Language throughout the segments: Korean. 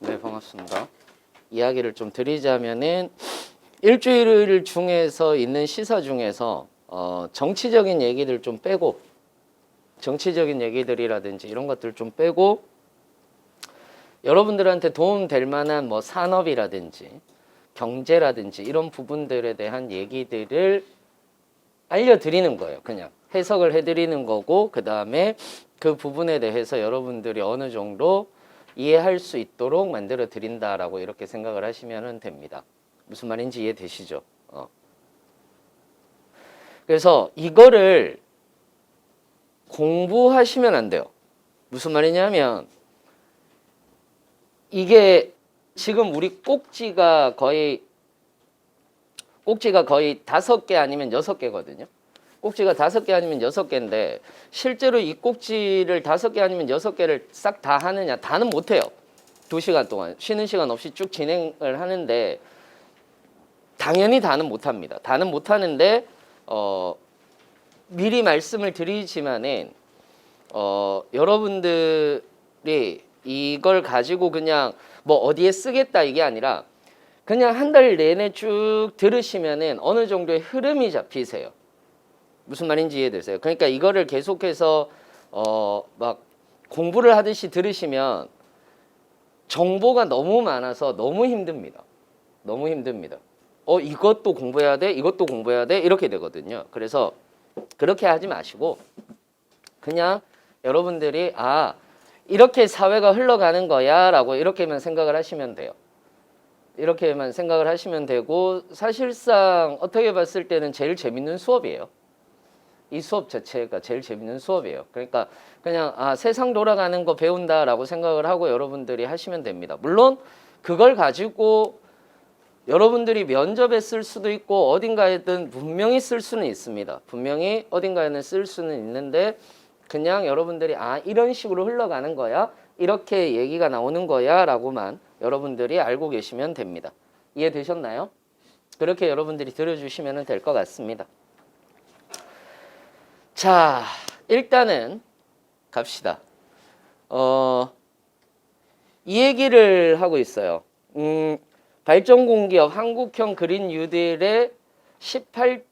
네, 반갑습니다. 이야기를 좀 드리자면은 일주일 중에서 있는 시사 중에서 정치적인 얘기들 좀 빼고 정치적인 얘기들이라든지 이런 것들 좀 빼고 여러분들한테 도움 될 만한 뭐 산업이라든지 경제라든지 이런 부분들에 대한 얘기들을 알려드리는 거예요. 그냥 해석을 해드리는 거고 그 다음에 그 부분에 대해서 여러분들이 어느 정도 이해할 수 있도록 만들어 드린다라고 이렇게 생각을 하시면 됩니다. 무슨 말인지 이해되시죠? 그래서 이거를 공부하시면 안 돼요. 무슨 말이냐면 이게 지금 우리 꼭지가 거의 5개 아니면 6개거든요. 꼭지가 5개 아니면 6개인데 실제로 이 꼭지를 5개 아니면 6개를 싹 다 하느냐? 다는 못해요. 2시간 동안 쉬는 시간 없이 쭉 진행을 하는데 당연히 다는 못합니다. 다는 못하는데 미리 말씀을 드리지만은 여러분들이 이걸 가지고 그냥 뭐 어디에 쓰겠다 이게 아니라 그냥 한 달 내내 쭉 들으시면은 어느 정도의 흐름이 잡히세요. 무슨 말인지 이해되세요? 그러니까 이거를 계속해서 막 공부를 하듯이 들으시면 정보가 너무 많아서 너무 힘듭니다. 너무 힘듭니다. 이것도 공부해야 돼, 이것도 공부해야 돼 이렇게 되거든요. 그래서 그렇게 하지 마시고 그냥 여러분들이 이렇게 사회가 흘러가는 거야 라고 이렇게만 생각을 하시면 돼요. 이렇게만 생각을 하시면 되고 사실상 어떻게 봤을 때는 제일 재밌는 수업이에요. 이 수업 자체가 제일 재밌는 수업이에요. 그러니까 그냥 세상 돌아가는 거 배운다라고 생각을 하고 여러분들이 하시면 됩니다. 물론 그걸 가지고 여러분들이 면접에 쓸 수도 있고 어딘가에든 분명히 쓸 수는 있습니다. 분명히 어딘가에는 쓸 수는 있는데 그냥 여러분들이 이런 식으로 흘러가는 거야, 이렇게 얘기가 나오는 거야 라고만 여러분들이 알고 계시면 됩니다. 이해되셨나요? 그렇게 여러분들이 들어주시면 될 것 같습니다. 자, 일단은 갑시다. 이 얘기를 하고 있어요. 발전공기업 한국형 그린 뉴딜의 15조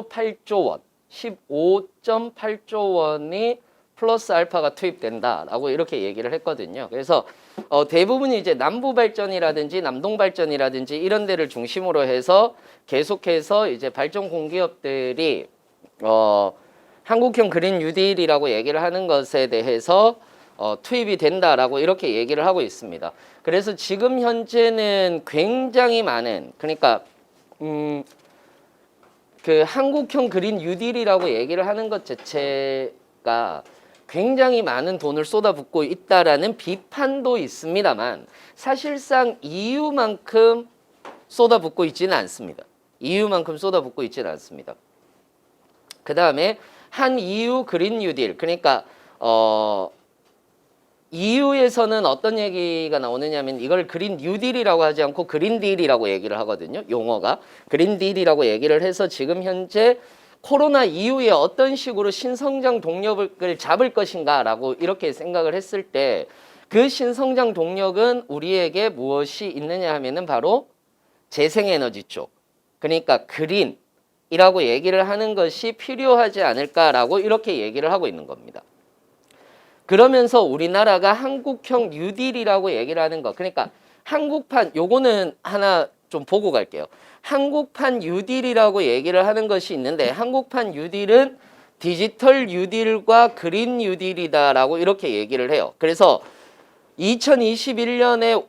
8조 원, 15.8조 원이 플러스 알파가 투입된다라고 이렇게 얘기를 했거든요. 그래서 대부분이 이제 남부 발전이라든지 남동 발전이라든지 이런 데를 중심으로 해서 계속해서 이제 발전 공기업들이 한국형 그린 뉴딜이라고 얘기를 하는 것에 대해서 투입이 된다라고 이렇게 얘기를 하고 있습니다. 그래서 지금 현재는 굉장히 많은, 그러니까 그 한국형 그린 뉴딜이라고 얘기를 하는 것 자체가 굉장히 많은 돈을 쏟아붓고 있다라는 비판도 있습니다만 사실상 EU만큼 쏟아붓고 있지는 않습니다. EU만큼 쏟아붓고 있지는 않습니다. 그 다음에 한 EU 그린 뉴딜, 그러니까 EU에서는 어떤 얘기가 나오느냐면 이걸 그린 뉴딜이라고 하지 않고 그린딜이라고 얘기를 하거든요. 용어가 그린딜이라고 얘기를 해서 지금 현재 코로나 이후에 어떤 식으로 신성장 동력을 잡을 것인가 라고 이렇게 생각을 했을 때 그 신성장 동력은 우리에게 무엇이 있느냐 하면은 바로 재생에너지 쪽, 그러니까 그린이라고 얘기를 하는 것이 필요하지 않을까라고 이렇게 얘기를 하고 있는 겁니다. 그러면서 우리나라가 한국형 뉴딜이라고 얘기를 하는 것, 그러니까 한국판, 요거는 하나 좀 보고 갈게요. 한국판 뉴딜이라고 얘기를 하는 것이 있는데 한국판 뉴딜은 디지털 뉴딜과 그린 뉴딜이다라고 이렇게 얘기를 해요. 그래서 2021년에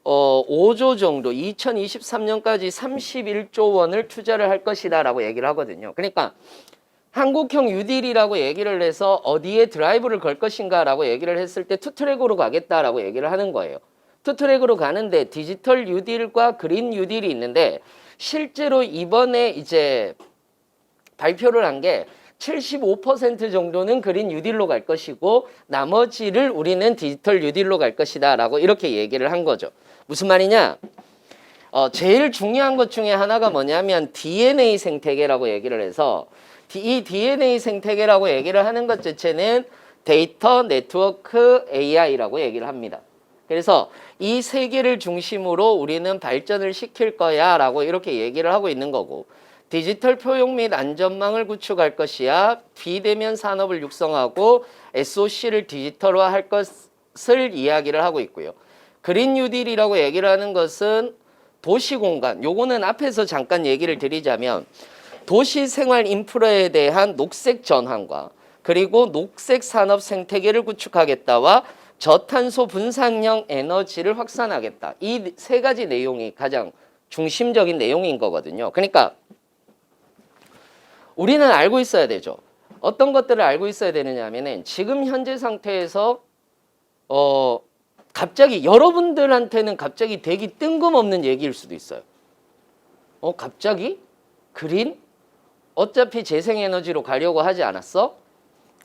5조 정도, 2023년까지 31조 원을 투자를 할 것이다라고 얘기를 하거든요. 그러니까 한국형 뉴딜이라고 얘기를 해서 어디에 드라이브를 걸 것인가라고 얘기를 했을 때 투트랙으로 가겠다라고 얘기를 하는 거예요. 투트랙으로 가는데 디지털 뉴딜과 그린 뉴딜이 있는데 실제로 이번에 이제 발표를 한 게 75% 정도는 그린 뉴딜로 갈 것이고 나머지를 우리는 디지털 뉴딜로 갈 것이다 라고 이렇게 얘기를 한 거죠. 무슨 말이냐? 제일 중요한 것 중에 하나가 뭐냐면 DNA 생태계라고 얘기를 해서 이 DNA 생태계라고 얘기를 하는 것 자체는 데이터, 네트워크, AI라고 얘기를 합니다. 그래서 이 세 개를 중심으로 우리는 발전을 시킬 거야 라고 이렇게 얘기를 하고 있는 거고, 디지털 표용 및 안전망을 구축할 것이야 비대면 산업을 육성하고 SOC를 디지털화할 것을 이야기를 하고 있고요. 그린 뉴딜이라고 얘기를 하는 것은 도시 공간, 요거는 앞에서 잠깐 얘기를 드리자면 도시 생활 인프라에 대한 녹색 전환과 그리고 녹색 산업 생태계를 구축하겠다와 저탄소 분산형 에너지를 확산하겠다. 이 세 가지 내용이 가장 중심적인 내용인 거거든요. 그러니까 우리는 알고 있어야 되죠. 어떤 것들을 알고 있어야 되느냐 하면은 지금 현재 상태에서 갑자기 여러분들한테는 갑자기 되게 뜬금없는 얘기일 수도 있어요. 갑자기? 그린? 어차피 재생에너지로 가려고 하지 않았어?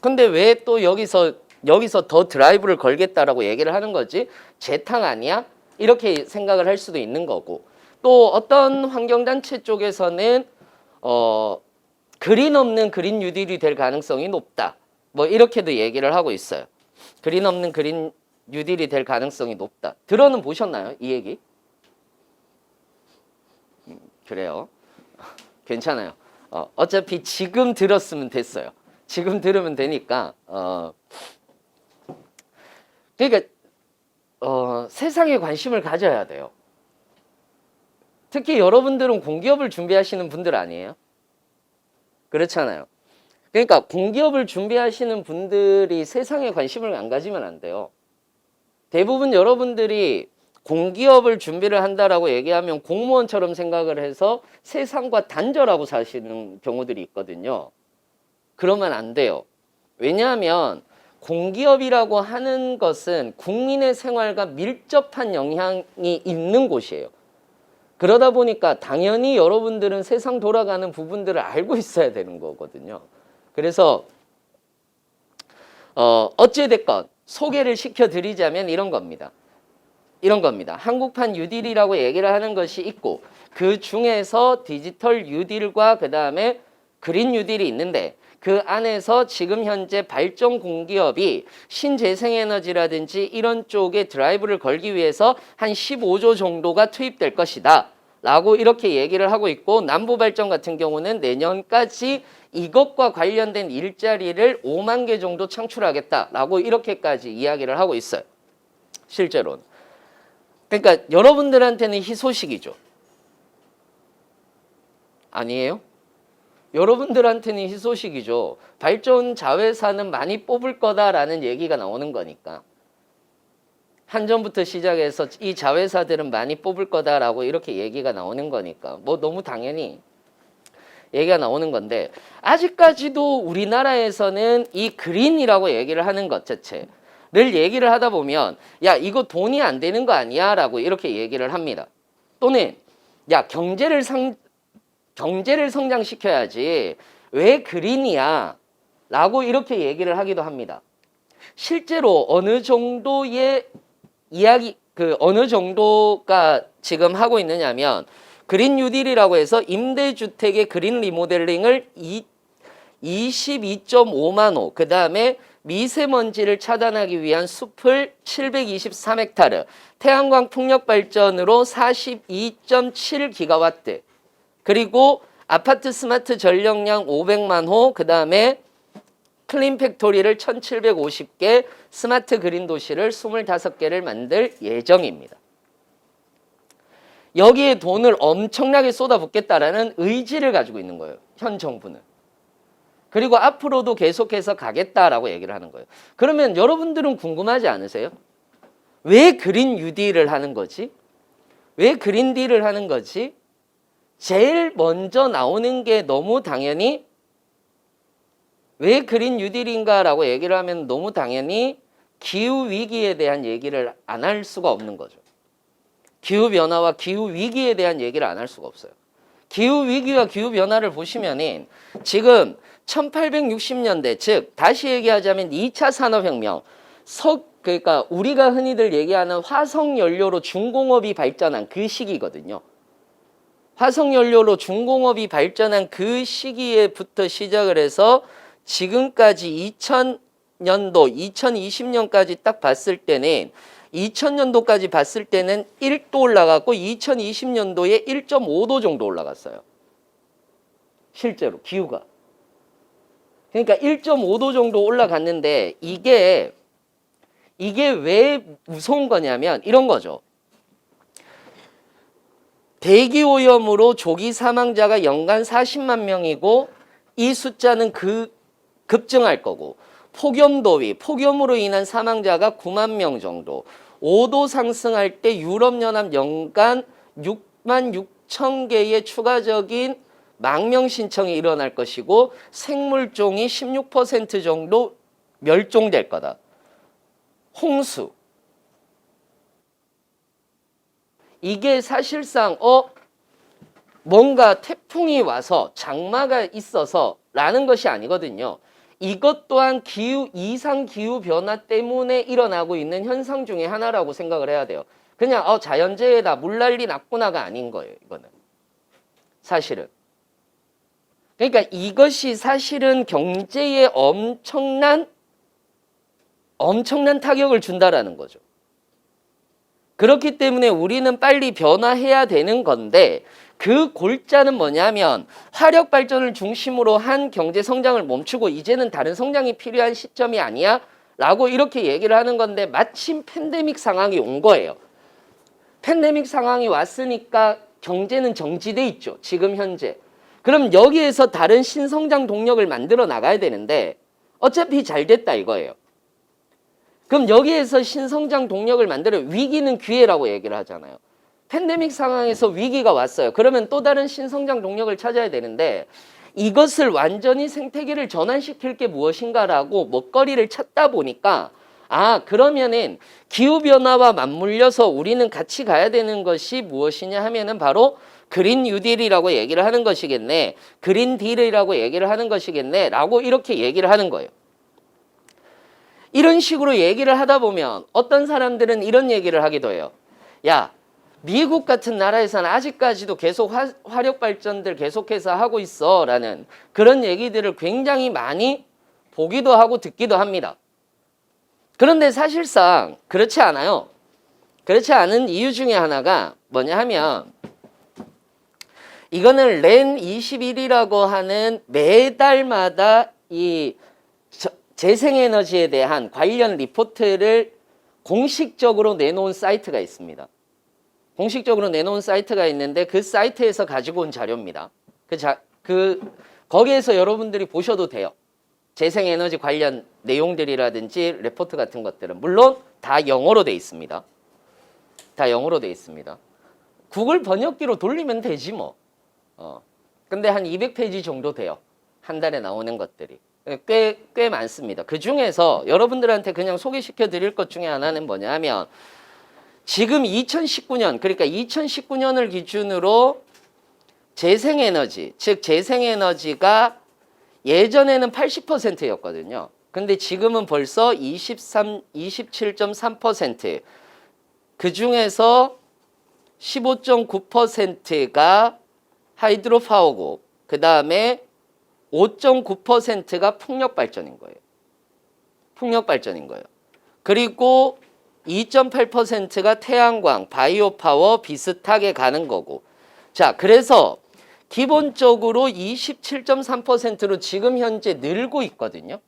근데 왜 또 여기서 더 드라이브를 걸겠다라고 얘기를 하는 거지? 재탕 아니야? 이렇게 생각을 할 수도 있는 거고, 또 어떤 환경단체 쪽에서는 그린 없는 그린 뉴딜이 될 가능성이 높다. 뭐 이렇게도 얘기를 하고 있어요. 그린 없는 그린 뉴딜이 될 가능성이 높다. 들어는 보셨나요? 이 얘기? 그래요. 괜찮아요. 어차피 지금 들었으면 됐어요. 지금 들으면 되니까. 그러니까 세상에 관심을 가져야 돼요. 특히 여러분들은 공기업을 준비하시는 분들 아니에요? 그렇잖아요. 그러니까 공기업을 준비하시는 분들이 세상에 관심을 안 가지면 안 돼요. 대부분 여러분들이 공기업을 준비를 한다라고 얘기하면 공무원처럼 생각을 해서 세상과 단절하고 사시는 경우들이 있거든요. 그러면 안 돼요. 왜냐하면 공기업이라고 하는 것은 국민의 생활과 밀접한 영향이 있는 곳이에요. 그러다 보니까 당연히 여러분들은 세상 돌아가는 부분들을 알고 있어야 되는 거거든요. 그래서 어찌됐건 소개를 시켜드리자면 이런 겁니다. 한국판 뉴딜이라고 얘기를 하는 것이 있고, 그 중에서 디지털 뉴딜과 그 다음에 그린 뉴딜이 있는데, 그 안에서 지금 현재 발전 공기업이 신재생에너지라든지 이런 쪽에 드라이브를 걸기 위해서 한 15조 정도가 투입될 것이다 라고 이렇게 얘기를 하고 있고, 남부발전 같은 경우는 내년까지 이것과 관련된 일자리를 5만 개 정도 창출하겠다 라고 이렇게까지 이야기를 하고 있어요. 실제로는. 그러니까 여러분들한테는 희소식이죠. 아니에요? 여러분들한테는 희소식이죠. 발전 자회사는 많이 뽑을 거다라는 얘기가 나오는 거니까. 한전부터 시작해서 이 자회사들은 많이 뽑을 거다라고 이렇게 얘기가 나오는 거니까 뭐 너무 당연히 얘기가 나오는 건데, 아직까지도 우리나라에서는 이 그린이라고 얘기를 하는 것 자체를 얘기를 하다 보면 야, 이거 돈이 안 되는 거 아니야? 라고 이렇게 얘기를 합니다. 또는 야, 경제를 성장시켜야지 왜 그린이야? 라고 이렇게 얘기를 하기도 합니다. 실제로 어느 정도의 어느 정도가 지금 하고 있느냐면, 그린 뉴딜이라고 해서 임대주택의 그린 리모델링을 22.5만 호, 그 다음에 미세먼지를 차단하기 위한 숲을 723헥타르, 태양광 풍력 발전으로 42.7기가와트, 그리고 아파트 스마트 전력량 500만 호, 그 다음에 클린 팩토리를 1750개, 스마트 그린 도시를 25개를 만들 예정입니다. 여기에 돈을 엄청나게 쏟아붓겠다라는 의지를 가지고 있는 거예요. 현 정부는. 그리고 앞으로도 계속해서 가겠다라고 얘기를 하는 거예요. 그러면 여러분들은 궁금하지 않으세요? 왜 그린 뉴딜을 하는 거지? 왜 그린 딜을 하는 거지? 제일 먼저 나오는 게 너무 당연히 왜 그린 뉴딜인가라고 얘기를 하면 너무 당연히 기후위기에 대한 얘기를 안 할 수가 없는 거죠. 기후변화와 기후위기에 대한 얘기를 안 할 수가 없어요. 기후위기와 기후변화를 보시면은 지금 1860년대, 즉 다시 얘기하자면 2차 산업혁명, 그러니까 우리가 흔히들 얘기하는 화석연료로 중공업이 발전한 그 시기거든요. 화석연료로 중공업이 발전한 그 시기에부터 시작을 해서 지금까지 2000년도, 2020년까지 딱 봤을 때는 2000년도까지 봤을 때는 1도 올라갔고 2020년도에 1.5도 정도 올라갔어요. 실제로 기후가. 그러니까 1.5도 정도 올라갔는데 이게 왜 무서운 거냐면 이런 거죠. 대기오염으로 조기 사망자가 연간 40만 명이고 이 숫자는 급증할 거고 폭염더위, 폭염으로 인한 사망자가 9만 명 정도 5도 상승할 때 유럽연합 연간 6만 6천 개의 추가적인 망명 신청이 일어날 것이고 생물종이 16% 정도 멸종될 거다. 홍수. 이게 사실상 뭔가 태풍이 와서 장마가 있어서 라는 것이 아니거든요. 이것 또한 이상 기후 변화 때문에 일어나고 있는 현상 중에 하나라고 생각을 해야 돼요. 그냥 자연재해다 물난리 났구나가 아닌 거예요. 이거는 사실은. 그러니까 이것이 사실은 경제에 엄청난 타격을 준다라는 거죠. 그렇기 때문에 우리는 빨리 변화해야 되는 건데 그 골자는 뭐냐면 화력 발전을 중심으로 한 경제 성장을 멈추고 이제는 다른 성장이 필요한 시점이 아니야? 라고 이렇게 얘기를 하는 건데 마침 팬데믹 상황이 온 거예요. 팬데믹 상황이 왔으니까 경제는 정지돼 있죠. 지금 현재. 그럼 여기에서 다른 신성장 동력을 만들어 나가야 되는데 어차피 잘 됐다 이거예요. 그럼 여기에서 신성장 동력을 만들어 위기는 기회라고 얘기를 하잖아요. 팬데믹 상황에서 위기가 왔어요. 그러면 또 다른 신성장 동력을 찾아야 되는데 이것을 완전히 생태계를 전환시킬 게 무엇인가라고 먹거리를 찾다 보니까 그러면은 기후변화와 맞물려서 우리는 같이 가야 되는 것이 무엇이냐 하면은 바로 그린 뉴딜이라고 얘기를 하는 것이겠네. 그린 딜이라고 얘기를 하는 것이겠네. 라고 이렇게 얘기를 하는 거예요. 이런 식으로 얘기를 하다 보면 어떤 사람들은 이런 얘기를 하기도 해요. 야, 미국 같은 나라에서는 아직까지도 계속 화력 발전들 계속해서 하고 있어 라는 그런 얘기들을 굉장히 많이 보기도 하고 듣기도 합니다. 그런데 사실상 그렇지 않아요. 그렇지 않은 이유 중에 하나가 뭐냐 하면 이거는 렌21이라고 하는 매달마다 이 재생에너지에 대한 관련 리포트를 공식적으로 내놓은 사이트가 있습니다. 공식적으로 내놓은 사이트가 있는데 그 사이트에서 가지고 온 자료입니다. 거기에서 여러분들이 보셔도 돼요. 재생에너지 관련 내용들이라든지 레포트 같은 것들은 물론 다 영어로 돼 있습니다. 다 영어로 돼 있습니다. 구글 번역기로 돌리면 되지 뭐. 근데 한 200페이지 정도 돼요. 한 달에 나오는 것들이. 꽤 많습니다. 그 중에서 여러분들한테 그냥 소개시켜 드릴 것 중에 하나는 뭐냐 하면 지금 2019년, 그러니까 2019년을 기준으로 재생에너지, 즉 재생에너지가 예전에는 80%였거든요. 근데 지금은 벌써 27.3%. 그 중에서 15.9%가 하이드로파워고, 그 다음에 5.9%가 풍력발전인 거예요. 풍력발전인 거예요. 그리고 2.8%가 태양광, 바이오파워 비슷하게 가는 거고. 자, 그래서 기본적으로 27.3%로 지금 현재 늘고 있거든요.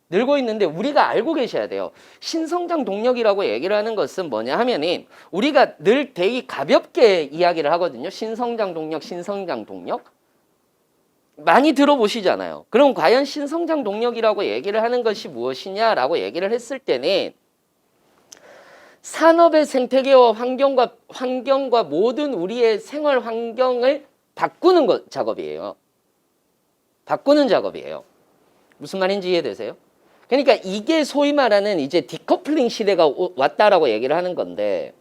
늘고 있는데 우리가 알고 계셔야 돼요. 신성장 동력이라고 얘기를 하는 것은 뭐냐 하면은 우리가 늘 되게 가볍게 이야기를 하거든요. 신성장 동력, 신성장 동력. 많이 들어보시잖아요. 그럼 과연 신성장 동력이라고 얘기를 하는 것이 무엇이냐라고 얘기를 했을 때는 산업의 생태계와 환경과 모든 우리의 생활 환경을 바꾸는 작업이에요. 바꾸는 작업이에요. 무슨 말인지 이해되세요? 그러니까 이게 소위 말하는 이제 디커플링 시대가 왔다라고 얘기를 하는 건데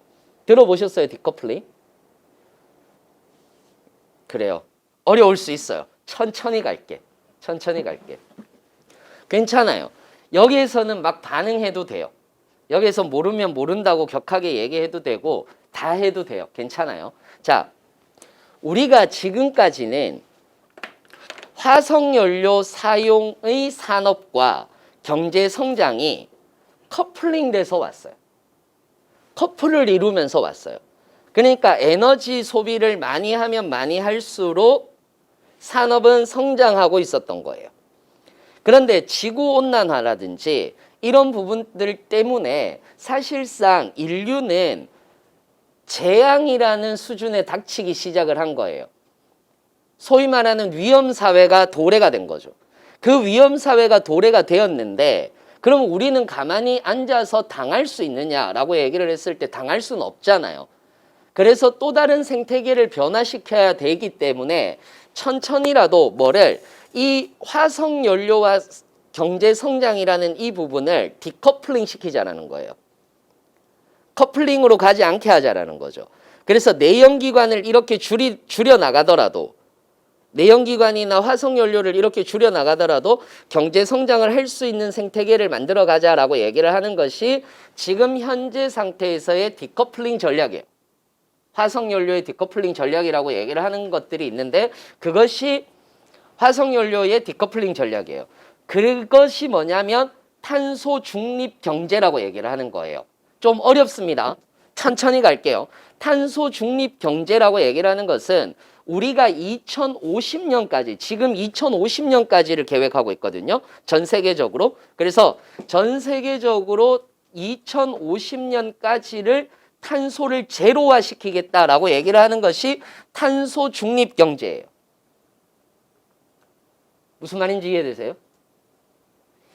들어보셨어요? 디커플링? 그래요. 어려울 수 있어요. 천천히 갈게. 천천히 갈게. 괜찮아요. 여기에서는 막 반응해도 돼요. 여기에서 모르면 모른다고 격하게 얘기해도 되고 다 해도 돼요. 괜찮아요. 자, 우리가 지금까지는 화석연료 사용의 산업과 경제 성장이 커플링 돼서 왔어요. 커플을 이루면서 왔어요. 그러니까 에너지 소비를 많이 하면 많이 할수록 산업은 성장하고 있었던 거예요. 그런데 지구온난화라든지 이런 부분들 때문에 사실상 인류는 재앙이라는 수준에 닥치기 시작을 한 거예요. 소위 말하는 위험사회가 도래가 된 거죠. 그 위험사회가 도래가 되었는데 그럼 우리는 가만히 앉아서 당할 수 있느냐라고 얘기를 했을 때 당할 수는 없잖아요. 그래서 또 다른 생태계를 변화시켜야 되기 때문에 천천히라도 이 화석연료와 경제성장이라는 이 부분을 디커플링 시키자라는 거예요. 커플링으로 가지 않게 하자라는 거죠. 그래서 내연기관을 이렇게 줄여나가더라도 내연기관이나 화석연료를 이렇게 줄여나가더라도 경제성장을 할 수 있는 생태계를 만들어가자라고 얘기를 하는 것이 지금 현재 상태에서의 디커플링 전략이에요. 화석연료의 디커플링 전략이라고 얘기를 하는 것들이 있는데 그것이 화석연료의 디커플링 전략이에요. 그것이 뭐냐면 탄소 중립 경제라고 얘기를 하는 거예요. 좀 어렵습니다. 천천히 갈게요. 탄소 중립 경제라고 얘기를 하는 것은 우리가 2050년까지 지금 2050년까지를 계획하고 있거든요. 전 세계적으로. 그래서 전 세계적으로 2050년까지를 탄소를 제로화 시키겠다라고 얘기를 하는 것이 탄소 중립 경제예요. 무슨 말인지 이해되세요?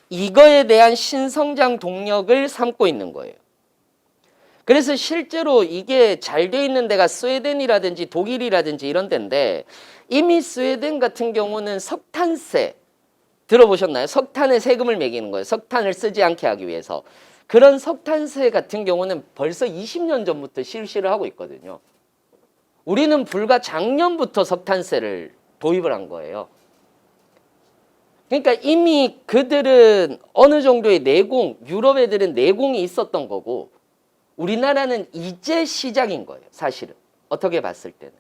이거에 대한 신성장 동력을 삼고 있는 거예요. 그래서 실제로 이게 잘 돼 있는 데가 스웨덴이라든지 독일이라든지 이런 데인데 이미 스웨덴 같은 경우는 석탄세 들어보셨나요? 석탄에 세금을 매기는 거예요. 석탄을 쓰지 않게 하기 위해서. 그런 석탄세 같은 경우는 벌써 20년 전부터 실시를 하고 있거든요. 우리는 불과 작년부터 석탄세를 도입을 한 거예요. 그러니까 이미 그들은 어느 정도의 내공, 유럽 애들은 내공이 있었던 거고 우리나라는 이제 시작인 거예요. 사실은. 어떻게 봤을 때는.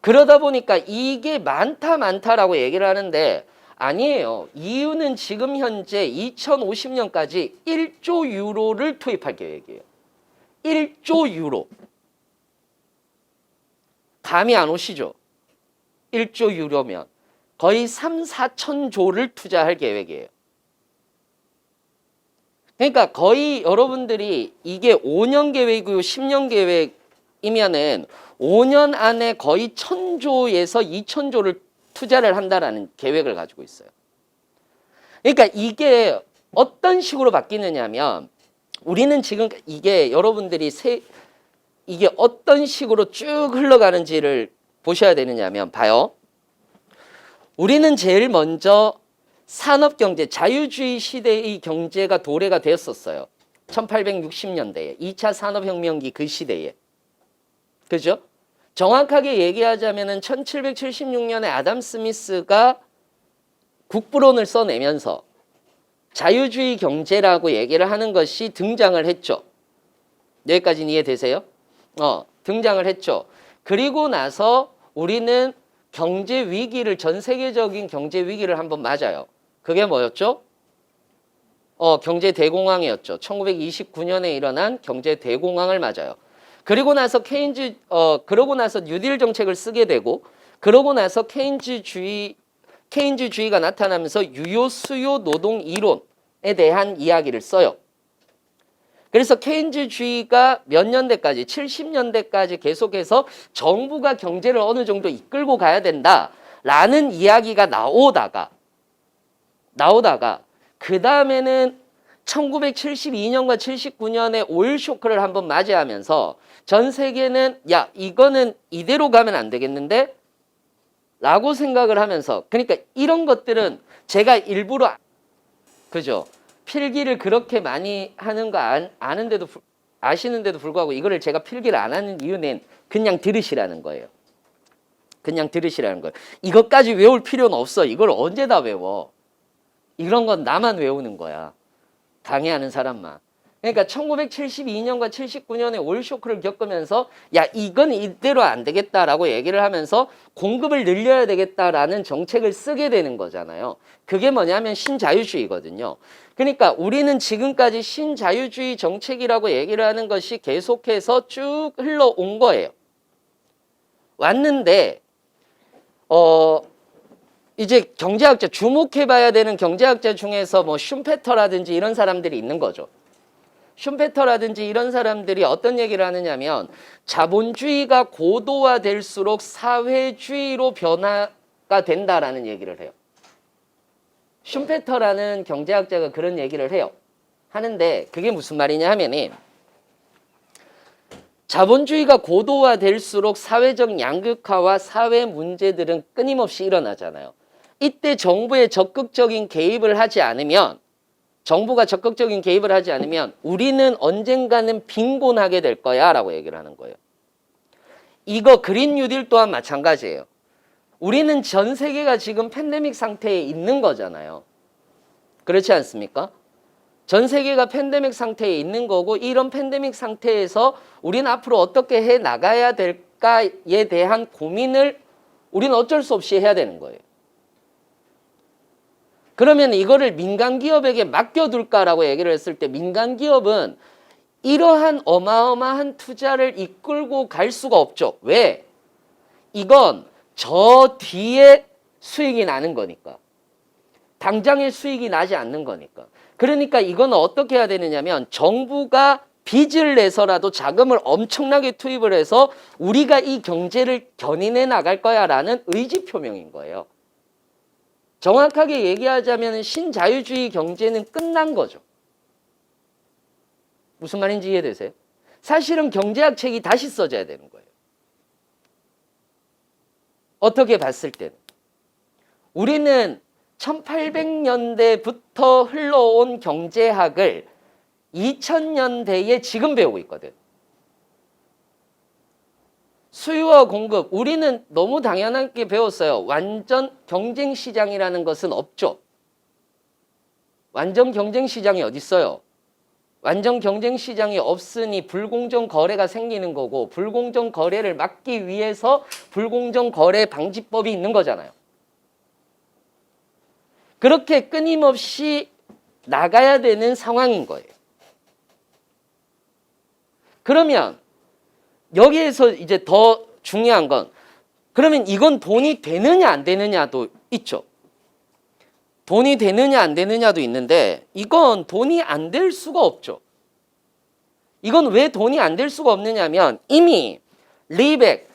그러다 보니까 이게 많다라고 얘기를 하는데 아니에요. 이유는 지금 현재 2050년까지 1조 유로를 투입할 계획이에요. 1조 유로. 감이 안 오시죠? 1조 유로면 거의 3, 4천조를 투자할 계획이에요. 그러니까 거의 여러분들이 이게 5년 계획이고 10년 계획이면은 5년 안에 거의 1000조에서 2000조를 투자를 한다라는 계획을 가지고 있어요. 그러니까 이게 어떤 식으로 바뀌느냐면 우리는 지금 이게 여러분들이 이게 어떤 식으로 쭉 흘러가는지를 보셔야 되느냐면 봐요. 우리는 제일 먼저 산업경제, 자유주의 시대의 경제가 도래가 되었었어요. 1860년대에 2차 산업혁명기 그 시대에. 그죠? 정확하게 얘기하자면 1776년에 아담 스미스가 국부론을 써내면서 자유주의 경제라고 얘기를 하는 것이 등장을 했죠. 여기까지는 이해되세요? 등장을 했죠. 그리고 나서 우리는 경제 위기를 전 세계적인 경제 위기를 한번 맞아요. 그게 뭐였죠? 경제 대공황이었죠. 1929년에 일어난 경제 대공황을 맞아요. 그리고 나서 그러고 나서 뉴딜 정책을 쓰게 되고 그러고 나서 케인즈주의가 나타나면서 유효 수요 노동 이론에 대한 이야기를 써요. 그래서 케인즈주의가 몇 년대까지 70년대까지 계속해서 정부가 경제를 어느 정도 이끌고 가야 된다라는 이야기가 나오다가 그 다음에는 1972년과 79년에 오일 쇼크를 한번 맞이하면서 전 세계는 야 이거는 이대로 가면 안 되겠는데 라고 생각을 하면서 그러니까 이런 것들은 제가 일부러 그죠? 필기를 그렇게 많이 하는 거 아시는데도 불구하고 이거를 제가 필기를 안 하는 이유는 그냥 들으시라는 거예요. 그냥 들으시라는 거예요. 이것까지 외울 필요는 없어. 이걸 언제 다 외워. 이런 건 나만 외우는 거야. 강의하는 사람만. 그러니까 1972년과 79년에 오일 쇼크를 겪으면서 야 이건 이대로 안 되겠다라고 얘기를 하면서 공급을 늘려야 되겠다라는 정책을 쓰게 되는 거잖아요. 그게 뭐냐면 신자유주의거든요. 그러니까 우리는 지금까지 신자유주의 정책이라고 얘기를 하는 것이 계속해서 쭉 흘러온 거예요. 왔는데 이제 경제학자, 주목해봐야 되는 경제학자 중에서 뭐 슌페터라든지 이런 사람들이 있는 거죠. 슌페터라든지 이런 사람들이 어떤 얘기를 하느냐면 자본주의가 고도화될수록 사회주의로 변화가 된다라는 얘기를 해요. 슌페터라는 경제학자가 그런 얘기를 해요. 하는데 그게 무슨 말이냐 하면은 자본주의가 고도화될수록 사회적 양극화와 사회 문제들은 끊임없이 일어나잖아요. 이때 정부의 적극적인 개입을 하지 않으면 정부가 적극적인 개입을 하지 않으면 우리는 언젠가는 빈곤하게 될 거야 라고 얘기를 하는 거예요. 이거 그린 뉴딜 또한 마찬가지예요. 우리는 전 세계가 지금 팬데믹 상태에 있는 거잖아요. 그렇지 않습니까? 전 세계가 팬데믹 상태에 있는 거고 이런 팬데믹 상태에서 우리는 앞으로 어떻게 해 나가야 될까에 대한 고민을 우리는 어쩔 수 없이 해야 되는 거예요. 그러면 이거를 민간 기업에게 맡겨둘까라고 얘기를 했을 때 민간 기업은 이러한 어마어마한 투자를 이끌고 갈 수가 없죠. 왜? 이건 저 뒤에 수익이 나는 거니까. 당장의 수익이 나지 않는 거니까. 그러니까 이건 어떻게 해야 되느냐면 정부가 빚을 내서라도 자금을 엄청나게 투입을 해서 우리가 이 경제를 견인해 나갈 거야 라는 의지 표명인 거예요. 정확하게 얘기하자면 신자유주의 경제는 끝난 거죠. 무슨 말인지 이해되세요? 사실은 경제학 책이 다시 써져야 되는 거예요. 어떻게 봤을 때는. 우리는 1800년대부터 흘러온 경제학을 2000년대에 지금 배우고 있거든. 수요와 공급, 우리는 너무 당연하게 배웠어요. 완전 경쟁시장이라는 것은 없죠. 완전 경쟁시장이 어디 있어요? 완전 경쟁시장이 없으니 불공정 거래가 생기는 거고 불공정 거래를 막기 위해서 불공정 거래 방지법이 있는 거잖아요. 그렇게 끊임없이 나가야 되는 상황인 거예요. 그러면 여기에서 이제 더 중요한 건 그러면 이건 돈이 되느냐 안 되느냐도 있죠. 돈이 되느냐 안 되느냐도 있는데 이건 돈이 안 될 수가 없죠. 이건 왜 돈이 안 될 수가 없느냐면 이미 리백,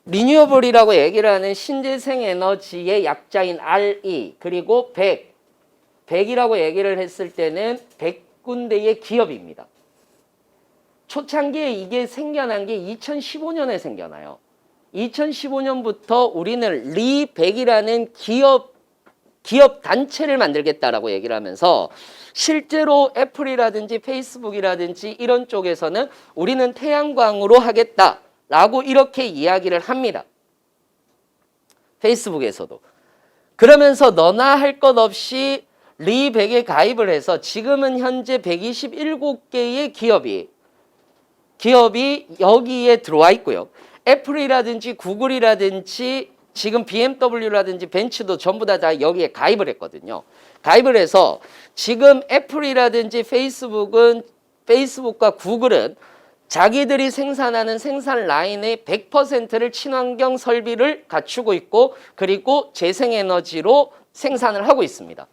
리뉴어블이라고 얘기를 하는 신재생 에너지의 약자인 RE 그리고 100이라고 얘기를 했을 때는 100군데의 기업입니다. 초창기에 이게 생겨난 게 2015년에 생겨나요. 2015년부터 우리는 리100이라는 기업 단체를 만들겠다라고 얘기를 하면서 실제로 애플이라든지 페이스북이라든지 이런 쪽에서는 우리는 태양광으로 하겠다라고 이렇게 이야기를 합니다. 페이스북에서도. 그러면서 너나 할 것 없이 리100에 가입을 해서 지금은 현재 127개의 기업이 여기에 들어와 있고요. 애플이라든지 구글이라든지 지금 BMW라든지 벤츠도 전부 다 여기에 가입을 했거든요. 가입을 해서 지금 애플이라든지 페이스북과 구글은 자기들이 생산하는 생산 라인의 100%를 친환경 설비를 갖추고 있고 그리고 재생에너지로 생산을 하고 있습니다.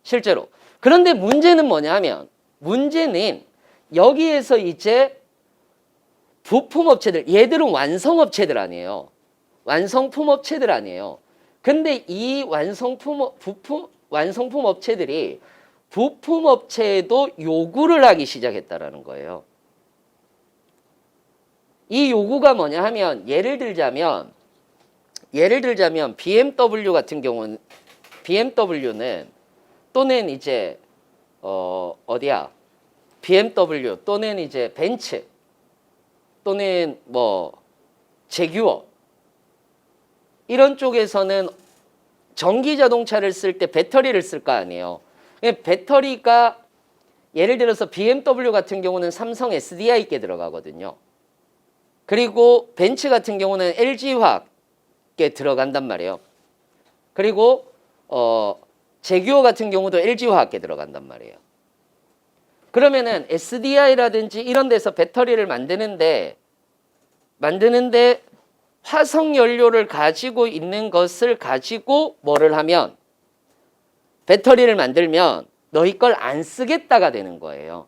실제로. 그런데 문제는 뭐냐 하면 문제는 여기에서 이제 부품업체들, 얘들은 완성업체들 아니에요. 완성품 업체들 아니에요. 근데 이 완성품 업체들이 부품 업체에도 요구를 하기 시작했다라는 거예요. 이 요구가 뭐냐 하면 예를 들자면 BMW 같은 경우는 BMW는 또는 이제 BMW 또는 이제 벤츠 또는 뭐 제규어 이런 쪽에서는 전기 자동차를 쓸 때 배터리를 쓸 거 아니에요. 배터리가 예를 들어서 BMW 같은 경우는 삼성 SDI께 들어가거든요. 그리고 벤츠 같은 경우는 LG화학에 들어간단 말이에요. 그리고 제규어 같은 경우도 LG화학에 들어간단 말이에요. 그러면은 SDI라든지 이런 데서 배터리를 만드는데 화석 연료를 가지고 있는 것을 가지고 뭐를 하면 배터리를 만들면 너희 걸 안 쓰겠다가 되는 거예요.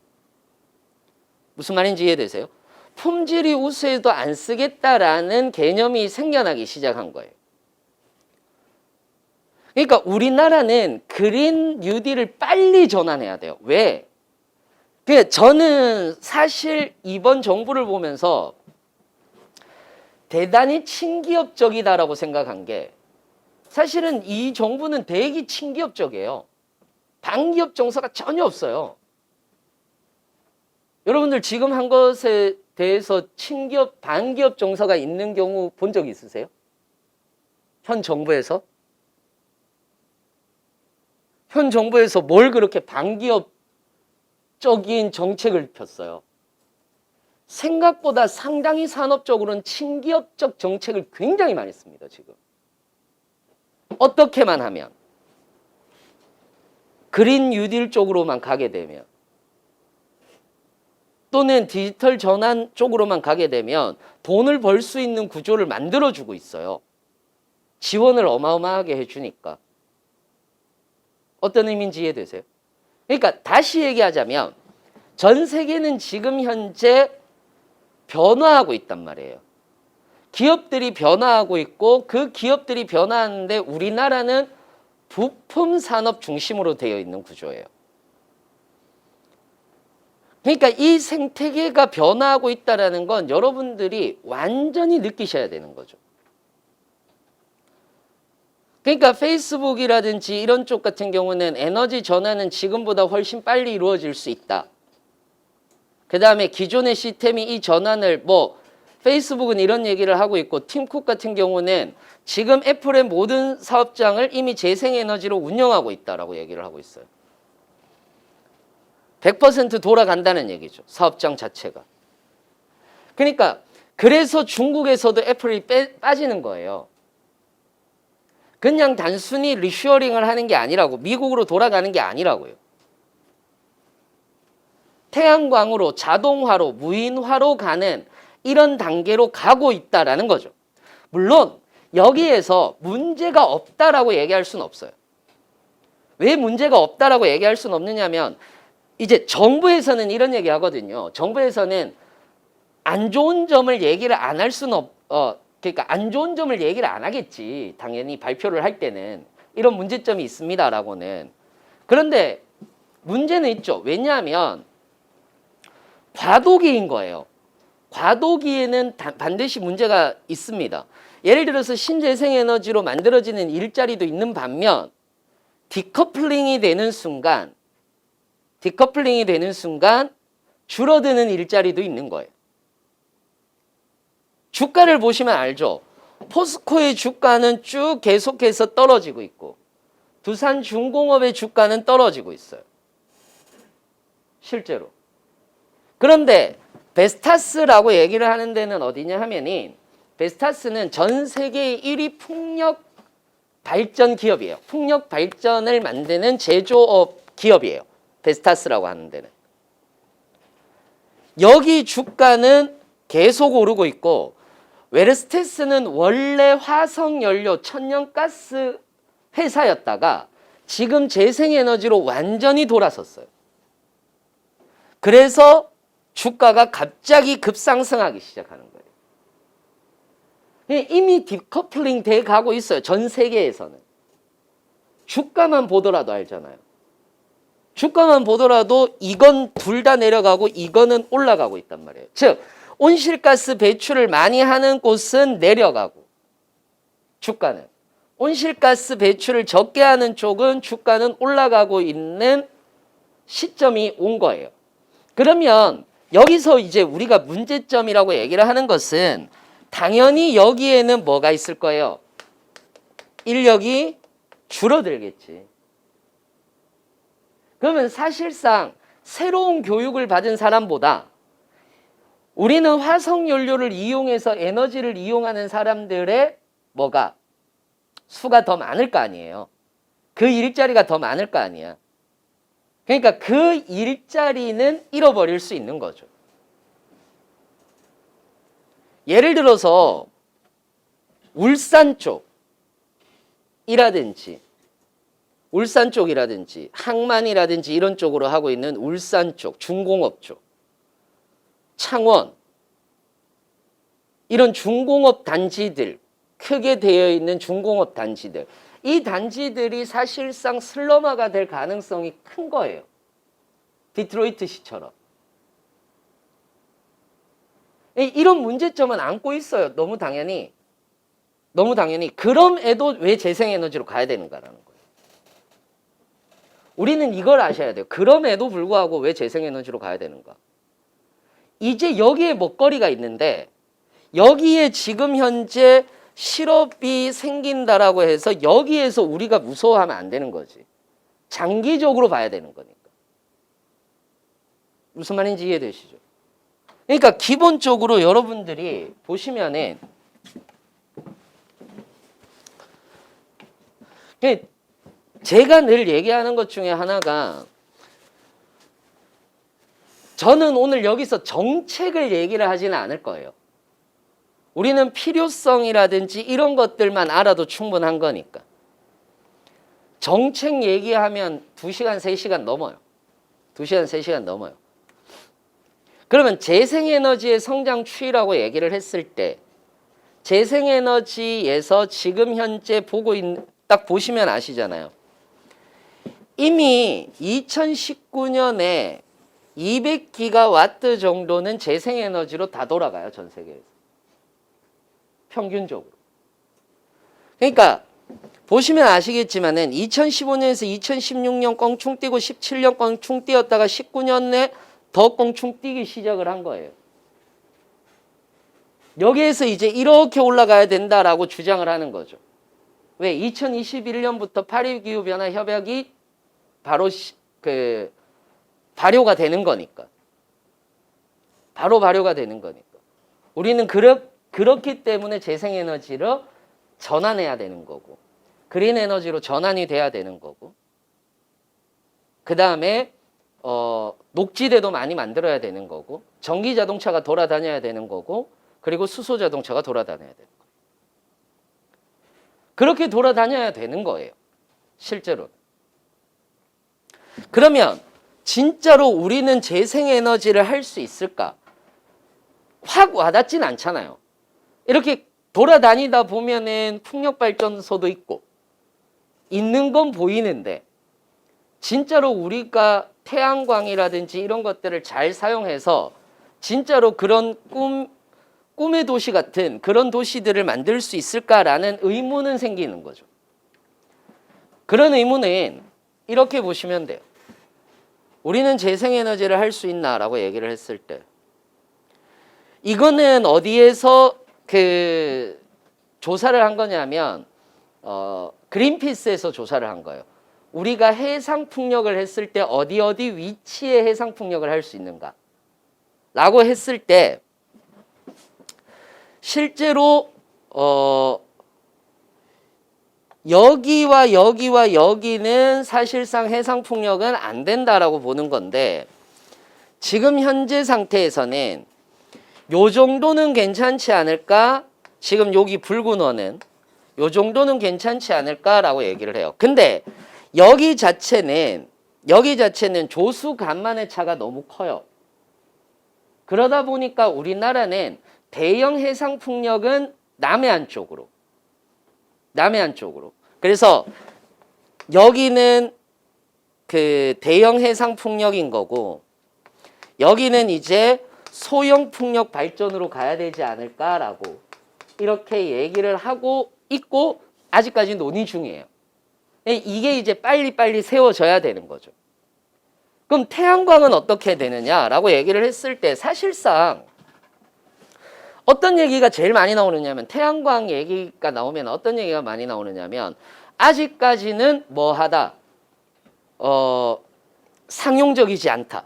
무슨 말인지 이해되세요? 품질이 우수해도 안 쓰겠다라는 개념이 생겨나기 시작한 거예요. 그러니까 우리나라는 그린 뉴딜을 빨리 전환해야 돼요. 왜? 저는 사실 이번 정부를 보면서 대단히 친기업적이다라고 생각한 게 사실은 이 정부는 되게 친기업적이에요. 반기업 정서가 전혀 없어요. 여러분들 지금 한 것에 대해서 친기업, 반기업 정서가 있는 경우 본 적 있으세요? 현 정부에서? 현 정부에서 뭘 그렇게 반기업적인 정책을 폈어요? 생각보다 상당히 산업적으로는 친기업적 정책을 굉장히 많이 씁니다, 지금. 어떻게만 하면. 그린 뉴딜 쪽으로만 가게 되면. 또는 디지털 전환 쪽으로만 가게 되면 돈을 벌 수 있는 구조를 만들어주고 있어요. 지원을 어마어마하게 해주니까. 어떤 의미인지 이해되세요? 그러니까 다시 얘기하자면 전 세계는 지금 현재 변화하고 있단 말이에요. 기업들이 변화하고 있고 그 기업들이 변화하는데 우리나라는 부품 산업 중심으로 되어 있는 구조예요. 그러니까 이 생태계가 변화하고 있다는 건 여러분들이 완전히 느끼셔야 되는 거죠. 그러니까 페이스북이라든지 이런 쪽 같은 경우는 에너지 전환은 지금보다 훨씬 빨리 이루어질 수 있다. 그 다음에 기존의 시스템이 이 전환을 페이스북은 이런 얘기를 하고 있고 팀쿡 같은 경우는 지금 애플의 모든 사업장을 이미 재생에너지로 운영하고 있다라고 얘기를 하고 있어요. 100% 돌아간다는 얘기죠. 사업장 자체가. 그러니까 그래서 중국에서도 애플이 빠지는 거예요. 그냥 단순히 리슈어링을 하는 게 아니라고, 미국으로 돌아가는 게 아니라고요. 태양광으로, 자동화로, 무인화로 가는 이런 단계로 가고 있다라는 거죠. 물론 여기에서 문제가 없다라고 얘기할 수는 없어요. 왜 문제가 없다라고 얘기할 수는 없느냐면 이제 정부에서는 이런 얘기 하거든요. 정부에서는 안 좋은 점을 얘기를 안 할 수는 그러니까 안 좋은 점을 얘기를 안 하겠지. 당연히 발표를 할 때는 이런 문제점이 있습니다라고는. 그런데 문제는 있죠. 왜냐하면 과도기인 거예요. 과도기에는 반드시 문제가 있습니다. 예를 들어서 신재생에너지로 만들어지는 일자리도 있는 반면 디커플링이 되는 순간 줄어드는 일자리도 있는 거예요. 주가를 보시면 알죠. 포스코의 주가는 쭉 계속해서 떨어지고 있고 두산중공업의 주가는 떨어지고 있어요. 실제로. 그런데 베스타스라고 얘기를 하는 데는 어디냐 하면은 베스타스는 전 세계 1위 풍력 발전 기업이에요. 풍력 발전을 만드는 제조업 기업이에요. 베스타스라고 하는 데는. 여기 주가는 계속 오르고 있고 웨르스테스는 원래 화석연료 천연가스 회사였다가 지금 재생에너지로 완전히 돌아섰어요. 그래서 주가가 갑자기 급상승하기 시작하는 거예요. 이미 디커플링 돼 가고 있어요. 전 세계에서는. 주가만 보더라도 알잖아요. 주가만 보더라도 이건 둘 다 내려가고 이거는 올라가고 있단 말이에요. 즉 온실가스 배출을 많이 하는 곳은 내려가고 주가는 온실가스 배출을 적게 하는 쪽은 주가는 올라가고 있는 시점이 온 거예요. 그러면 여기서 이제 우리가 문제점이라고 얘기를 하는 것은 당연히 여기에는 뭐가 있을 거예요? 인력이 줄어들겠지. 그러면 사실상 새로운 교육을 받은 사람보다 우리는 화석 연료를 이용해서 에너지를 이용하는 사람들의 뭐가 수가 더 많을 거 아니에요. 그 일자리가 더 많을 거 아니야. 그러니까 그 일자리는 잃어버릴 수 있는 거죠. 예를 들어서 울산 쪽이라든지 항만이라든지 이런 쪽으로 하고 있는 울산 쪽, 중공업 쪽, 창원 이런 중공업 단지들, 크게 되어 있는 중공업 단지들, 이 단지들이 사실상 슬럼화가 될 가능성이 큰 거예요. 디트로이트시처럼. 이런 문제점은 안고 있어요. 너무 당연히. 그럼에도 왜 재생에너지로 가야 되는가라는 거예요. 우리는 이걸 아셔야 돼요. 그럼에도 불구하고 왜 재생에너지로 가야 되는가. 이제 여기에 먹거리가 있는데 여기에 지금 현재 실업이 생긴다라고 해서 여기에서 우리가 무서워하면 안 되는 거지. 장기적으로 봐야 되는 거니까. 무슨 말인지 이해되시죠? 그러니까 기본적으로 여러분들이 보시면은 제가 늘 얘기하는 것 중에 하나가, 저는 오늘 여기서 정책을 얘기를 하지는 않을 거예요. 우리는 필요성이라든지 이런 것들만 알아도 충분한 거니까. 정책 얘기하면 2시간, 3시간 넘어요. 2시간, 3시간 넘어요. 그러면 재생에너지의 성장 추이라고 얘기를 했을 때 재생에너지에서 지금 현재 딱 보시면 아시잖아요. 이미 2019년에 200기가와트 정도는 재생에너지로 다 돌아가요. 전 세계에서. 평균적으로. 그러니까 보시면 아시겠지만은 2015년에서 2016년 껑충 뛰고 17년 껑충 뛰었다가 19년에 더 껑충 뛰기 시작을 한 거예요. 여기에서 이제 이렇게 올라가야 된다라고 주장을 하는 거죠. 왜? 2021년부터 파리기후변화 협약이 바로 발효가 되는 거니까. 바로 발효가 되는 거니까. 우리는 그렇기 때문에 재생에너지로 전환해야 되는 거고, 그린 에너지로 전환이 돼야 되는 거고, 그 다음에 녹지대도 많이 만들어야 되는 거고, 전기 자동차가 돌아다녀야 되는 거고, 그리고 수소 자동차가 돌아다녀야 되는 거예요. 그렇게 돌아다녀야 되는 거예요. 실제로. 그러면 진짜로 우리는 재생에너지를 할 수 있을까? 확 와닿진 않잖아요. 이렇게 돌아다니다 보면은 풍력발전소도 있고 있는 건 보이는데 진짜로 우리가 태양광이라든지 이런 것들을 잘 사용해서 진짜로 그런 꿈의 도시 같은 그런 도시들을 만들 수 있을까라는 의문은 생기는 거죠. 그런 의문은 이렇게 보시면 돼요. 우리는 재생에너지를 할 수 있나라고 얘기를 했을 때 이거는 어디에서 조사를 한 거냐면 그린피스에서 조사를 한 거예요. 우리가 해상풍력을 했을 때 어디 위치에 해상풍력을 할 수 있는가 라고 했을 때 실제로 여기와 여기는 사실상 해상풍력은 안 된다라고 보는 건데 지금 현재 상태에서는 요 정도는 괜찮지 않을까? 지금 여기 붉은 원은 요 정도는 괜찮지 않을까라고 얘기를 해요. 근데 여기 자체는 조수 간만의 차가 너무 커요. 그러다 보니까 우리나라는 대형 해상풍력은 남해안 쪽으로. 그래서 여기는 대형 해상풍력인 거고 여기는 이제 소형 풍력 발전으로 가야 되지 않을까라고 이렇게 얘기를 하고 있고 아직까지 논의 중이에요. 이게 이제 빨리 세워져야 되는 거죠. 그럼 태양광은 어떻게 되느냐라고 얘기를 했을 때 사실상 어떤 얘기가 제일 많이 나오느냐면 태양광 얘기가 나오면 어떤 얘기가 많이 나오느냐면 아직까지는 뭐하다 상용적이지 않다.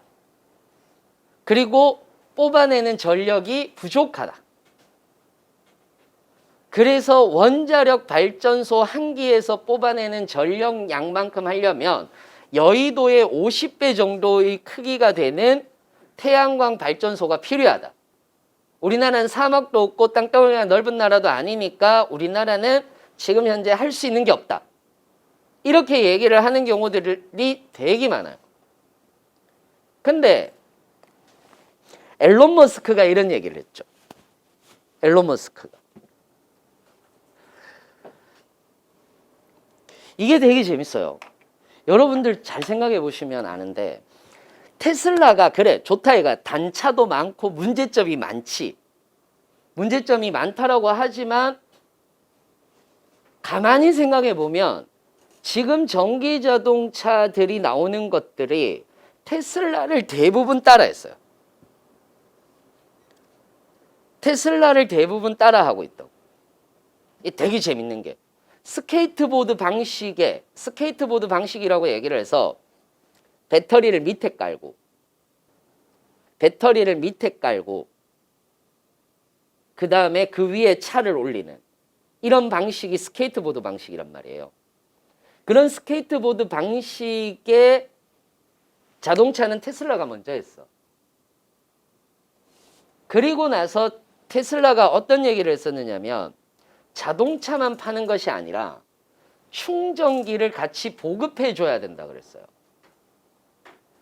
그리고 뽑아내는 전력이 부족하다. 그래서 원자력 발전소 한 기에서 뽑아내는 전력량만큼 하려면 여의도의 50배 정도의 크기가 되는 태양광 발전소가 필요하다. 우리나라는 사막도 없고 땅덩어리가 넓은 나라도 아니니까 우리나라는 지금 현재 할 수 있는 게 없다. 이렇게 얘기를 하는 경우들이 되게 많아요. 근데 앨런 머스크가 이런 얘기를 했죠. 앨런 머스크가. 이게 되게 재밌어요. 여러분들 잘 생각해 보시면 아는데 테슬라가 그래 좋다 이가 단차도 많고 문제점이 많지. 문제점이 많다라고 하지만 가만히 생각해 보면 지금 전기 자동차들이 나오는 것들이 테슬라를 대부분 따라했어요. 테슬라를 대부분 따라하고 있다고. 이게 되게 재밌는 게 스케이트보드 방식이라고 얘기를 해서 배터리를 밑에 깔고 그 다음에 그 위에 차를 올리는 이런 방식이 스케이트보드 방식이란 말이에요. 그런 스케이트보드 방식의 자동차는 테슬라가 먼저 했어. 그리고 나서 테슬라가 어떤 얘기를 했었느냐면 자동차만 파는 것이 아니라 충전기를 같이 보급해 줘야 된다 그랬어요.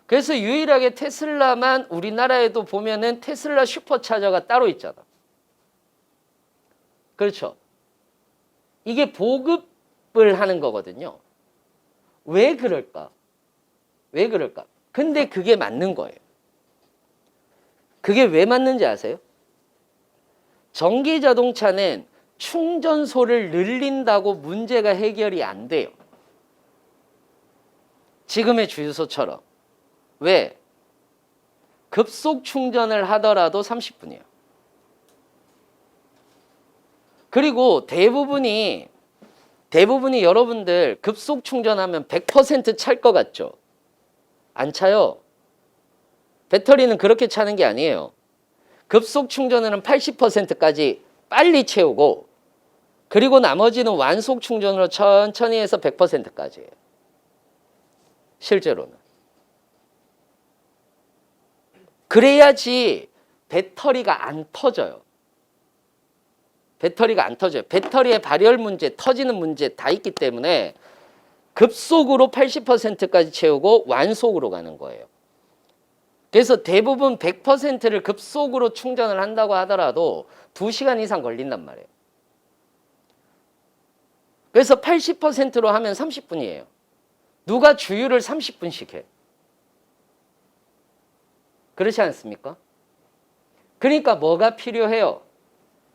그래서 유일하게 테슬라만 우리나라에도 보면은 테슬라 슈퍼차저가 따로 있잖아. 그렇죠. 이게 보급을 하는 거거든요. 왜 그럴까? 근데 그게 맞는 거예요. 그게 왜 맞는지 아세요? 전기 자동차는 충전소를 늘린다고 문제가 해결이 안 돼요. 지금의 주유소처럼. 왜? 급속 충전을 하더라도 30분이에요. 그리고 대부분이 여러분들 급속 충전하면 100% 찰 것 같죠? 안 차요. 배터리는 그렇게 차는 게 아니에요. 급속 충전은 80%까지 빨리 채우고 그리고 나머지는 완속 충전으로 천천히 해서 100%까지예요. 실제로는. 그래야지 배터리가 안 터져요. 배터리의 발열 문제, 터지는 문제 다 있기 때문에 급속으로 80%까지 채우고 완속으로 가는 거예요. 그래서 대부분 100%를 급속으로 충전을 한다고 하더라도 2시간 이상 걸린단 말이에요. 그래서 80%로 하면 30분이에요. 누가 주유를 30분씩 해? 그렇지 않습니까? 그러니까 뭐가 필요해요?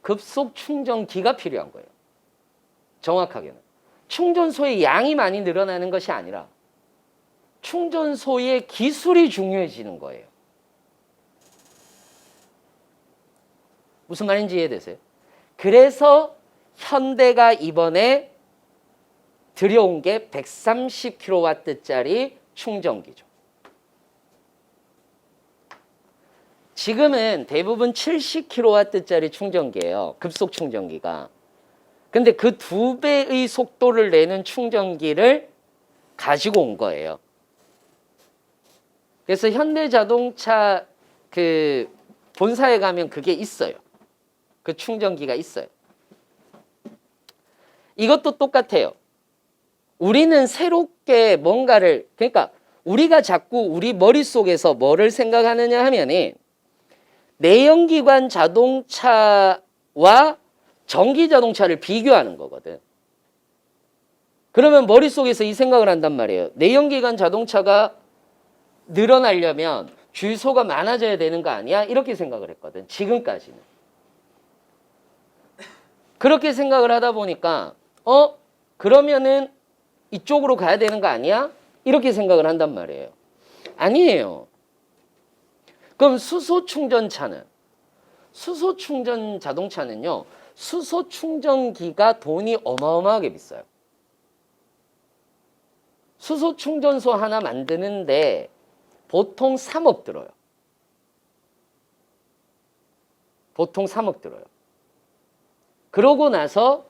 급속 충전기가 필요한 거예요. 정확하게는. 충전소의 양이 많이 늘어나는 것이 아니라 충전소의 기술이 중요해지는 거예요. 무슨 말인지 이해되세요? 그래서 현대가 이번에 들여온 게 130kW짜리 충전기죠. 지금은 대부분 70kW짜리 충전기예요. 급속 충전기가. 근데 그 2배의 속도를 내는 충전기를 가지고 온 거예요. 그래서 현대자동차 그 본사에 가면 그게 있어요. 그 충전기가 있어요. 이것도 똑같아요. 우리는 새롭게 뭔가를, 그러니까 우리가 자꾸 우리 머릿속에서 뭐를 생각하느냐 하면은 내연기관 자동차와 전기자동차를 비교하는 거거든. 그러면 머릿속에서 이 생각을 한단 말이에요. 내연기관 자동차가 늘어나려면 주유소가 많아져야 되는 거 아니야? 이렇게 생각을 했거든. 지금까지는. 그렇게 생각을 하다 보니까 그러면은 이쪽으로 가야 되는 거 아니야? 이렇게 생각을 한단 말이에요. 아니에요. 그럼 수소 충전 자동차는요. 수소 충전기가 돈이 어마어마하게 비싸요. 수소 충전소 하나 만드는데 보통 3억 들어요. 보통 3억 들어요. 그러고 나서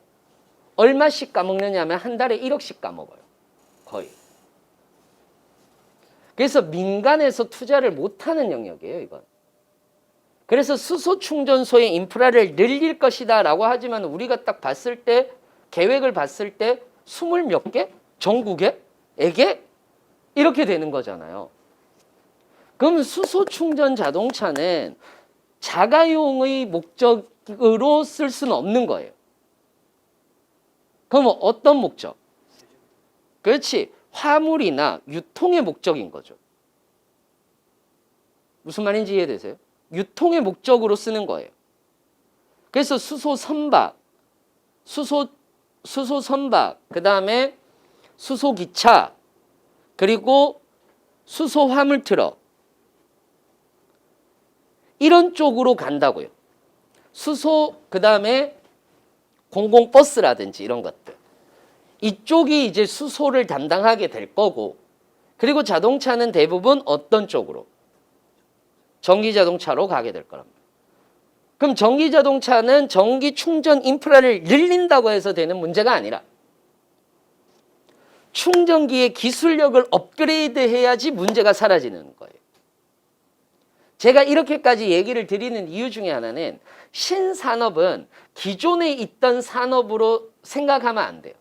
얼마씩 까먹느냐면 한 달에 1억씩 까먹어요. 거의. 그래서 민간에서 투자를 못하는 영역이에요, 이건. 그래서 수소 충전소의 인프라를 늘릴 것이다 라고 하지만 우리가 딱 봤을 때, 계획을 봤을 때 20 몇 개? 전국에게? 이렇게 되는 거잖아요. 그럼 수소 충전 자동차는 자가용의 목적으로 쓸 수는 없는 거예요. 그럼 어떤 목적? 그렇지. 화물이나 유통의 목적인 거죠. 무슨 말인지 이해되세요? 유통의 목적으로 쓰는 거예요. 그래서 수소 선박, 그 다음에 수소 기차, 그리고 수소 화물 트럭. 이런 쪽으로 간다고요. 수소, 그 다음에 공공버스라든지 이런 것들. 이쪽이 이제 수소를 담당하게 될 거고, 그리고 자동차는 대부분 어떤 쪽으로? 전기자동차로 가게 될 거랍니다. 그럼 전기자동차는 전기 충전 인프라를 늘린다고 해서 되는 문제가 아니라 충전기의 기술력을 업그레이드 해야지 문제가 사라지는 거예요. 제가 이렇게까지 얘기를 드리는 이유 중에 하나는 신산업은 기존에 있던 산업으로 생각하면 안 돼요.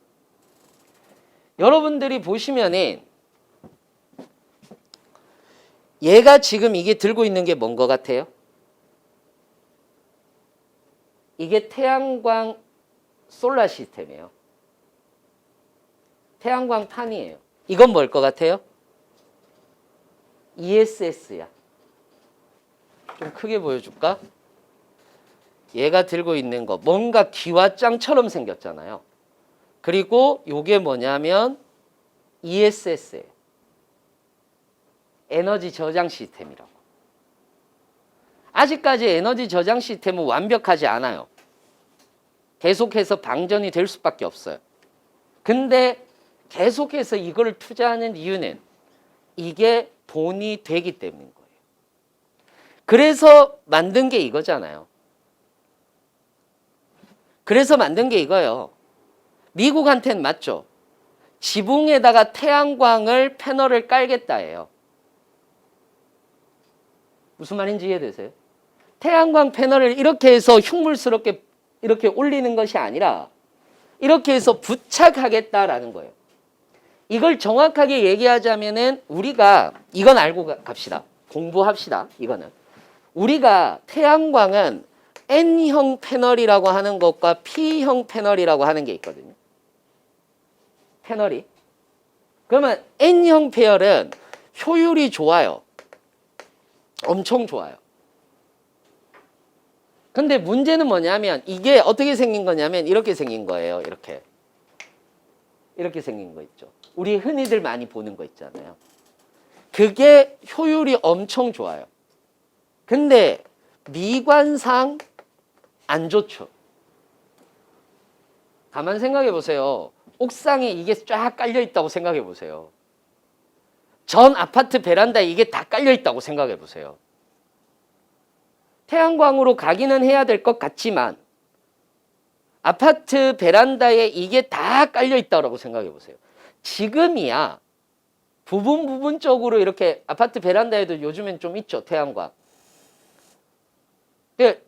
여러분들이 보시면은 얘가 지금 이게 들고 있는 게 뭔 것 같아요? 이게 태양광 솔라 시스템이에요. 태양광 판이에요. 이건 뭘 것 같아요? ESS야. 좀 크게 보여줄까? 얘가 들고 있는 거 뭔가 기와장처럼 생겼잖아요. 그리고 이게 뭐냐면 ESS예요. 에너지 저장 시스템이라고. 아직까지 에너지 저장 시스템은 완벽하지 않아요. 계속해서 방전이 될 수밖에 없어요. 근데 계속해서 이걸 투자하는 이유는 이게 돈이 되기 때문인 거예요. 그래서 만든 게 이거잖아요. 그래서 만든 게 이거예요. 미국한테는 맞죠? 지붕에다가 태양광을 패널을 깔겠다예요. 무슨 말인지 이해되세요? 태양광 패널을 이렇게 해서 흉물스럽게 이렇게 올리는 것이 아니라 이렇게 해서 부착하겠다라는 거예요. 이걸 정확하게 얘기하자면은 우리가 이건 알고 갑시다. 공부합시다. 이거는. 우리가 태양광은 N형 패널이라고 하는 것과 P형 패널이라고 하는 게 있거든요. 패널이. 그러면 N형 패널은 효율이 좋아요. 엄청 좋아요. 근데 문제는 뭐냐면 이게 어떻게 생긴 거냐면 이렇게 생긴 거예요. 이렇게 생긴 거 있죠. 우리 흔히들 많이 보는 거 있잖아요. 그게 효율이 엄청 좋아요. 근데 미관상 안 좋죠. 가만 생각해 보세요. 옥상에 이게 쫙 깔려 있다고 생각해 보세요. 전 아파트 베란다에 이게 다 깔려 있다고 생각해 보세요. 태양광으로 가기는 해야 될 것 같지만 아파트 베란다에 이게 다 깔려 있다고 생각해 보세요. 지금이야 부분적으로 이렇게 아파트 베란다에도 요즘엔 좀 있죠. 태양광.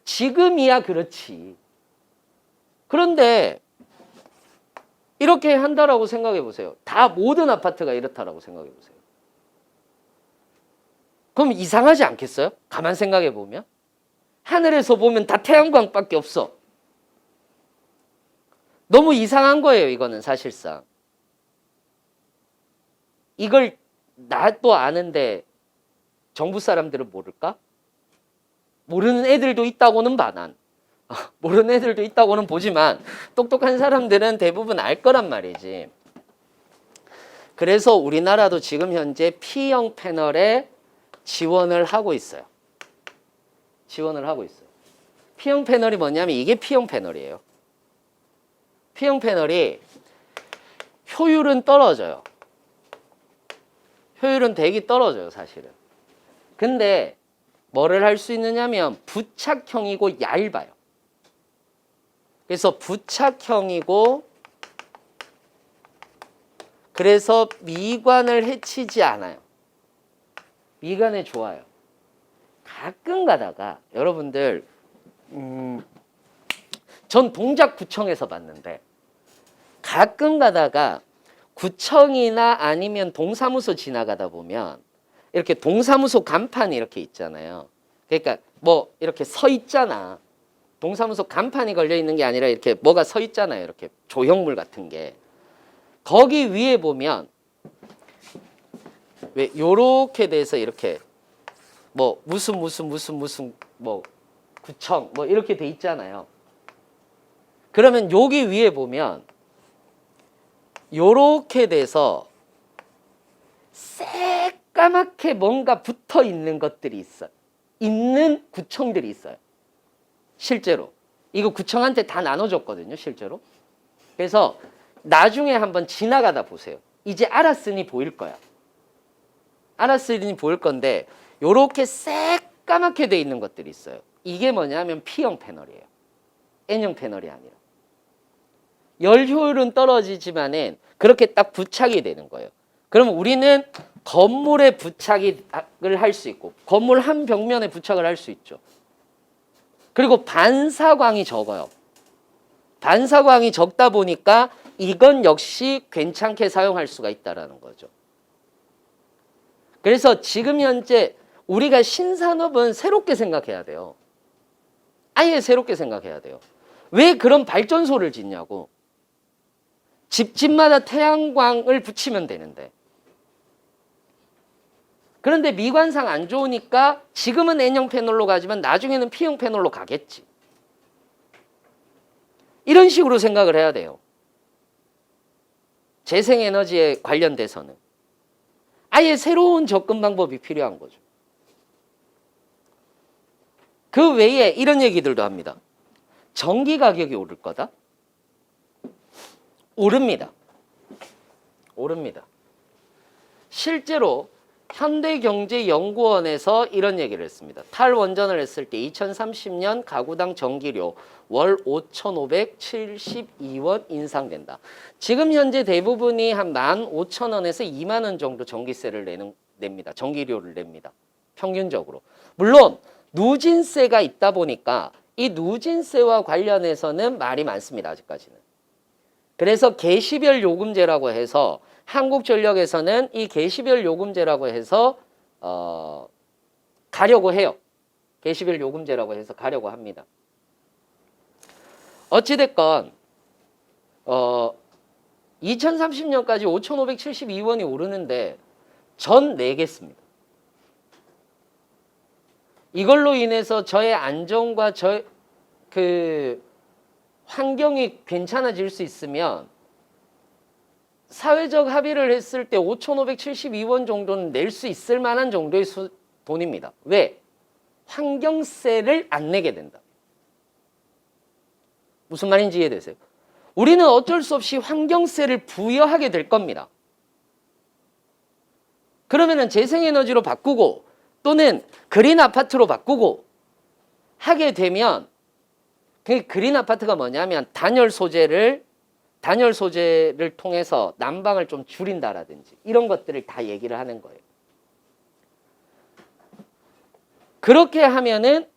지금이야 그렇지. 그런데 이렇게 한다라고 생각해 보세요. 다 모든 아파트가 이렇다라고 생각해 보세요. 그럼 이상하지 않겠어요? 가만 생각해 보면. 하늘에서 보면 다 태양광밖에 없어. 너무 이상한 거예요, 이거는 사실상. 이걸 나도 아는데 정부 사람들은 모를까? 모르는 애들도 있다고는 봐, 난. 모르는 애들도 있다고는 보지만 똑똑한 사람들은 대부분 알 거란 말이지. 그래서 우리나라도 지금 현재 P형 패널에 지원을 하고 있어요. 지원을 하고 있어요. P형 패널이 뭐냐면 이게 P형 패널이에요. P형 패널이 효율은 떨어져요. 효율은 되게 떨어져요, 사실은. 근데 뭐를 할 수 있느냐면 부착형이고 얇아요. 그래서 부착형이고 그래서 미관을 해치지 않아요. 미관에 좋아요. 가끔 가다가 여러분들 전 동작구청에서 봤는데 가끔 가다가 구청이나 아니면 동사무소 지나가다 보면 이렇게 동사무소 간판이 이렇게 있잖아요. 그러니까 뭐 이렇게 서 있잖아. 동사무소 간판이 걸려 있는 게 아니라 이렇게 뭐가 서 있잖아요. 이렇게 조형물 같은 게. 거기 위에 보면 왜 요렇게 돼서 이렇게 뭐 무슨 뭐 구청 뭐 이렇게 돼 있잖아요. 그러면 여기 위에 보면 요렇게 돼서 새까맣게 뭔가 붙어 있는 것들이 있어요. 있는 구청들이 있어요. 실제로. 이거 구청한테 다 나눠줬거든요. 실제로. 그래서 나중에 한번 지나가다 보세요. 이제 알았으니 보일 거야. 알았으니 보일 건데 요렇게 새까맣게 돼 있는 것들이 있어요. 이게 뭐냐면 P형 패널이에요. N형 패널이 아니라. 열 효율은 떨어지지만은 그렇게 딱 부착이 되는 거예요. 그러면 우리는 건물에 부착을 할 수 있고 건물 한 벽면에 부착을 할 수 있죠. 그리고 반사광이 적어요. 반사광이 적다 보니까 이건 역시 괜찮게 사용할 수가 있다는 거죠. 그래서 지금 현재 우리가 신산업은 새롭게 생각해야 돼요. 아예 새롭게 생각해야 돼요. 왜 그런 발전소를 짓냐고. 집집마다 태양광을 붙이면 되는데. 그런데 미관상 안 좋으니까 지금은 N형 패널로 가지만 나중에는 P형 패널로 가겠지. 이런 식으로 생각을 해야 돼요. 재생에너지에 관련돼서는. 아예 새로운 접근 방법이 필요한 거죠. 그 외에 이런 얘기들도 합니다. 전기 가격이 오를 거다? 오릅니다. 오릅니다. 실제로 현대경제연구원에서 이런 얘기를 했습니다. 탈원전을 했을 때 2030년 가구당 전기료 월 5,572원 인상된다. 지금 현재 대부분이 한 15,000원에서 2만 원 정도 전기세를 냅니다. 전기료를 냅니다. 평균적으로. 물론 누진세가 있다 보니까 이 누진세와 관련해서는 말이 많습니다. 아직까지는. 그래서 개시별 요금제라고 해서 한국전력에서는 이 개시별 요금제라고 해서 가려고 해요. 개시별 요금제라고 해서 가려고 합니다. 어찌됐건 2030년까지 5,572원이 오르는데 전 내겠습니다. 이걸로 인해서 저의 안정과 환경이 괜찮아질 수 있으면 사회적 합의를 했을 때 5,572원 정도는 낼 수 있을 만한 정도의 돈입니다. 왜? 환경세를 안 내게 된다. 무슨 말인지 이해되세요? 우리는 어쩔 수 없이 환경세를 부여하게 될 겁니다. 그러면은 재생에너지로 바꾸고 또는 그린 아파트로 바꾸고 하게 되면 그 그린 아파트가 뭐냐면 단열 소재를 통해서 난방을 좀 줄인다라든지 이런 것들을 다 얘기를 하는 거예요. 그렇게 하면은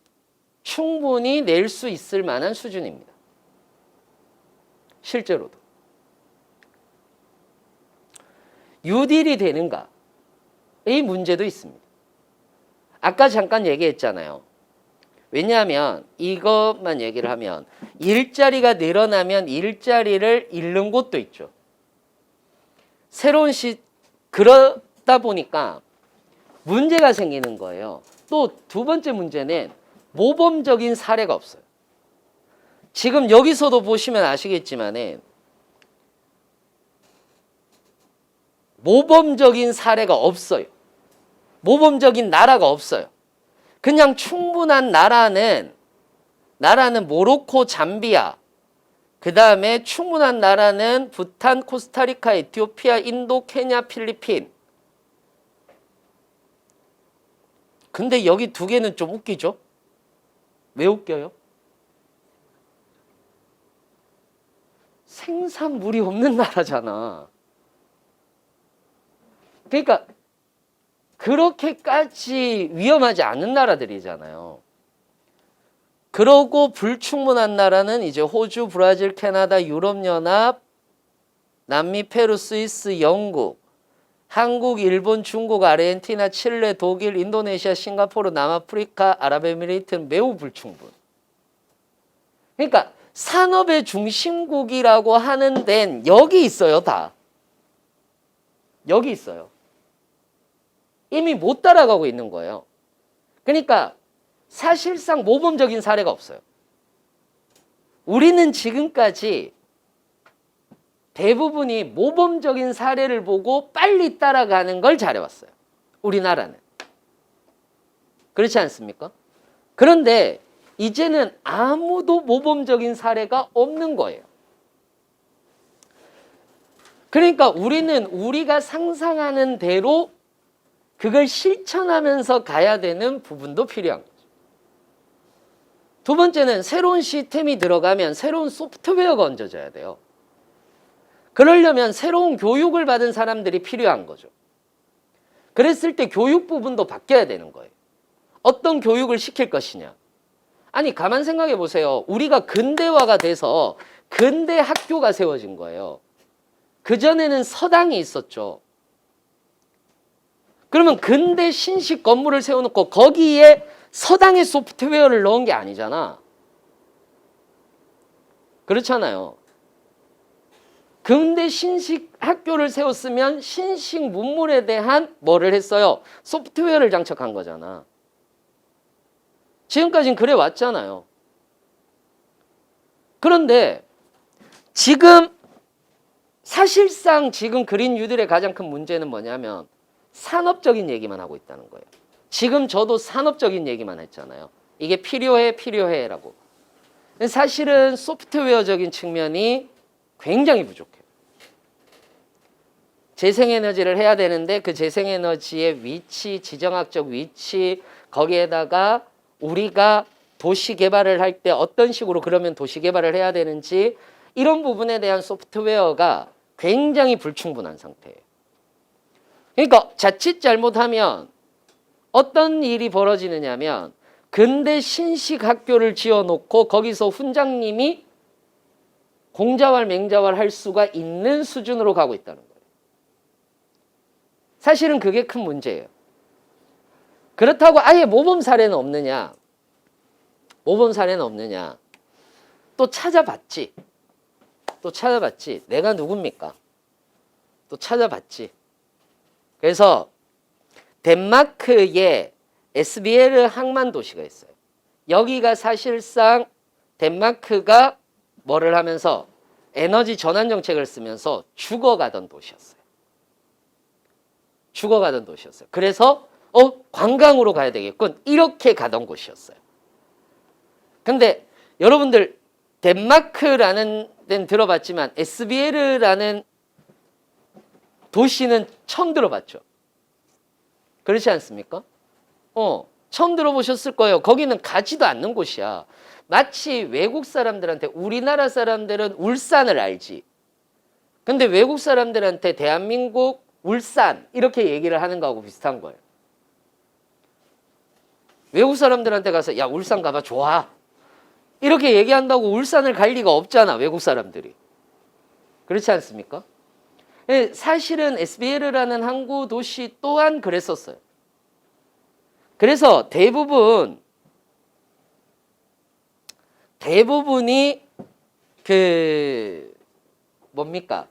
충분히 낼 수 있을 만한 수준입니다. 실제로도. 뉴딜이 되는가? 이 문제도 있습니다. 아까 잠깐 얘기했잖아요. 왜냐하면 이것만 얘기를 하면 일자리가 늘어나면 일자리를 잃는 곳도 있죠. 그러다 보니까 문제가 생기는 거예요. 또 두 번째 문제는 모범적인 사례가 없어요. 지금 여기서도 보시면 아시겠지만은 모범적인 사례가 없어요. 모범적인 나라가 없어요. 그냥 충분한 나라는 모로코, 잠비아, 그 다음에 충분한 나라는 부탄, 코스타리카, 에티오피아, 인도, 케냐, 필리핀. 근데 여기 두 개는 좀 웃기죠? 왜 웃겨요? 생산물이 없는 나라잖아. 그러니까 그렇게까지 위험하지 않은 나라들이잖아요. 그러고 불충분한 나라는 이제 호주, 브라질, 캐나다, 유럽연합, 남미, 페루, 스위스, 영국, 한국, 일본, 중국, 아르헨티나, 칠레, 독일, 인도네시아, 싱가포르, 남아프리카, 아랍에미레이트는 매우 불충분. 그러니까 산업의 중심국이라고 하는 데는 여기 있어요, 다. 여기 있어요. 이미 못 따라가고 있는 거예요. 그러니까 사실상 모범적인 사례가 없어요. 우리는 지금까지 대부분이 모범적인 사례를 보고 빨리 따라가는 걸 잘해왔어요. 우리나라는. 그렇지 않습니까? 그런데 이제는 아무도 모범적인 사례가 없는 거예요. 그러니까 우리는 우리가 상상하는 대로 그걸 실천하면서 가야 되는 부분도 필요한 거죠. 두 번째는 새로운 시스템이 들어가면 새로운 소프트웨어가 얹어져야 돼요. 그러려면 새로운 교육을 받은 사람들이 필요한 거죠. 그랬을 때 교육 부분도 바뀌어야 되는 거예요. 어떤 교육을 시킬 것이냐. 아니 가만 생각해 보세요. 우리가 근대화가 돼서 근대 학교가 세워진 거예요. 그전에는 서당이 있었죠. 그러면 근대 신식 건물을 세워놓고 거기에 서당의 소프트웨어를 넣은 게 아니잖아. 그렇잖아요. 근대 신식 학교를 세웠으면 신식 문물에 대한 뭐를 했어요? 소프트웨어를 장착한 거잖아. 지금까지는 그래 왔잖아요. 그런데 지금 사실상 지금 그린 뉴딜의 가장 큰 문제는 뭐냐면 산업적인 얘기만 하고 있다는 거예요. 지금 저도 산업적인 얘기만 했잖아요. 이게 필요해 라고. 사실은 소프트웨어적인 측면이 굉장히 부족해요. 재생에너지를 해야 되는데 그 재생에너지의 위치, 지정학적 위치, 거기에다가 우리가 도시 개발을 할 때 어떤 식으로 그러면 도시 개발을 해야 되는지 이런 부분에 대한 소프트웨어가 굉장히 불충분한 상태예요. 그러니까 자칫 잘못하면 어떤 일이 벌어지느냐면 근대 신식 학교를 지어놓고 거기서 훈장님이 공자왈 맹자왈 할 수가 있는 수준으로 가고 있다는 거예요. 사실은 그게 큰 문제예요. 그렇다고 아예 모범 사례는 없느냐? 모범 사례는 없느냐? 또 찾아봤지. 내가 누굽니까? 또 찾아봤지. 그래서 덴마크에 SBL 항만 도시가 있어요. 여기가 사실상 덴마크가 뭐를 하면서 에너지 전환 정책을 쓰면서 죽어가던 도시였어요. 그래서 관광으로 가야 되겠군. 이렇게 가던 곳이었어요. 근데 여러분들 덴마크라는 데는 들어봤지만 SBL라는 도시는 처음 들어봤죠. 그렇지 않습니까? 처음 들어보셨을 거예요. 거기는 가지도 않는 곳이야. 마치 외국 사람들한테 우리나라 사람들은 울산을 알지. 근데 외국 사람들한테 대한민국 울산 이렇게 얘기를 하는 거하고 비슷한 거예요. 외국 사람들한테 가서 야 울산 가봐 좋아. 이렇게 얘기한다고 울산을 갈 리가 없잖아. 외국 사람들이. 그렇지 않습니까? 사실은 SBL이라는 항구 도시 또한 그랬었어요. 그래서 대부분이 뭡니까?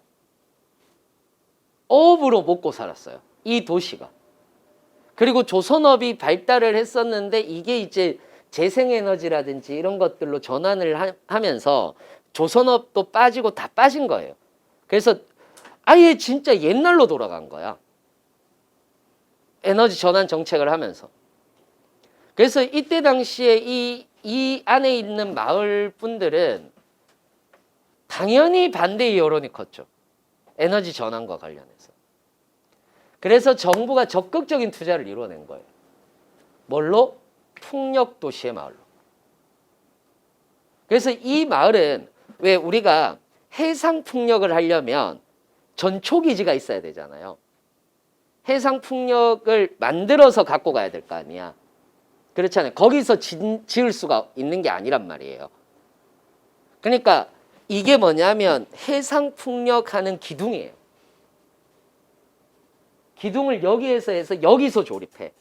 어업으로 먹고 살았어요. 이 도시가. 그리고 조선업이 발달을 했었는데 이게 이제 재생에너지라든지 이런 것들로 전환을 하면서 조선업도 빠지고 다 빠진 거예요. 그래서 아예 진짜 옛날로 돌아간 거야. 에너지 전환 정책을 하면서. 그래서 이때 당시에 이 안에 있는 마을 분들은 당연히 반대의 여론이 컸죠. 에너지 전환과 관련해서. 그래서 정부가 적극적인 투자를 이루어낸 거예요. 뭘로? 풍력도시의 마을로. 그래서 이 마을은 왜 우리가 해상풍력을 하려면 전초기지가 있어야 되잖아요. 해상풍력을 만들어서 갖고 가야 될 거 아니야. 그렇잖아요. 거기서 지을 수가 있는 게 아니란 말이에요. 그러니까 이게 뭐냐면 해상풍력하는 기둥이에요. 기둥을 여기에서 해서 여기서 조립해.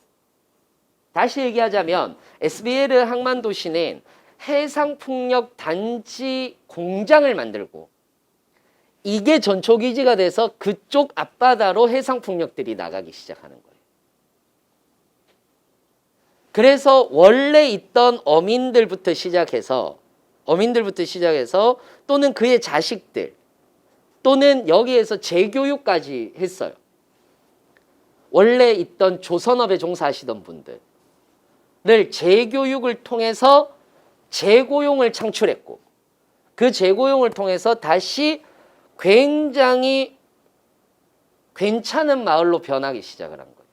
다시 얘기하자면 SBL 항만도시는 해상풍력 단지 공장을 만들고 이게 전초기지가 돼서 그쪽 앞바다로 해상풍력들이 나가기 시작하는 거예요. 그래서 원래 있던 어민들부터 시작해서 또는 그의 자식들 또는 여기에서 재교육까지 했어요. 원래 있던 조선업에 종사하시던 분들을 재교육을 통해서 재고용을 창출했고 그 재고용을 통해서 다시 굉장히 괜찮은 마을로 변하기 시작을 한 거예요.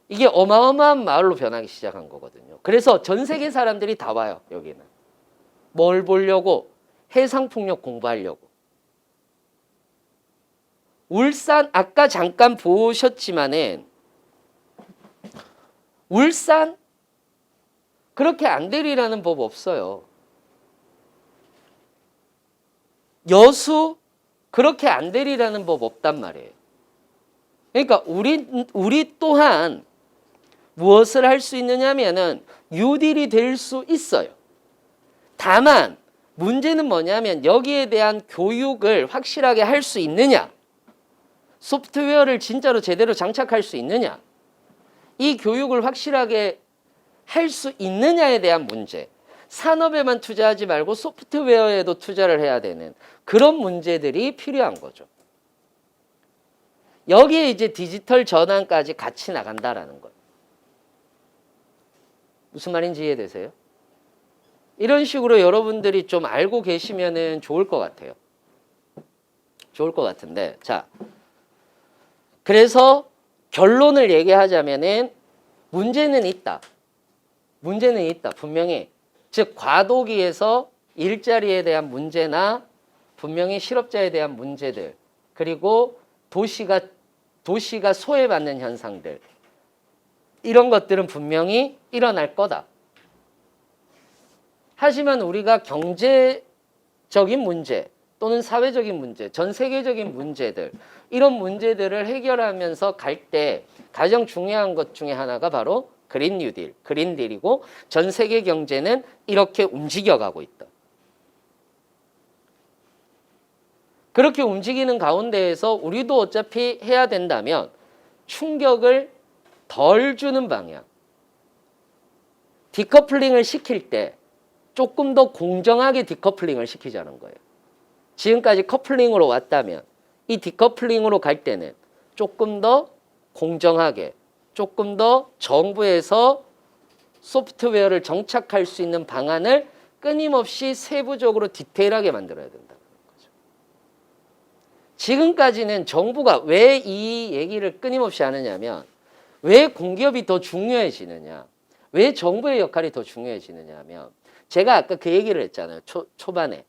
이게 어마어마한 마을로 변하기 시작한 거거든요. 그래서 전 세계 사람들이 다 와요. 여기는. 뭘 보려고? 해상풍력 공부하려고. 울산 아까 잠깐 보셨지만은 울산 그렇게 안 되리라는 법 없어요. 여수 그렇게 안 되리라는 법 없단 말이에요. 그러니까 우리 또한 무엇을 할 수 있느냐면은 뉴딜이 될 수 있어요. 다만 문제는 뭐냐면 여기에 대한 교육을 확실하게 할 수 있느냐, 소프트웨어를 진짜로 제대로 장착할 수 있느냐, 이 교육을 확실하게 할 수 있느냐에 대한 문제. 산업에만 투자하지 말고 소프트웨어에도 투자를 해야 되는 그런 문제들이 필요한 거죠. 여기에 이제 디지털 전환까지 같이 나간다라는 거예요. 무슨 말인지 이해되세요? 이런 식으로 여러분들이 좀 알고 계시면은 좋을 것 같아요. 좋을 것 같은데, 자, 그래서 결론을 얘기하자면은 문제는 있다. 문제는 있다. 분명히. 즉 과도기에서 일자리에 대한 문제나 분명히 실업자에 대한 문제들 그리고 도시가 소외받는 현상들 이런 것들은 분명히 일어날 거다. 하지만 우리가 경제적인 문제 또는 사회적인 문제, 전 세계적인 문제들 이런 문제들을 해결하면서 갈 때 가장 중요한 것 중에 하나가 바로 그린 뉴딜, 그린 딜이고 전 세계 경제는 이렇게 움직여가고 있다. 그렇게 움직이는 가운데에서 우리도 어차피 해야 된다면 충격을 덜 주는 방향. 디커플링을 시킬 때 조금 더 공정하게 디커플링을 시키자는 거예요. 지금까지 커플링으로 왔다면 이 디커플링으로 갈 때는 조금 더 공정하게 조금 더 정부에서 소프트웨어를 정착할 수 있는 방안을 끊임없이 세부적으로 디테일하게 만들어야 된다는 거죠. 지금까지는 정부가 왜 이 얘기를 끊임없이 하느냐면 왜 공기업이 더 중요해지느냐 왜 정부의 역할이 더 중요해지느냐 하면 제가 아까 그 얘기를 했잖아요. 초반에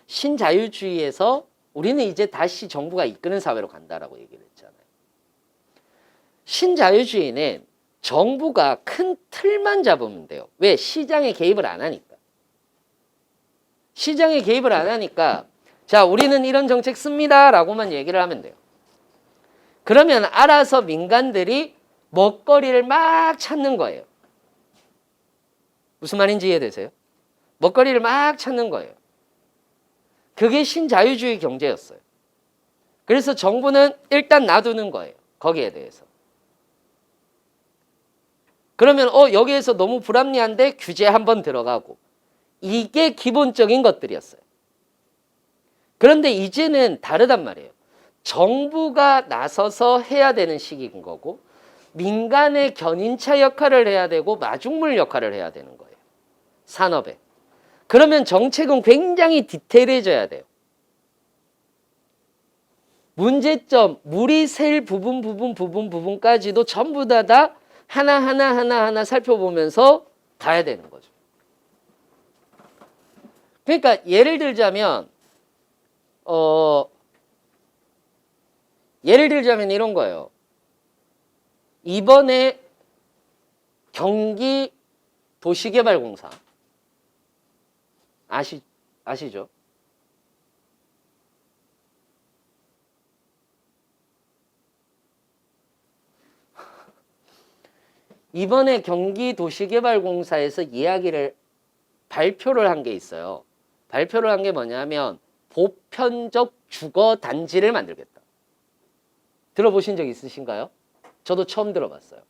신자유주의에서 우리는 이제 다시 정부가 이끄는 사회로 간다라고 얘기를 했잖아요. 신자유주의는 정부가 큰 틀만 잡으면 돼요. 왜? 시장에 개입을 안 하니까. 시장에 개입을 안 하니까 자 우리는 이런 정책 씁니다 라고만 얘기를 하면 돼요. 그러면 알아서 민간들이 먹거리를 막 찾는 거예요. 무슨 말인지 이해되세요? 먹거리를 막 찾는 거예요. 그게 신자유주의 경제였어요. 그래서 정부는 일단 놔두는 거예요. 거기에 대해서. 그러면 여기에서 너무 불합리한데 규제 한번 들어가고 이게 기본적인 것들이었어요. 그런데 이제는 다르단 말이에요. 정부가 나서서 해야 되는 시기인 거고 민간의 견인차 역할을 해야 되고 마중물 역할을 해야 되는 거예요. 산업에. 그러면 정책은 굉장히 디테일해져야 돼요. 문제점, 물이 셀 부분까지도 전부 다 하나하나 살펴보면서 가야 되는 거죠. 그러니까 예를 들자면 이런 거예요. 이번에 경기 도시개발공사 아시죠? 이번에 경기도시개발공사에서 발표를 한 게 있어요. 발표를 한 게 뭐냐면 보편적 주거단지를 만들겠다. 들어보신 적 있으신가요? 저도 처음 들어봤어요.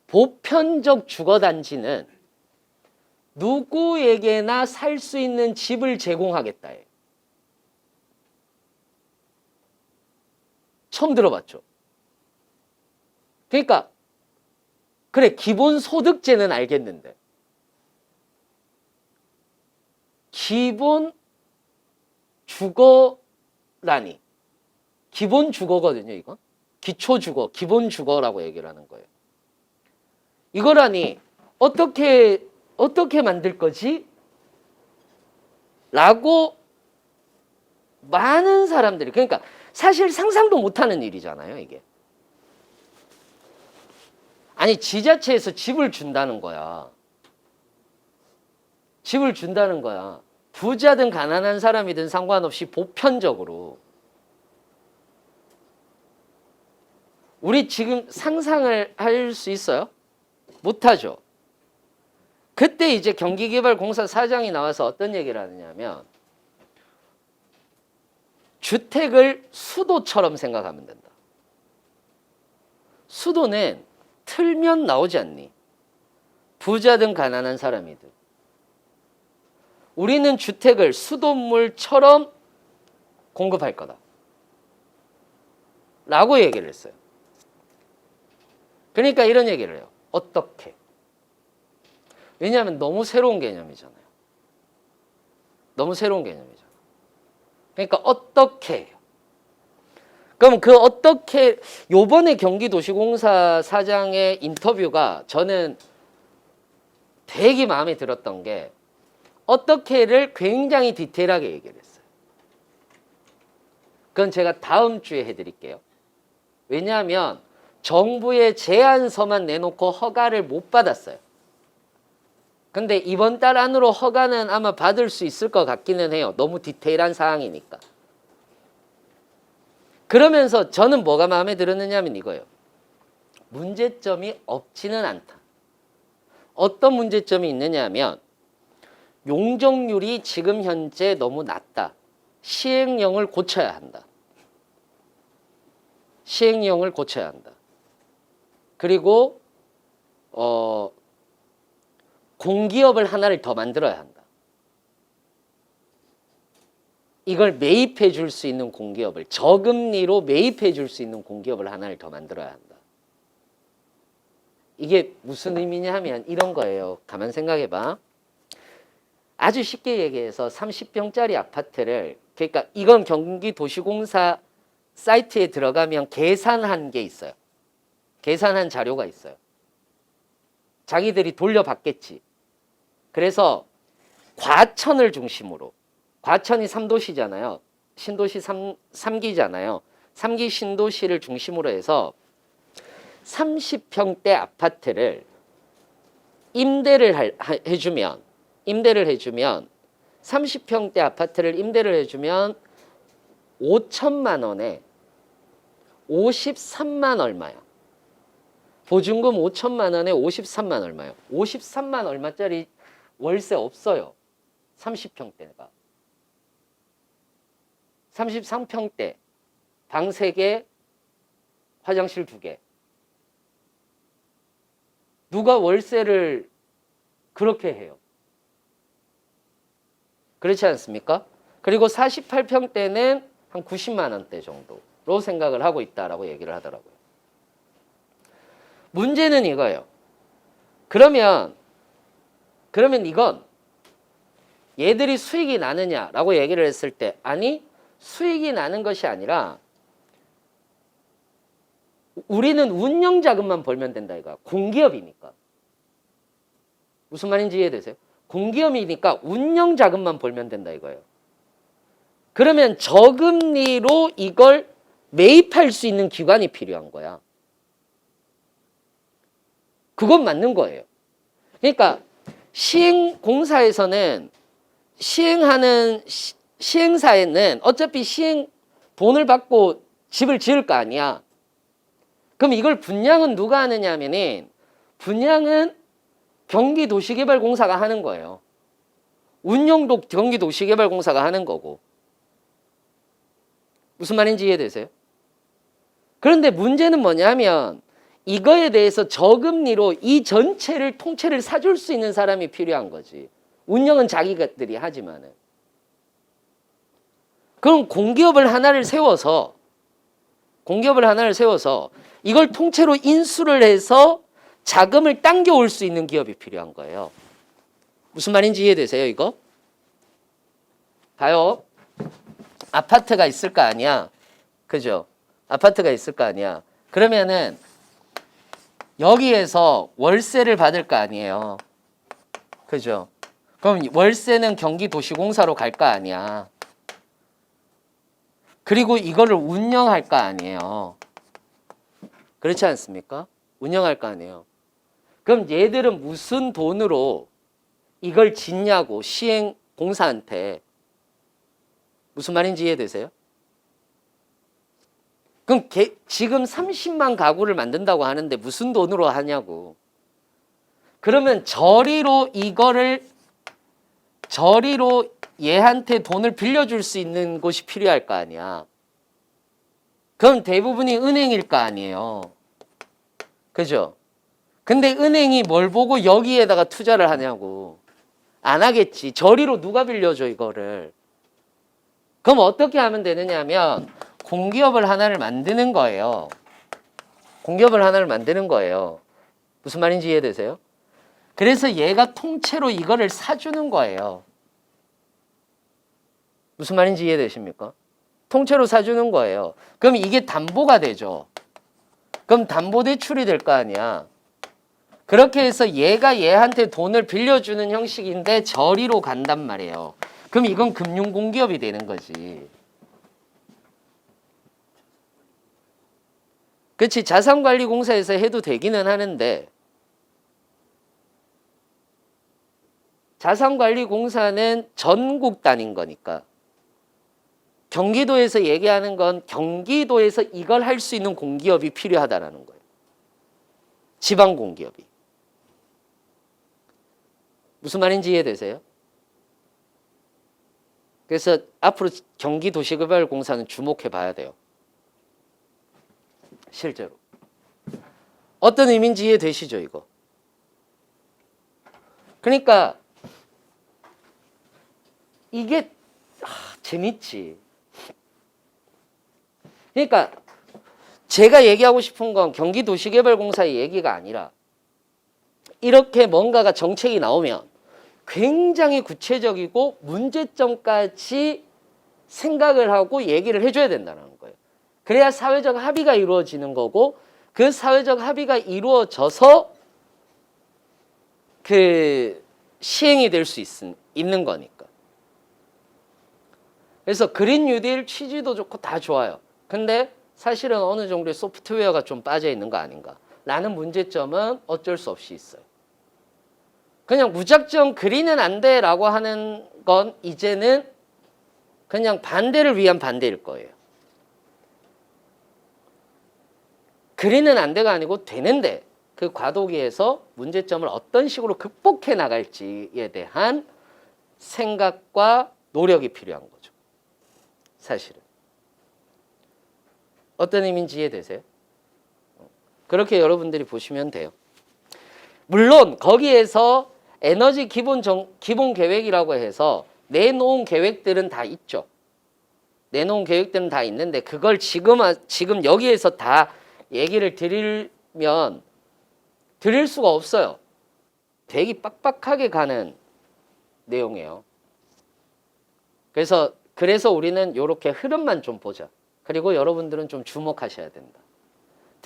보편적 주거단지는 누구에게나 살 수 있는 집을 제공하겠다. 처음 들어봤죠? 그러니까 그래, 기본소득제는 알겠는데 기본 주거라니, 기본 주거거든요. 이건 기초 주거, 기본 주거라고 얘기를 하는 거예요. 이거라니 어떻게 만들 거지? 라고 많은 사람들이, 그러니까 사실 상상도 못하는 일이잖아요, 이게. 아니, 지자체에서 집을 준다는 거야. 집을 준다는 거야. 부자든 가난한 사람이든 상관없이 보편적으로. 우리 지금 상상을 할 수 있어요? 못하죠. 그때 이제 경기개발공사 사장이 나와서 어떤 얘기를 하느냐면 주택을 수도처럼 생각하면 된다. 수도는 틀면 나오지 않니? 부자든 가난한 사람이든. 우리는 주택을 수돗물처럼 공급할 거다. 라고 얘기를 했어요. 그러니까 이런 얘기를 해요. 어떻게? 왜냐하면 너무 새로운 개념이잖아요. 너무 새로운 개념이잖아요. 그러니까 어떻게 해요? 그럼 그 어떻게, 요번에 경기도시공사 사장의 인터뷰가 저는 되게 마음에 들었던 게 어떻게를 굉장히 디테일하게 얘기를 했어요. 그건 제가 다음 주에 해드릴게요. 왜냐하면 정부의 제안서만 내놓고 허가를 못 받았어요. 근데 이번 달 안으로 허가는 아마 받을 수 있을 것 같기는 해요. 너무 디테일한 사항이니까. 그러면서 저는 뭐가 마음에 들었느냐면 이거예요. 문제점이 없지는 않다. 어떤 문제점이 있느냐면 용적률이 지금 현재 너무 낮다. 시행령을 고쳐야 한다. 시행령을 고쳐야 한다. 그리고 공기업을 하나를 더 만들어야 한다. 이걸 매입해 줄 수 있는 공기업을, 저금리로 매입해 줄 수 있는 공기업을 하나를 더 만들어야 한다. 이게 무슨 의미냐 하면 이런 거예요. 가만 생각해 봐. 아주 쉽게 얘기해서 30평짜리 아파트를, 그러니까 이건 경기도시공사 사이트에 들어가면 계산한 게 있어요. 계산한 자료가 있어요. 자기들이 돌려받겠지. 그래서 과천을 중심으로, 과천이 3도시잖아요. 신도시 3기잖아요. 3기 신도시를 중심으로 해서 30평대 아파트를 임대를 해주면 30평대 아파트를 임대를 해주면 5천만 원에 53만 얼마야. 보증금 5천만 원에 53만 얼마요. 53만 얼마짜리 월세 없어요. 30평대가. 33평대 방 3개, 화장실 2개. 누가 월세를 그렇게 해요? 그렇지 않습니까? 그리고 48평대는 한 90만 원대 정도로 생각을 하고 있다라고 얘기를 하더라고요. 문제는 이거예요. 그러면 이건 얘들이 수익이 나느냐라고 얘기를 했을 때, 아니, 수익이 나는 것이 아니라 우리는 운영 자금만 벌면 된다 이거야. 공기업이니까. 무슨 말인지 이해되세요? 공기업이니까 운영 자금만 벌면 된다 이거예요. 그러면 저금리로 이걸 매입할 수 있는 기관이 필요한 거야. 그건 맞는 거예요. 그러니까 시행공사에서는 시행사에는 어차피 돈을 받고 집을 지을 거 아니야. 그럼 이걸 분양은 누가 하느냐 하면은 분양은 경기도시개발공사가 하는 거예요. 운영도 경기도시개발공사가 하는 거고. 무슨 말인지 이해되세요? 그런데 문제는 뭐냐면 이거에 대해서 저금리로 이 전체를 통째를 사줄 수 있는 사람이 필요한 거지. 운영은 자기들이 하지만은. 그럼 공기업을 하나를 세워서 이걸 통째로 인수를 해서 자금을 당겨올 수 있는 기업이 필요한 거예요. 무슨 말인지 이해되세요, 이거? 봐요. 아파트가 있을 거 아니야. 그죠? 아파트가 있을 거 아니야. 그러면은 여기에서 월세를 받을 거 아니에요. 그죠? 그럼 월세는 경기도시공사로 갈 거 아니야. 그리고 이거를 운영할 거 아니에요. 그렇지 않습니까? 운영할 거 아니에요. 그럼 얘들은 무슨 돈으로 이걸 짓냐고, 시행공사한테. 무슨 말인지 이해되세요? 그럼 지금 30만 가구를 만든다고 하는데 무슨 돈으로 하냐고. 그러면 저리로 얘한테 돈을 빌려줄 수 있는 곳이 필요할 거 아니야. 그럼 대부분이 은행일 거 아니에요. 그죠? 근데 은행이 뭘 보고 여기에다가 투자를 하냐고. 안 하겠지. 저리로 누가 빌려줘 이거를. 그럼 어떻게 하면 되느냐 하면 공기업을 하나를 만드는 거예요. 공기업을 하나를 만드는 거예요. 무슨 말인지 이해되세요? 그래서 얘가 통째로 이거를 사주는 거예요. 무슨 말인지 이해되십니까? 통째로 사주는 거예요. 그럼 이게 담보가 되죠. 그럼 담보대출이 될 거 아니야. 그렇게 해서 얘가 얘한테 돈을 빌려주는 형식인데 저리로 간단 말이에요. 그럼 이건 금융공기업이 되는 거지. 그렇지. 자산관리공사에서 해도 되기는 하는데 자산관리공사는 전국 단위인 거니까 경기도에서 얘기하는 건 경기도에서 이걸 할 수 있는 공기업이 필요하다라는 거예요. 지방공기업이. 무슨 말인지 이해되세요? 그래서 앞으로 경기도시개발공사는 주목해 봐야 돼요. 실제로. 어떤 의미인지 이해되시죠, 이거? 그러니까 이게 재밌지. 그러니까 제가 얘기하고 싶은 건 경기도시개발공사의 얘기가 아니라 이렇게 뭔가가 정책이 나오면 굉장히 구체적이고 문제점까지 생각을 하고 얘기를 해줘야 된다는 거예요. 그래야 사회적 합의가 이루어지는 거고 그 사회적 합의가 이루어져서 그 시행이 될 수 있는 거니까. 그래서 그린 뉴딜 취지도 좋고 다 좋아요. 근데 사실은 어느 정도의 소프트웨어가 좀 빠져 있는 거 아닌가 라는 문제점은 어쩔 수 없이 있어요. 그냥 무작정 그린은 안 돼라고 하는 건 이제는 그냥 반대를 위한 반대일 거예요. 그린은 안 돼가 아니고 되는데 그 과도기에서 문제점을 어떤 식으로 극복해 나갈지에 대한 생각과 노력이 필요한 거죠. 사실은. 어떤 의미인지 이해되세요? 그렇게 여러분들이 보시면 돼요. 물론 거기에서 에너지 기본 계획이라고 해서 내놓은 계획들은 다 있죠. 내놓은 계획들은 다 있는데 그걸 지금 여기에서 다 얘기를 드리면 드릴 수가 없어요. 되게 빡빡하게 가는 내용이에요. 그래서 우리는 이렇게 흐름만 좀 보자. 그리고 여러분들은 좀 주목하셔야 된다.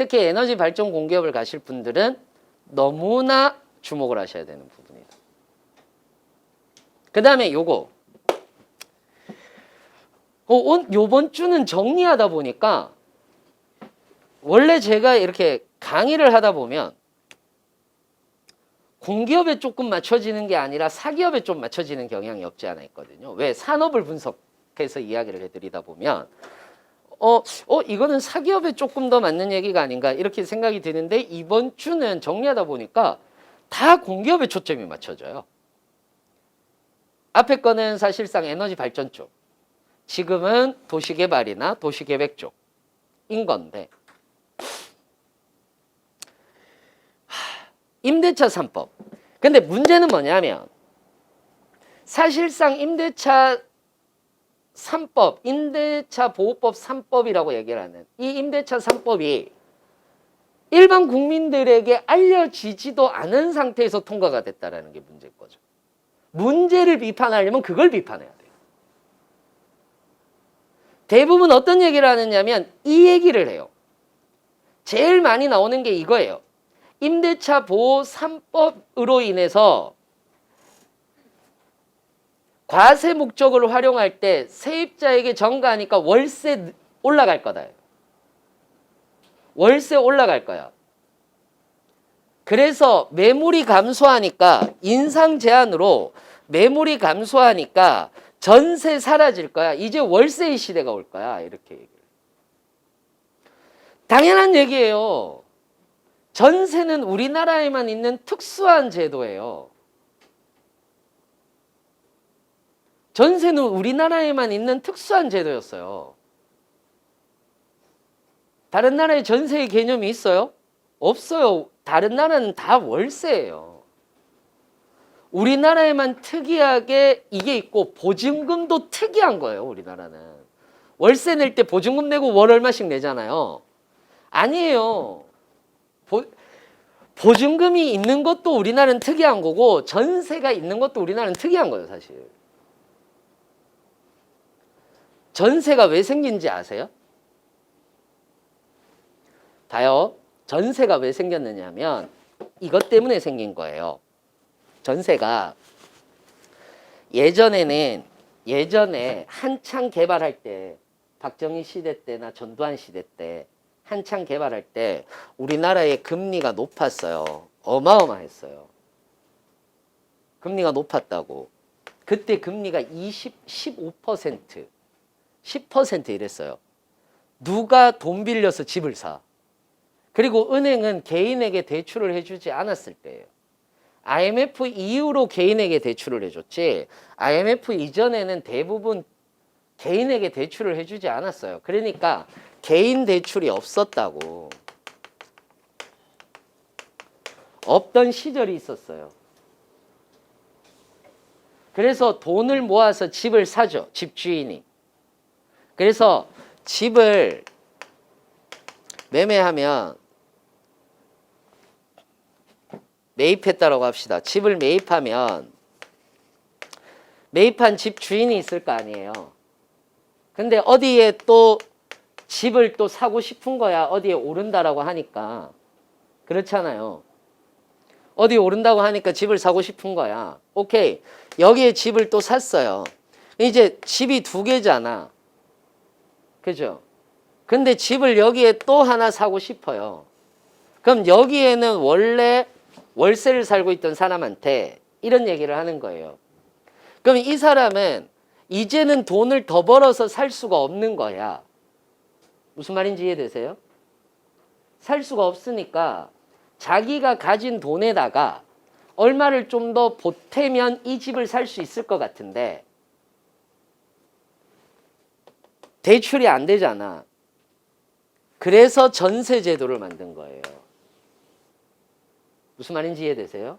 특히 에너지 발전 공기업을 가실 분들은 너무나 주목을 하셔야 되는 부분이다. 그 다음에 요거. 요번 주는 정리하다 보니까 원래 제가 이렇게 강의를 하다 보면 공기업에 조금 맞춰지는 게 아니라 사기업에 좀 맞춰지는 경향이 없지 않아 있거든요. 왜? 산업을 분석해서 이야기를 해드리다 보면 이거는 사기업에 조금 더 맞는 얘기가 아닌가 이렇게 생각이 드는데 이번 주는 정리하다 보니까 다 공기업에 초점이 맞춰져요. 앞에 거는 사실상 에너지 발전 쪽, 지금은 도시개발이나 도시계획 쪽인 건데 임대차 3법. 근데 문제는 뭐냐면 사실상 임대차 3법, 임대차 보호법 3법이라고 얘기를 하는 이 임대차 3법이 일반 국민들에게 알려지지도 않은 상태에서 통과가 됐다는 게 문제인 거죠. 문제를 비판하려면 그걸 비판해야 돼요. 대부분 어떤 얘기를 하느냐면 이 얘기를 해요. 제일 많이 나오는 게 이거예요. 임대차 보호 3법으로 인해서 과세 목적으로 활용할 때 세입자에게 전가하니까 월세 올라갈 거다. 월세 올라갈 거야. 그래서 매물이 감소하니까 인상 제한으로 매물이 감소하니까 전세 사라질 거야. 이제 월세의 시대가 올 거야. 이렇게 얘기를. 당연한 얘기예요. 전세는 우리나라에만 있는 특수한 제도예요. 전세는 우리나라에만 있는 특수한 제도였어요. 다른 나라에 전세의 개념이 있어요? 없어요. 다른 나라는 다 월세예요. 우리나라에만 특이하게 이게 있고 보증금도 특이한 거예요. 우리나라는. 월세 낼 때 보증금 내고 월 얼마씩 내잖아요. 아니에요. 보증금이 있는 것도 우리나라는 특이한 거고 전세가 있는 것도 우리나라는 특이한 거예요. 사실. 전세가 왜 생긴지 아세요? 봐요. 전세가 왜 생겼느냐면 이것 때문에 생긴 거예요. 전세가 예전에 한창 개발할 때 박정희 시대 때나 전두환 시대 때 한창 개발할 때 우리나라의 금리가 높았어요. 어마어마했어요. 금리가 높았다고. 그때 금리가 15%, 10% 이랬어요. 누가 돈 빌려서 집을 사? 그리고 은행은 개인에게 대출을 해주지 않았을 때예요. IMF 이후로 개인에게 대출을 해줬지 IMF 이전에는 대부분 개인에게 대출을 해주지 않았어요. 그러니까 개인 대출이 없었다고. 없던 시절이 있었어요. 그래서 돈을 모아서 집을 사죠. 집주인이. 그래서 집을 매매하면 매입했다라고 합시다. 집을 매입하면 매입한 집 주인이 있을 거 아니에요. 근데 어디에 또 집을 또 사고 싶은 거야. 어디에 오른다라고 하니까. 그렇잖아요. 어디에 오른다고 하니까 집을 사고 싶은 거야. 오케이. 여기에 집을 또 샀어요. 이제 집이 2개잖아. 그죠? 근데 집을 여기에 또 하나 사고 싶어요. 그럼 여기에는 원래 월세를 살고 있던 사람한테 이런 얘기를 하는 거예요. 그럼 이 사람은 이제는 돈을 더 벌어서 살 수가 없는 거야. 무슨 말인지 이해되세요? 살 수가 없으니까 자기가 가진 돈에다가 얼마를 좀 더 보태면 이 집을 살 수 있을 것 같은데 대출이 안 되잖아. 그래서 전세 제도를 만든 거예요. 무슨 말인지 이해되세요?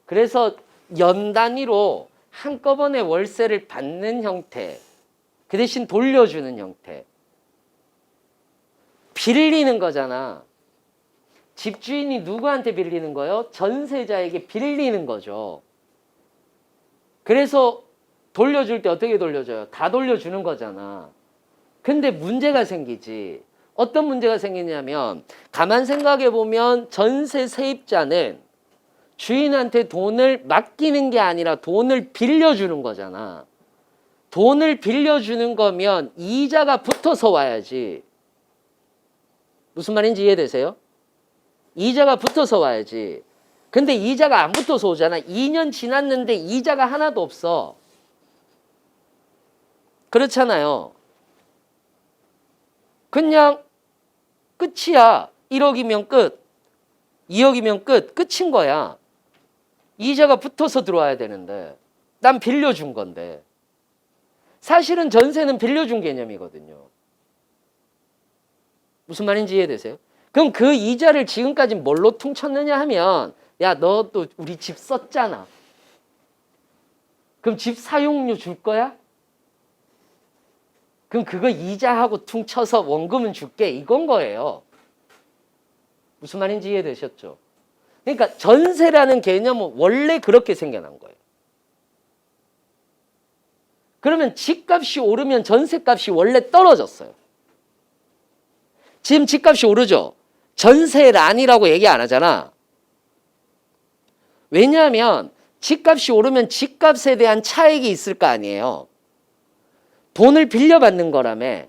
그래서 연 단위로 한꺼번에 월세를 받는 형태, 그 대신 돌려주는 형태. 빌리는 거잖아. 집주인이 누구한테 빌리는 거예요? 전세자에게 빌리는 거죠. 그래서 돌려줄 때 어떻게 돌려줘요? 다 돌려주는 거잖아. 근데 문제가 생기지. 어떤 문제가 생기냐면 가만 생각해 보면 전세 세입자는 주인한테 돈을 맡기는 게 아니라 돈을 빌려주는 거잖아. 돈을 빌려주는 거면 이자가 붙어서 와야지. 무슨 말인지 이해되세요? 이자가 붙어서 와야지. 근데 이자가 안 붙어서 오잖아. 2년 지났는데 이자가 하나도 없어. 그렇잖아요. 그냥 끝이야. 1억이면 끝. 2억이면 끝. 끝인 거야. 이자가 붙어서 들어와야 되는데 난 빌려준 건데. 사실은 전세는 빌려준 개념이거든요. 무슨 말인지 이해되세요? 그럼 그 이자를 지금까지 뭘로 퉁쳤느냐 하면 야, 너 또 우리 집 썼잖아. 그럼 집 사용료 줄 거야? 그럼 그거 이자하고 퉁쳐서 원금은 줄게. 이건 거예요. 무슨 말인지 이해되셨죠? 그러니까 전세라는 개념은 원래 그렇게 생겨난 거예요. 그러면 집값이 오르면 전세값이 원래 떨어졌어요. 지금 집값이 오르죠? 전세란이라고 얘기 안 하잖아. 왜냐하면 집값이 오르면 집값에 대한 차익이 있을 거 아니에요. 돈을 빌려받는 거라며.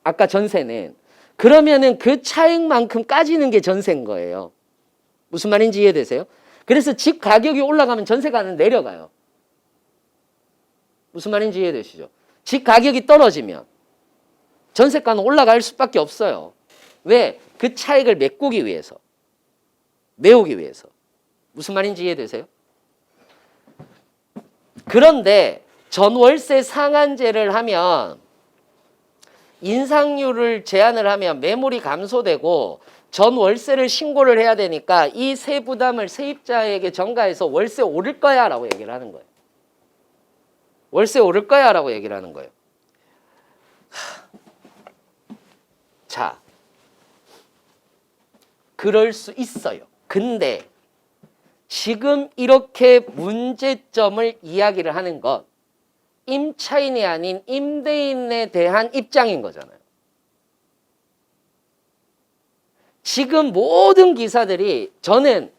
아까 전세는. 그러면은 그 차익만큼 까지는 게 전세인 거예요. 무슨 말인지 이해되세요? 그래서 집 가격이 올라가면 전세가는 내려가요. 무슨 말인지 이해되시죠? 집 가격이 떨어지면 전세가는 올라갈 수밖에 없어요. 왜? 그 차익을 메꾸기 위해서. 메우기 위해서. 무슨 말인지 이해되세요? 그런데 전월세 상한제를 하면 인상률을 제한을 하면 매물이 감소되고 전월세를 신고를 해야 되니까 이 세부담을 세입자에게 전가해서 월세 오를 거야 라고 얘기를 하는 거예요. 월세 오를 거야 라고 얘기를 하는 거예요. 자, 그럴 수 있어요. 근데 지금 이렇게 문제점을 이야기를 하는 건 임차인이 아닌 임대인에 대한 입장인 거잖아요. 지금 모든 기사들이 저는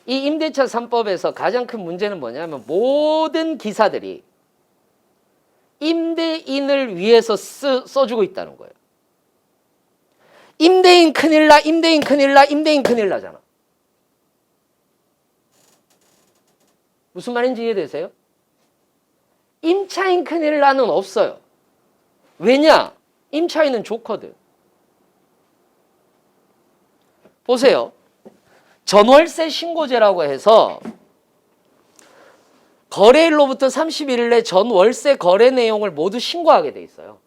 이 임대차 3법에서 가장 큰 문제는 뭐냐면 모든 기사들이 임대인을 위해서 써주고 있다는 거예요. 임대인 큰일 나, 임대인 큰일 나, 임대인 큰일 나잖아. 무슨 말인지 이해되세요? 임차인 큰일 나는 없어요. 왜냐? 임차인은 좋거든. 보세요. 전월세 신고제라고 해서 거래일로부터 30일 내 전월세 거래 내용을 모두 신고하게 돼 있어요.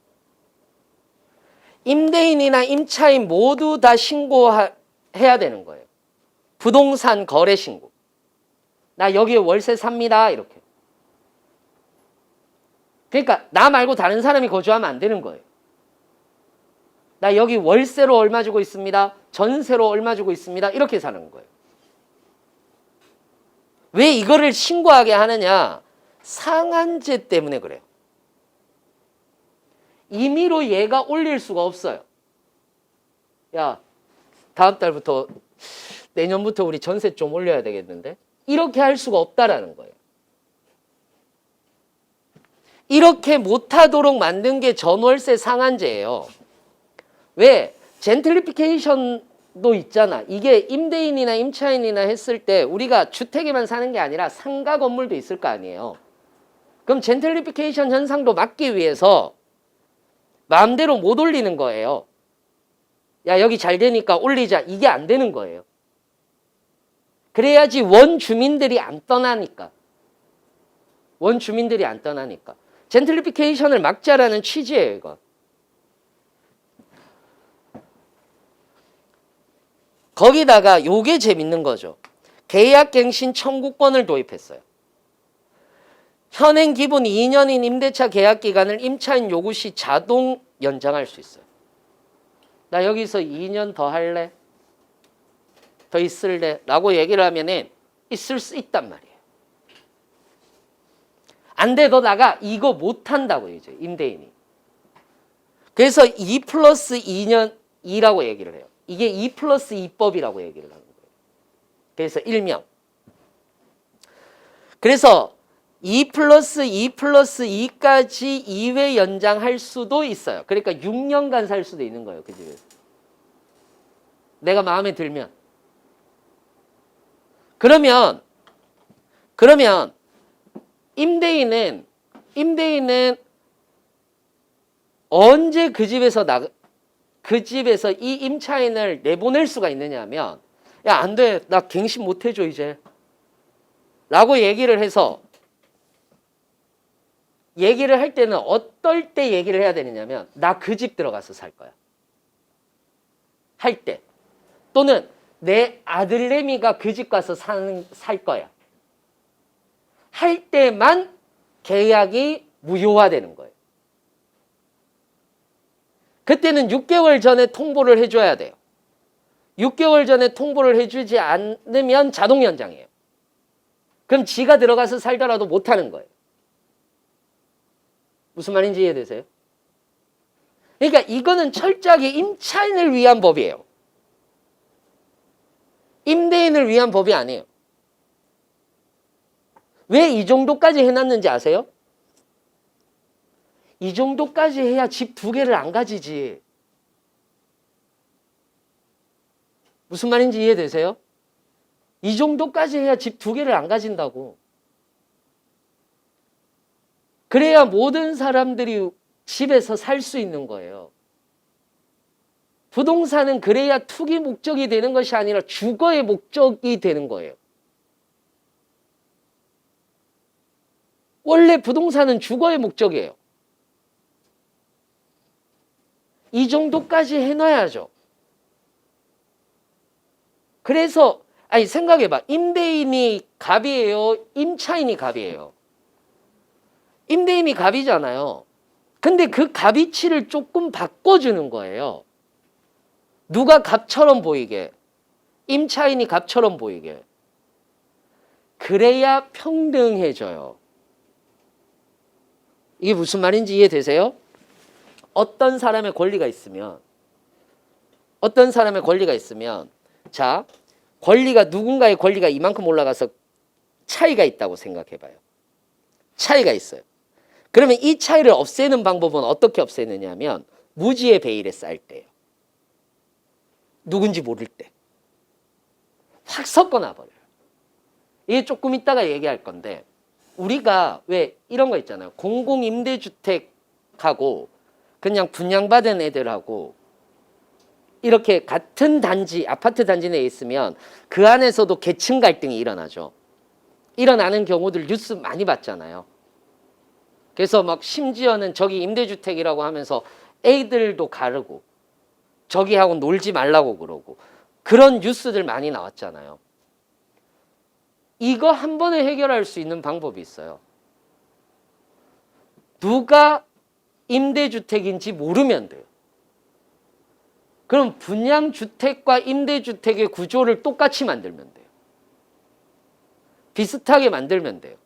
임대인이나 임차인 모두 다 신고해야 되는 거예요. 부동산 거래 신고. 나 여기에 월세 삽니다. 이렇게. 그러니까 나 말고 다른 사람이 거주하면 안 되는 거예요. 나 여기 월세로 얼마 주고 있습니다. 전세로 얼마 주고 있습니다. 이렇게 사는 거예요. 왜 이거를 신고하게 하느냐? 상한제 때문에 그래요. 임의로 얘가 올릴 수가 없어요. 야, 다음 달부터 내년부터 우리 전세 좀 올려야 되겠는데? 이렇게 할 수가 없다라는 거예요. 이렇게 못하도록 만든 게 전월세 상한제예요. 왜? 젠틀리피케이션도 있잖아. 이게 임대인이나 임차인이나 했을 때 우리가 주택에만 사는 게 아니라 상가 건물도 있을 거 아니에요. 그럼 젠틀리피케이션 현상도 막기 위해서 마음대로 못 올리는 거예요. 야, 여기 잘 되니까 올리자. 이게 안 되는 거예요. 그래야지 원주민들이 안 떠나니까. 원주민들이 안 떠나니까. 젠틀리피케이션을 막자라는 취지예요, 이거. 거기다가 요게 재밌는 거죠. 계약갱신 청구권을 도입했어요. 현행 기본 2년인 임대차 계약 기간을 임차인 요구 시 자동 연장할 수 있어요. 나 여기서 2년 더 할래? 더 있을래? 라고 얘기를 하면은 있을 수 있단 말이에요. 안 돼, 너 나가. 이거 못 한다고 이제 임대인이. 그래서 2 플러스 2년 2라고 얘기를 해요. 이게 2 플러스 2법이라고 얘기를 하는 거예요. 그래서 일명. 그래서 2 플러스 2 플러스 2까지 2회 연장할 수도 있어요. 그러니까 6년간 살 수도 있는 거예요. 그 집에서. 내가 마음에 들면. 그러면 임대인은 언제 그 집에서 이 임차인을 내보낼 수가 있느냐 하면, 야, 안 돼. 나 갱신 못 해줘, 이제. 라고 얘기를 해서, 얘기를 할 때는 어떨 때 얘기를 해야 되느냐면, 나 그 집 들어가서 살 거야. 할 때. 또는 내 아들내미가 그 집 가서 살 거야. 할 때만 계약이 무효화되는 거예요. 그때는 6개월 전에 통보를 해줘야 돼요. 6개월 전에 통보를 해주지 않으면 자동 연장이에요. 그럼 지가 들어가서 살더라도 못하는 거예요. 무슨 말인지 이해되세요? 그러니까 이거는 철저하게 임차인을 위한 법이에요. 임대인을 위한 법이 아니에요. 왜 이 정도까지 해놨는지 아세요? 이 정도까지 해야 집 2개를 안 가지지. 무슨 말인지 이해되세요? 이 정도까지 해야 집 2개를 안 가진다고. 그래야 모든 사람들이 집에서 살 수 있는 거예요. 부동산은 그래야 투기 목적이 되는 것이 아니라 주거의 목적이 되는 거예요. 원래 부동산은 주거의 목적이에요. 이 정도까지 해놔야죠. 그래서 아니 생각해봐. 임대인이 갑이에요? 임차인이 갑이에요? 임대인이 갑이잖아요. 근데 그 갑이치를 조금 바꿔주는 거예요. 누가 갑처럼 보이게. 임차인이 갑처럼 보이게. 그래야 평등해져요. 이게 무슨 말인지 이해되세요? 어떤 사람의 권리가 있으면 자, 누군가의 권리가 이만큼 올라가서 차이가 있다고 생각해봐요. 차이가 있어요. 그러면 이 차이를 없애는 방법은 어떻게 없애느냐면 무지의 베일에 쌓일 때예요. 누군지 모를 때. 확 섞어놔버려요. 이게 조금 이따가 얘기할 건데 우리가 왜 이런 거 있잖아요. 공공임대주택하고 그냥 분양받은 애들하고 이렇게 같은 단지, 아파트 단지 내에 있으면 그 안에서도 계층 갈등이 일어나죠. 일어나는 경우들 뉴스 많이 봤잖아요. 그래서 막 심지어는 저기 임대주택이라고 하면서 애들도 가르고 저기하고 놀지 말라고 그러고 그런 뉴스들 많이 나왔잖아요. 이거 한 번에 해결할 수 있는 방법이 있어요. 누가 임대주택인지 모르면 돼요. 그럼 분양주택과 임대주택의 구조를 똑같이 만들면 돼요. 비슷하게 만들면 돼요.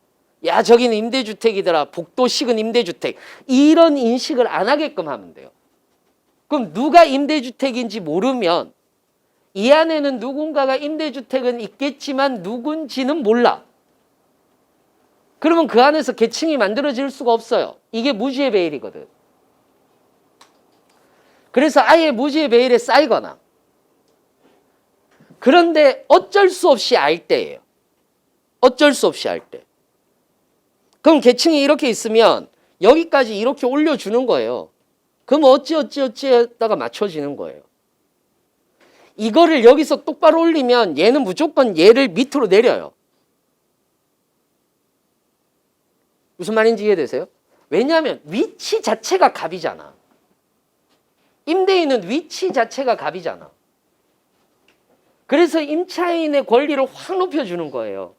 야, 저기는 임대주택이더라. 복도식은 임대주택. 이런 인식을 안 하게끔 하면 돼요. 그럼 누가 임대주택인지 모르면 이 안에는 누군가가 임대주택은 있겠지만 누군지는 몰라. 그러면 그 안에서 계층이 만들어질 수가 없어요. 이게 무지의 베일이거든. 그래서 아예 무지의 베일에 쌓이거나 그런데 어쩔 수 없이 알 때예요. 어쩔 수 없이 알 때. 그럼 계층이 이렇게 있으면 여기까지 이렇게 올려주는 거예요. 그럼 어찌 했다가 맞춰지는 거예요. 이거를 여기서 똑바로 올리면 얘는 무조건 얘를 밑으로 내려요. 무슨 말인지 이해되세요? 왜냐하면 위치 자체가 갑이잖아. 임대인은 위치 자체가 갑이잖아. 그래서 임차인의 권리를 확 높여주는 거예요.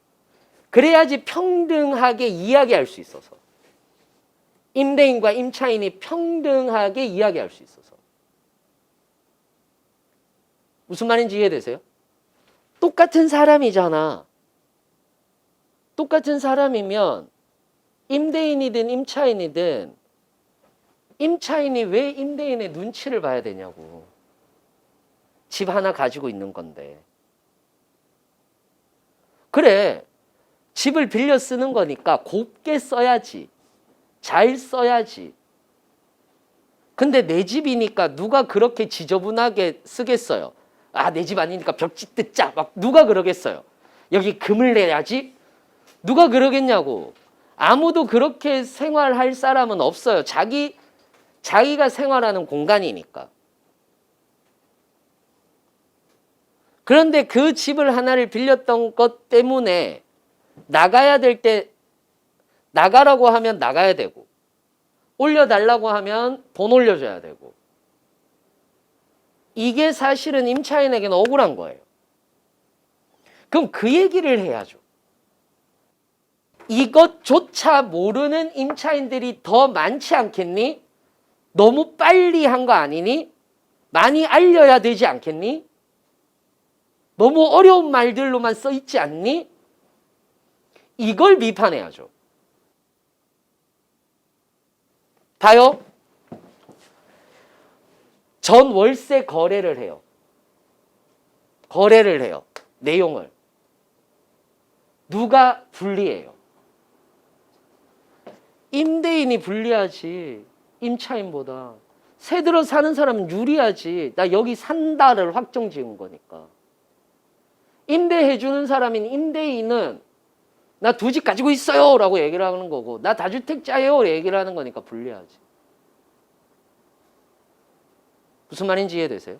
그래야지 평등하게 이야기할 수 있어서. 임대인과 임차인이 평등하게 이야기할 수 있어서. 무슨 말인지 이해되세요? 똑같은 사람이잖아. 똑같은 사람이면 임대인이든 임차인이든 임차인이 왜 임대인의 눈치를 봐야 되냐고. 집 하나 가지고 있는 건데. 그래, 집을 빌려 쓰는 거니까 곱게 써야지. 잘 써야지. 근데 내 집이니까 누가 그렇게 지저분하게 쓰겠어요? 아, 내 집 아니니까 벽지 뜯자. 막 누가 그러겠어요? 여기 금을 내야지? 누가 그러겠냐고. 아무도 그렇게 생활할 사람은 없어요. 자기가 생활하는 공간이니까. 그런데 그 집을 하나를 빌렸던 것 때문에 나가야 될 때 나가라고 하면 나가야 되고, 올려달라고 하면 돈 올려줘야 되고, 이게 사실은 임차인에게는 억울한 거예요. 그럼 그 얘기를 해야죠. 이것조차 모르는 임차인들이 더 많지 않겠니? 너무 빨리 한 거 아니니? 많이 알려야 되지 않겠니? 너무 어려운 말들로만 써 있지 않니? 이걸 비판해야죠. 봐요. 전 월세 거래를 해요. 거래를 해요. 내용을. 누가 불리해요? 임대인이 불리하지. 임차인보다. 새 들어 사는 사람은 유리하지. 나 여기 산다를 확정 지은 거니까. 임대해 주는 사람인 임대인은 나 두 집 가지고 있어요 라고 얘기를 하는 거고, 나 다주택자예요 얘기를 하는 거니까 불리하지. 무슨 말인지 이해되세요?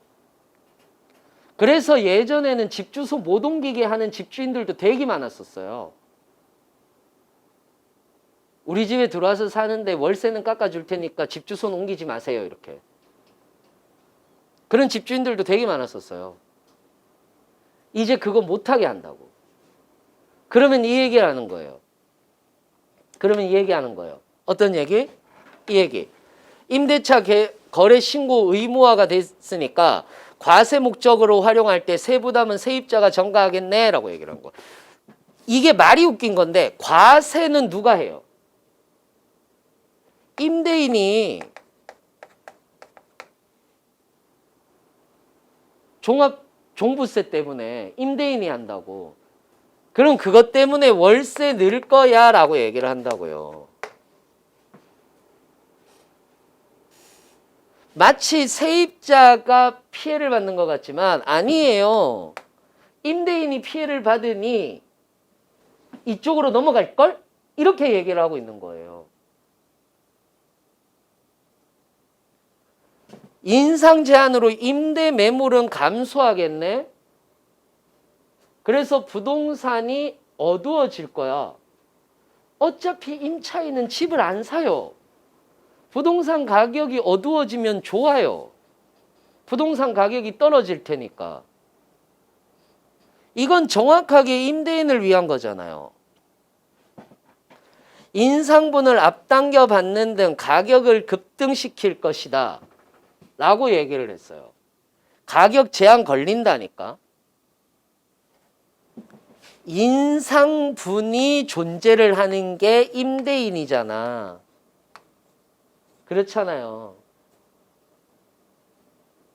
그래서 예전에는 집 주소 못 옮기게 하는 집주인들도 되게 많았었어요. 우리 집에 들어와서 사는데 월세는 깎아줄 테니까 집 주소는 옮기지 마세요 이렇게. 그런 집주인들도 되게 많았었어요. 이제 그거 못하게 한다고. 그러면 이 얘기를 하는 거예요. 그러면 이 얘기하는 거예요. 어떤 얘기? 이 얘기. 임대차 거래 신고 의무화가 됐으니까 과세 목적으로 활용할 때 세부담은 세입자가 전가하겠네 라고 얘기를 한 거예요. 이게 말이 웃긴 건데 과세는 누가 해요? 임대인이 종부세 때문에 임대인이 한다고. 그럼 그것 때문에 월세 늘 거야 라고 얘기를 한다고요. 마치 세입자가 피해를 받는 것 같지만 아니에요. 임대인이 피해를 받으니 이쪽으로 넘어갈걸? 이렇게 얘기를 하고 있는 거예요. 인상 제한으로 임대 매물은 감소하겠네? 그래서 부동산이 어두워질 거야. 어차피 임차인은 집을 안 사요. 부동산 가격이 어두워지면 좋아요. 부동산 가격이 떨어질 테니까. 이건 정확하게 임대인을 위한 거잖아요. 인상분을 앞당겨 받는 등 가격을 급등시킬 것이다 라고 얘기를 했어요. 가격 제한 걸린다니까. 인상분이 존재를 하는 게 임대인이잖아. 그렇잖아요.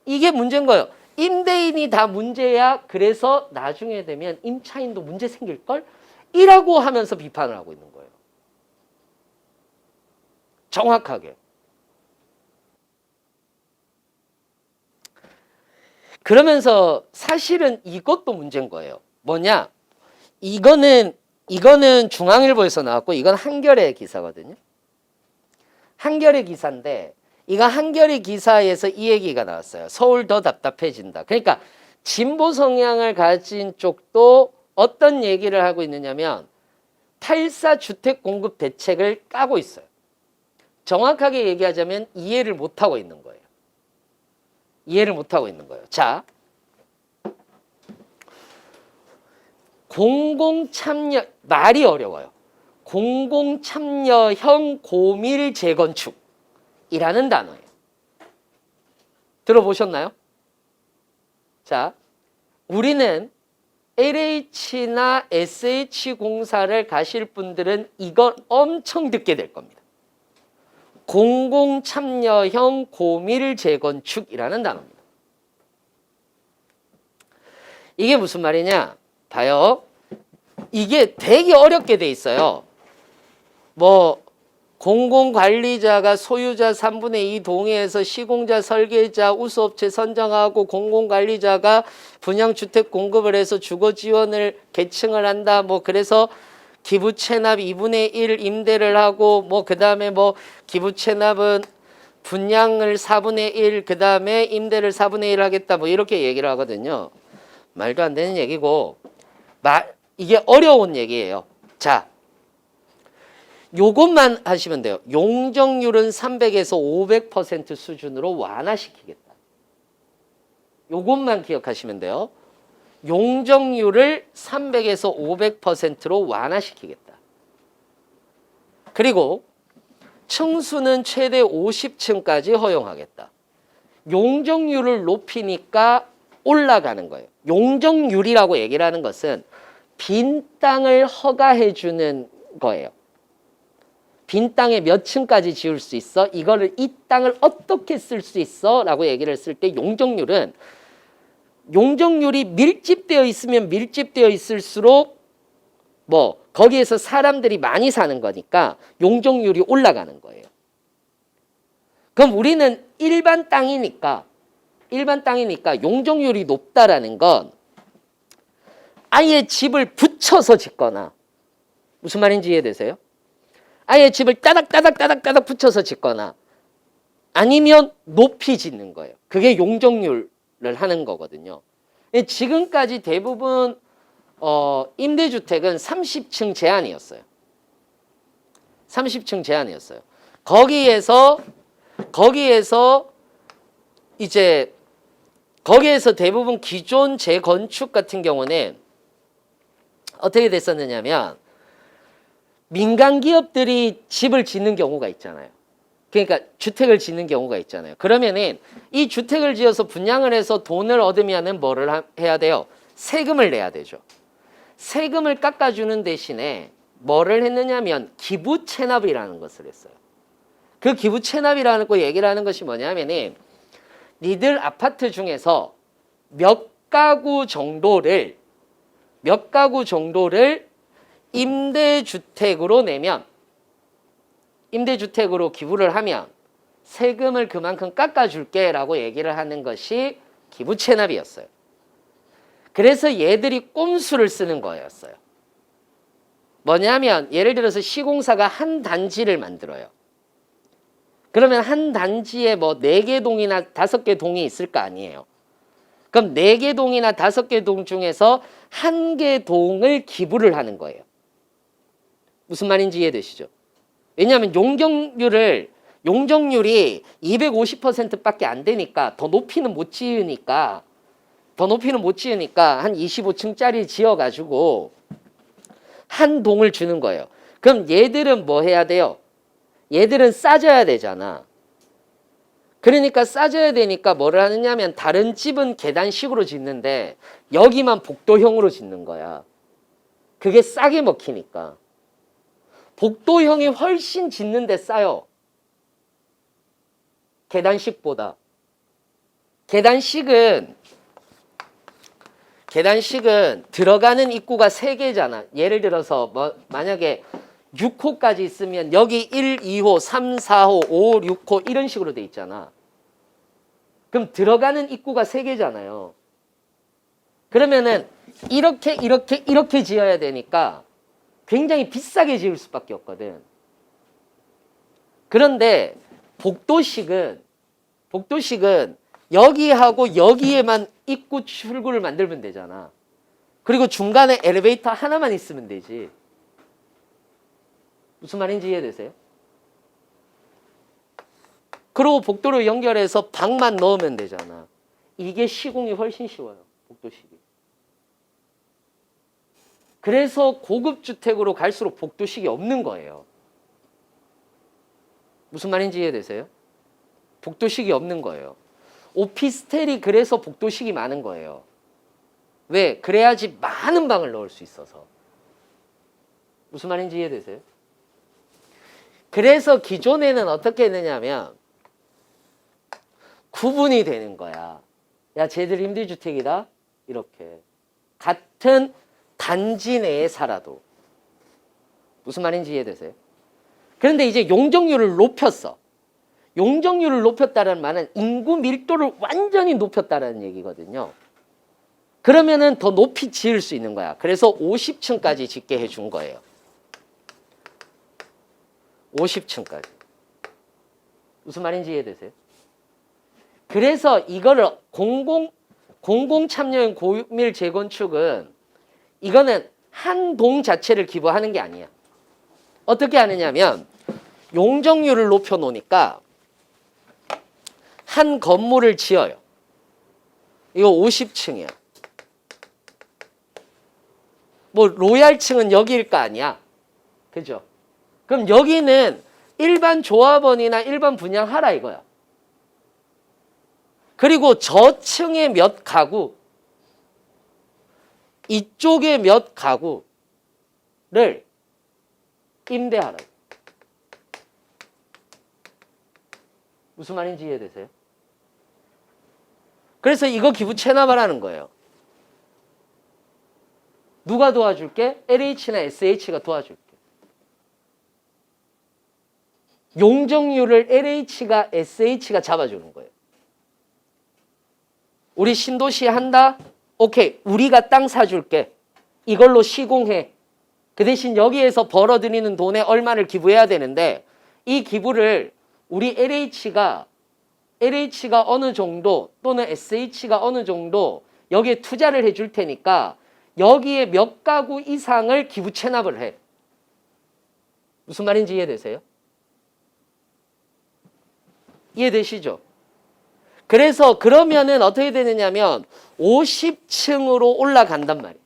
이게 문제인 거예요. 임대인이 다 문제야. 그래서 나중에 되면 임차인도 문제 생길걸? 이라고 하면서 비판을 하고 있는 거예요. 정확하게. 그러면서 사실은 이것도 문제인 거예요. 뭐냐? 이거는 중앙일보에서 나왔고 이건 한겨레 기사거든요. 한겨레 기사인데 이거 한겨레 기사에서 이 얘기가 나왔어요. 서울 더 답답해진다. 그러니까 진보 성향을 가진 쪽도 어떤 얘기를 하고 있느냐면 8사 주택 공급 대책을 까고 있어요. 정확하게 얘기하자면 이해를 못하고 있는 거예요. 이해를 못하고 있는 거예요. 자, 공공참여, 말이 어려워요. 공공참여형 고밀 재건축이라는 단어예요. 들어보셨나요? 자, 우리는 LH나 SH공사를 가실 분들은 이걸 엄청 듣게 될 겁니다. 공공참여형 고밀 재건축이라는 단어입니다. 이게 무슨 말이냐? 봐요. 이게 되게 어렵게 돼 있어요. 뭐 공공관리자가 소유자 3분의 2 동의해서 시공자, 설계자, 우수업체 선정하고 공공관리자가 분양주택 공급을 해서 주거 지원을 계층을 한다. 뭐 그래서 기부채납 2분의 1 임대를 하고 뭐 그다음에 뭐 기부채납은 분양을 4분의 1 그다음에 임대를 4분의 1 하겠다. 뭐 이렇게 얘기를 하거든요. 말도 안 되는 얘기고 이게 어려운 얘기예요. 자, 요것만 하시면 돼요. 용적률은 300에서 500% 수준으로 완화시키겠다. 요것만 기억하시면 돼요. 용적률을 300에서 500%로 완화시키겠다. 그리고 층수는 최대 50층까지 허용하겠다. 용적률을 높이니까 올라가는 거예요. 용적률이라고 얘기를 하는 것은 빈 땅을 허가해 주는 거예요. 빈 땅에 몇 층까지 지을 수 있어? 이거를 이 땅을 어떻게 쓸 수 있어? 라고 얘기를 했을 때 용적률이 밀집되어 있으면 밀집되어 있을수록 뭐 거기에서 사람들이 많이 사는 거니까 용적률이 올라가는 거예요. 그럼 우리는 일반 땅이니까 용적률이 높다라는 건 아예 집을 붙여서 짓거나 무슨 말인지 이해되세요? 아예 집을 따닥 붙여서 짓거나 아니면 높이 짓는 거예요. 그게 용적률을 하는 거거든요. 지금까지 대부분 임대주택은 30층 제한이었어요. 30층 제한이었어요. 거기에서 대부분 기존 재건축 같은 경우는 어떻게 됐었느냐면 민간 기업들이 집을 짓는 경우가 있잖아요. 그러니까 주택을 짓는 경우가 있잖아요. 그러면은 이 주택을 지어서 분양을 해서 돈을 얻으면은 뭐를 해야 돼요? 세금을 내야 되죠. 세금을 깎아주는 대신에 뭐를 했느냐면 기부 체납이라는 것을 했어요. 그 기부 체납이라는 거 얘기를 하는 것이 뭐냐면은 니들 아파트 중에서 몇 가구 정도를 임대주택으로 내면 임대주택으로 기부를 하면 세금을 그만큼 깎아줄게 라고 얘기를 하는 것이 기부채납이었어요. 그래서 얘들이 꼼수를 쓰는 거였어요. 뭐냐면 예를 들어서 시공사가 한 단지를 만들어요. 그러면 한 단지에 뭐 4개 동이나 5개 동이 있을 거 아니에요. 그럼 4개 동이나 5개 동 중에서 1개 동을 기부를 하는 거예요. 무슨 말인지 이해되시죠? 왜냐하면 용적률이 250%밖에 안 되니까 더 높이는 못 지으니까 한 25층짜리 지어가지고 한 동을 주는 거예요. 그럼 얘들은 뭐 해야 돼요? 얘들은 싸져야 되잖아. 그러니까 싸져야 되니까 뭐를 하느냐면 다른 집은 계단식으로 짓는데 여기만 복도형으로 짓는 거야. 그게 싸게 먹히니까. 복도형이 훨씬 짓는데 싸요. 계단식보다. 계단식은 들어가는 입구가 3개잖아. 예를 들어서 뭐 만약에 6호까지 있으면 여기 1, 2호, 3, 4호, 5, 6호 이런 식으로 돼 있잖아. 그럼 들어가는 입구가 3개잖아요. 그러면은 이렇게 지어야 되니까 굉장히 비싸게 지을 수밖에 없거든. 그런데 복도식은 여기하고 여기에만 입구 출구를 만들면 되잖아. 그리고 중간에 엘리베이터 하나만 있으면 되지. 무슨 말인지 이해되세요? 그리고 복도로 연결해서 방만 넣으면 되잖아. 이게 시공이 훨씬 쉬워요. 복도식이. 그래서 고급 주택으로 갈수록 복도식이 없는 거예요. 무슨 말인지 이해되세요? 복도식이 없는 거예요. 오피스텔이 그래서 복도식이 많은 거예요. 왜? 그래야지 많은 방을 넣을 수 있어서. 무슨 말인지 이해되세요? 그래서 기존에는 어떻게 했느냐면 구분이 되는 거야. 야, 쟤들 임대주택이다. 이렇게. 같은 단지 내에 살아도. 무슨 말인지 이해되세요? 그런데 이제 용적률을 높였어. 용적률을 높였다는 말은 인구 밀도를 완전히 높였다는 얘기거든요. 그러면은 더 높이 지을 수 있는 거야. 그래서 50층까지 짓게 해준 거예요. 50층까지. 무슨 말인지 이해되세요? 그래서 이거를 공공참여형 고밀 재건축은 이거는 한 동 자체를 기부하는 게 아니야. 어떻게 하느냐면 용적률을 높여 놓으니까 한 건물을 지어요. 이거 50층이야. 뭐 로얄층은 여기일 거 아니야. 그죠? 그럼 여기는 일반 조합원이나 일반 분양하라 이거야. 그리고 저층에 몇 가구, 이쪽에 몇 가구를 임대하라. 무슨 말인지 이해되세요? 그래서 이거 기부 체납하라는 거예요. 누가 도와줄게? LH나 SH가 도와줄게. 용적률을 LH가 SH가 잡아주는 거예요. 우리 신도시 한다? 오케이, 우리가 땅 사줄게. 이걸로 시공해. 그 대신 여기에서 벌어들이는 돈에 얼마를 기부해야 되는데 이 기부를 우리 LH가 어느 정도 또는 SH가 어느 정도 여기에 투자를 해줄 테니까 여기에 몇 가구 이상을 기부 체납을 해. 무슨 말인지 이해되세요? 이해되시죠? 그래서 그러면은 어떻게 되느냐면 50층으로 올라간단 말이에요.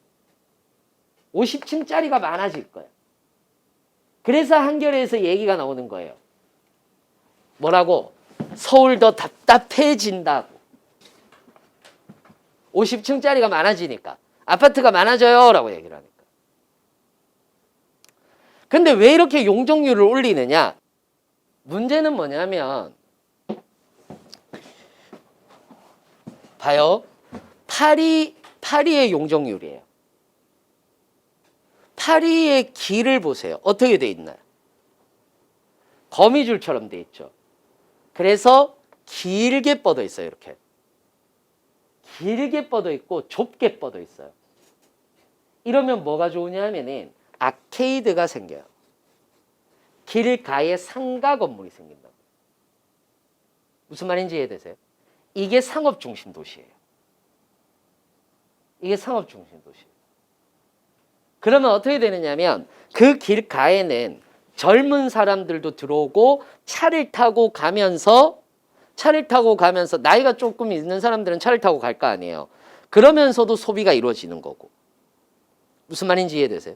50층짜리가 많아질 거예요. 그래서 한겨레에서 얘기가 나오는 거예요. 뭐라고? 서울 더 답답해진다고. 50층짜리가 많아지니까. 아파트가 많아져요 라고 얘기를 하니까. 근데 왜 이렇게 용적률을 올리느냐? 문제는 뭐냐면 봐요. 파리의 용적률이에요. 파리의 길을 보세요. 어떻게 돼 있나요? 거미줄처럼 돼 있죠. 그래서 길게 뻗어 있어요. 이렇게. 길게 뻗어 있고 좁게 뻗어 있어요. 이러면 뭐가 좋으냐 하면은 아케이드가 생겨요. 길가에 상가 건물이 생긴다. 무슨 말인지 이해되세요? 이게 상업 중심 도시예요. 이게 상업 중심 도시예요. 그러면 어떻게 되느냐면 그 길가에는 젊은 사람들도 들어오고 차를 타고 가면서 나이가 조금 있는 사람들은 차를 타고 갈 거 아니에요. 그러면서도 소비가 이루어지는 거고. 무슨 말인지 이해되세요?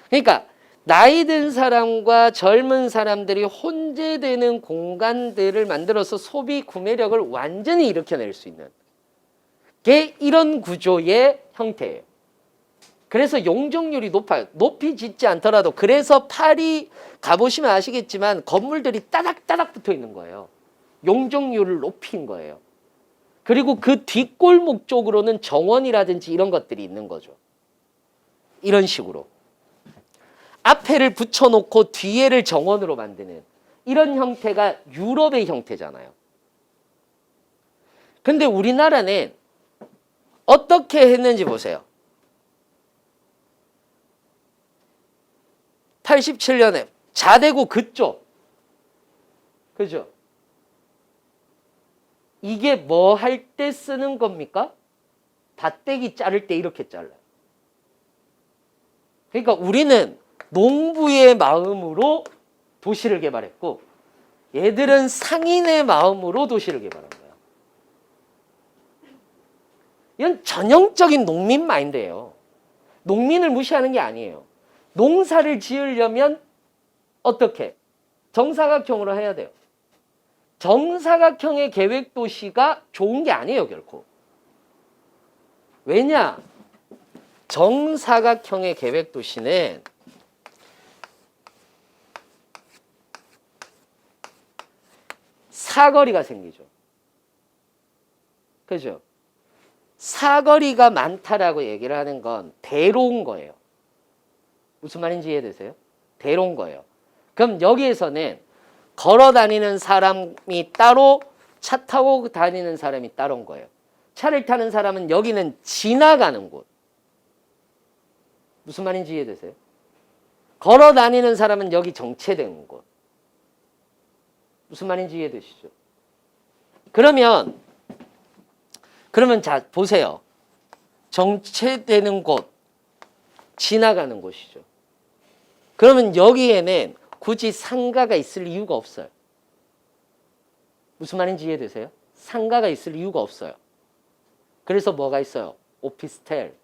그러니까 나이 든 사람과 젊은 사람들이 혼재되는 공간들을 만들어서 소비 구매력을 완전히 일으켜낼 수 있는 게 이런 구조의 형태예요. 그래서 용적률이 높아요. 높이 짓지 않더라도. 그래서 파리 가보시면 아시겠지만 건물들이 따닥따닥 붙어 있는 거예요. 용적률을 높인 거예요. 그리고 그 뒷골목 쪽으로는 정원이라든지 이런 것들이 있는 거죠. 이런 식으로. 앞에를 붙여놓고 뒤에를 정원으로 만드는 이런 형태가 유럽의 형태잖아요. 근데 우리나라는 어떻게 했는지 보세요. 87년에 자대구 그쪽. 그죠? 이게 뭐 할 때 쓰는 겁니까? 밭대기 자를 때 이렇게 잘라요. 그러니까 우리는 농부의 마음으로 도시를 개발했고 얘들은 상인의 마음으로 도시를 개발한 거예요. 이건 전형적인 농민 마인드예요. 농민을 무시하는 게 아니에요. 농사를 지으려면 어떻게? 정사각형으로 해야 돼요. 정사각형의 계획도시가 좋은 게 아니에요, 결코. 왜냐? 정사각형의 계획도시는 사거리가 생기죠. 그죠? 사거리가 많다라고 얘기를 하는 건 대로인 거예요. 무슨 말인지 이해되세요? 대로인 거예요. 그럼 여기에서는 걸어 다니는 사람이 따로 차 타고 다니는 사람이 따로인 거예요. 차를 타는 사람은 여기는 지나가는 곳. 무슨 말인지 이해되세요? 걸어 다니는 사람은 여기 정체되는 곳. 무슨 말인지 이해되시죠? 그러면 자 보세요. 정체되는 곳, 지나가는 곳이죠. 그러면 여기에는 굳이 상가가 있을 이유가 없어요. 무슨 말인지 이해되세요? 상가가 있을 이유가 없어요. 그래서 뭐가 있어요? 오피스텔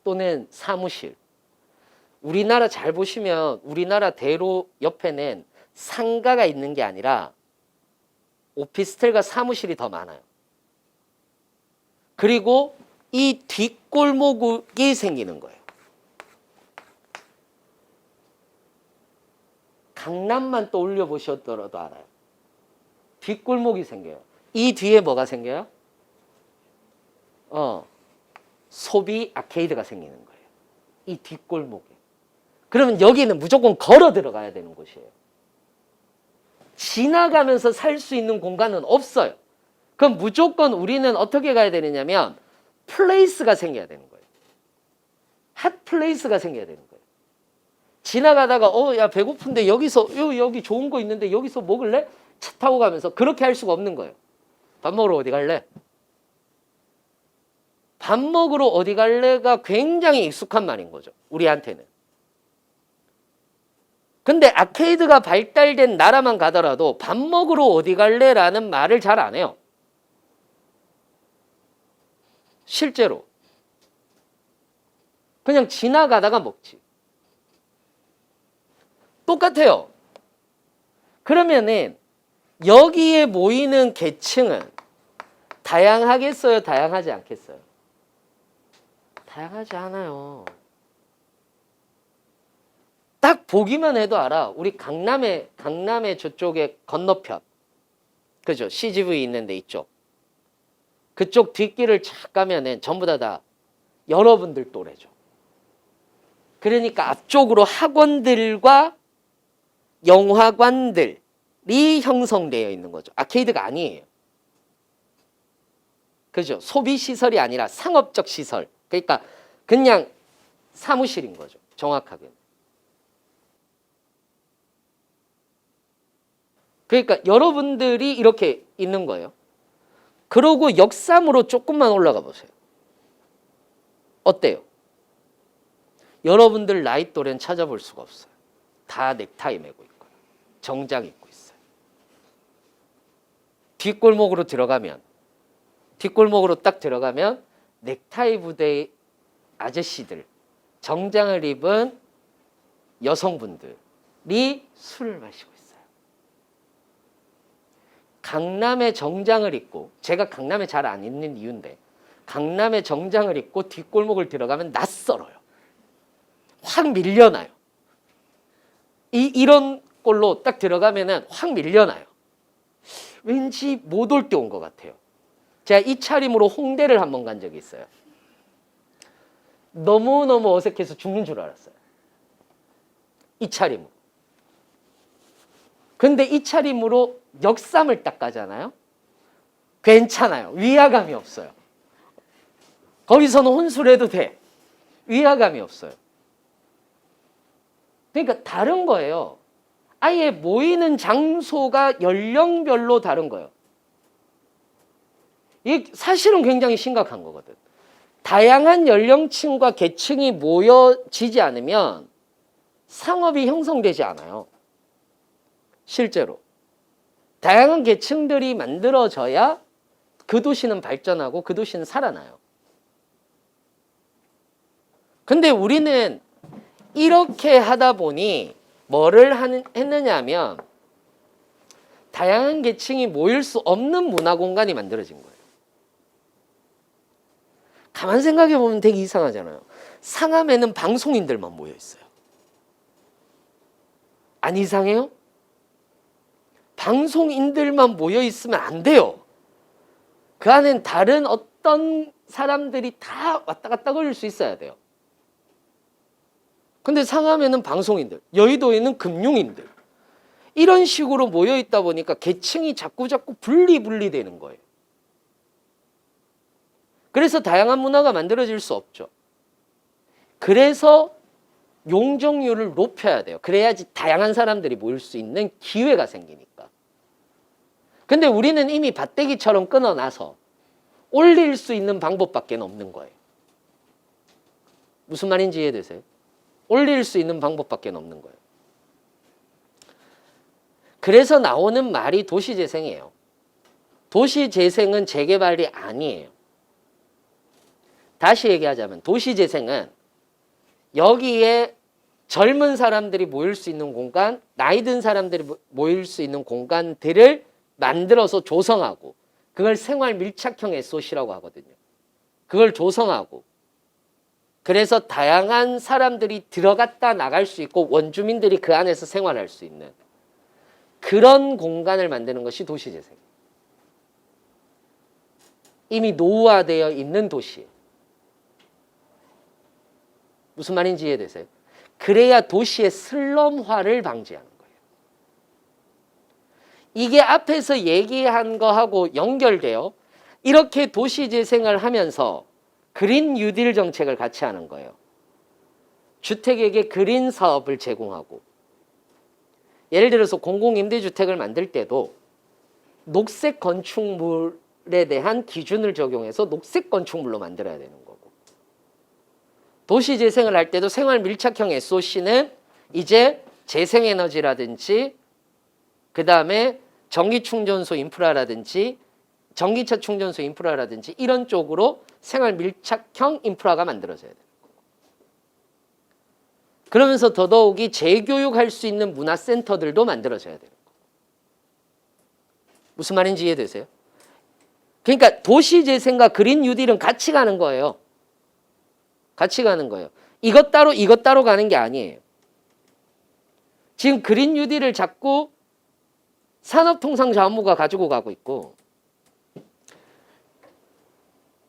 또는 사무실. 우리나라 잘 보시면 우리나라 대로 옆에는 상가가 있는 게 아니라 오피스텔과 사무실이 더 많아요. 그리고 이 뒷골목이 생기는 거예요. 강남만 떠올려 보셨더라도 알아요. 뒷골목이 생겨요. 이 뒤에 뭐가 생겨요? 소비 아케이드가 생기는 거예요. 이 뒷골목에. 그러면 여기는 무조건 걸어 들어가야 되는 곳이에요. 지나가면서 살 수 있는 공간은 없어요. 그럼 무조건 우리는 어떻게 가야 되느냐면 플레이스가 생겨야 되는 거예요. 핫 플레이스가 생겨야 되는 거예요. 지나가다가 야 배고픈데 여기서 여기 좋은 거 있는데 여기서 먹을래? 차 타고 가면서 그렇게 할 수가 없는 거예요. 밥 먹으러 어디 갈래? 밥 먹으러 어디 갈래가 굉장히 익숙한 말인 거죠. 우리한테는. 근데 아케이드가 발달된 나라만 가더라도 밥 먹으러 어디 갈래라는 말을 잘 안 해요. 실제로. 그냥 지나가다가 먹지. 똑같아요. 그러면은 여기에 모이는 계층은 다양하겠어요? 다양하지 않겠어요? 다양하지 않아요. 딱 보기만 해도 알아. 우리 강남에 저쪽에 건너편. 그죠? CGV 있는 데 이쪽. 그쪽 뒷길을 착 가면은 전부 다 여러분들 또래죠. 그러니까 앞쪽으로 학원들과 영화관들이 형성되어 있는 거죠. 아케이드가 아니에요. 그죠? 소비시설이 아니라 상업적 시설. 그러니까 그냥 사무실인 거죠. 정확하게. 그러니까 여러분들이 이렇게 있는 거예요. 그러고 역삼으로 조금만 올라가 보세요. 어때요? 여러분들 나이 또래는 찾아볼 수가 없어요. 다 넥타이 메고 있고요. 정장 입고 있어요. 뒷골목으로 딱 들어가면 넥타이 부대 아저씨들, 정장을 입은 여성분들이 술을 마시고 있어요. 강남에 정장을 입고, 제가 강남에 잘 안 있는 이유인데 강남에 정장을 입고 뒷골목을 들어가면 낯설어요. 확 밀려나요. 이런 꼴로 딱 들어가면은 확 밀려나요. 왠지 못 올 때 온 것 같아요. 제가 이 차림으로 홍대를 한번 간 적이 있어요. 너무너무 어색해서 죽는 줄 알았어요. 이 차림으로. 근데 이 차림으로 역삼을 딱 가잖아요. 괜찮아요. 위화감이 없어요. 거기서는 혼술해도 돼. 위화감이 없어요. 그러니까 다른 거예요. 아예 모이는 장소가 연령별로 다른 거예요. 이게 사실은 굉장히 심각한 거거든. 다양한 연령층과 계층이 모여지지 않으면 상업이 형성되지 않아요. 실제로. 다양한 계층들이 만들어져야 그 도시는 발전하고 그 도시는 살아나요. 근데 우리는 이렇게 하다 보니 뭐를 했느냐 하면 다양한 계층이 모일 수 없는 문화 공간이 만들어진 거예요. 가만 생각해 보면 되게 이상하잖아요. 상암에는 방송인들만 모여 있어요. 안 이상해요? 방송인들만 모여 있으면 안 돼요. 그 안엔 다른 어떤 사람들이 다 왔다 갔다 거릴 수 있어야 돼요. 근데 상암에는 방송인들, 여의도에는 금융인들, 이런 식으로 모여 있다 보니까 계층이 자꾸 분리되는 거예요. 그래서 다양한 문화가 만들어질 수 없죠. 그래서 용적률을 높여야 돼요. 그래야지 다양한 사람들이 모일 수 있는 기회가 생기니까. 근데 우리는 이미 밭대기처럼 끊어놔서 올릴 수 있는 방법밖에 없는 거예요. 무슨 말인지 이해되세요? 올릴 수 있는 방법밖에 없는 거예요. 그래서 나오는 말이 도시재생이에요. 도시재생은 재개발이 아니에요. 다시 얘기하자면 도시재생은 여기에 젊은 사람들이 모일 수 있는 공간, 나이 든 사람들이 모일 수 있는 공간들을 만들어서 조성하고, 그걸 생활 밀착형 SOC라고 하거든요. 그걸 조성하고, 그래서 다양한 사람들이 들어갔다 나갈 수 있고 원주민들이 그 안에서 생활할 수 있는 그런 공간을 만드는 것이 도시재생. 이미 노후화되어 있는 도시. 무슨 말인지 이해되세요? 그래야 도시의 슬럼화를 방지하는 거예요. 이게 앞에서 얘기한 거하고 연결돼요. 이렇게 도시재생을 하면서 그린 뉴딜 정책을 같이 하는 거예요. 주택에게 그린 사업을 제공하고, 예를 들어서 공공임대주택을 만들 때도 녹색 건축물에 대한 기준을 적용해서 녹색 건축물로 만들어야 되는 거고, 도시재생을 할 때도 생활 밀착형 SOC는 이제 재생에너지라든지 그 다음에 전기충전소 인프라라든지 전기차 충전소 인프라라든지 이런 쪽으로 생활 밀착형 인프라가 만들어져야 돼요. 그러면서 더더욱이 재교육할 수 있는 문화센터들도 만들어져야 돼요. 무슨 말인지 이해되세요? 그러니까 도시재생과 그린 뉴딜은 같이 가는 거예요. 같이 가는 거예요. 이것 따로 가는 게 아니에요. 지금 그린 뉴딜을 자꾸 산업통상자원부가 가지고 가고 있고,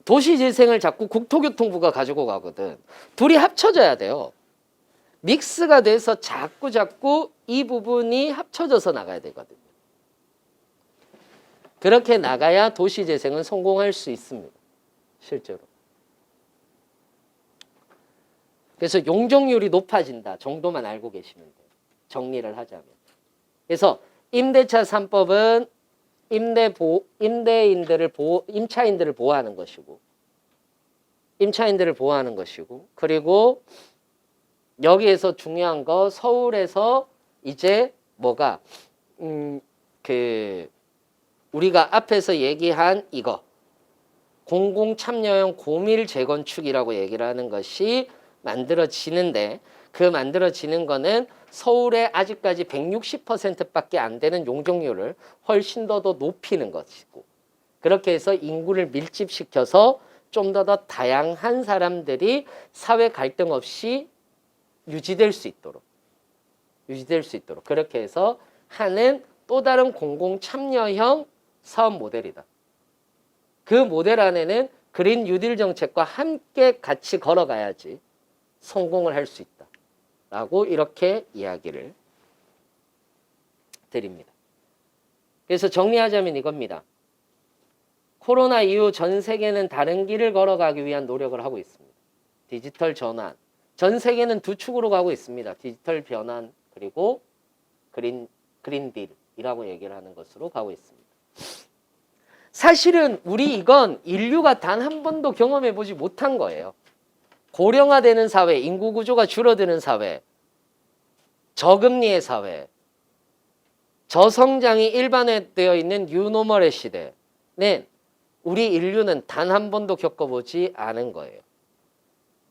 도시재생을 자꾸 국토교통부가 가지고 가거든. 둘이 합쳐져야 돼요. 믹스가 돼서 자꾸 이 부분이 합쳐져서 나가야 되거든요. 그렇게 나가야 도시재생은 성공할 수 있습니다. 실제로. 그래서 용적률이 높아진다 정도만 알고 계시면 돼요. 정리를 하자면. 그래서 임대차 3법은 임차인들을 보호하는 것이고, 그리고 여기에서 중요한 거, 서울에서 이제 뭐가 우리가 앞에서 얘기한 이거 공공참여형 고밀 재건축이라고 얘기를 하는 것이 만들어지는데, 그 만들어지는 거는 서울에 아직까지 160%밖에 안 되는 용적률을 훨씬 더 높이는 것이고, 그렇게 해서 인구를 밀집시켜서 좀 더 다양한 사람들이 사회 갈등 없이 유지될 수 있도록 그렇게 해서 하는 또 다른 공공 참여형 사업 모델이다. 그 모델 안에는 그린 뉴딜 정책과 함께 같이 걸어가야지 성공을 할 수 있다. 라고 이렇게 이야기를 드립니다. 그래서 정리하자면 이겁니다. 코로나 이후 전 세계는 다른 길을 걸어가기 위한 노력을 하고 있습니다. 디지털 전환. 전 세계는 두 축으로 가고 있습니다. 디지털 변환 그리고 그린딜이라고 얘기를 하는 것으로 가고 있습니다. 사실은 이건 인류가 단 한 번도 경험해보지 못한 거예요. 고령화되는 사회, 인구 구조가 줄어드는 사회, 저금리의 사회, 저성장이 일반화되어 있는 뉴노멀의 시대는 우리 인류는 단 한 번도 겪어보지 않은 거예요.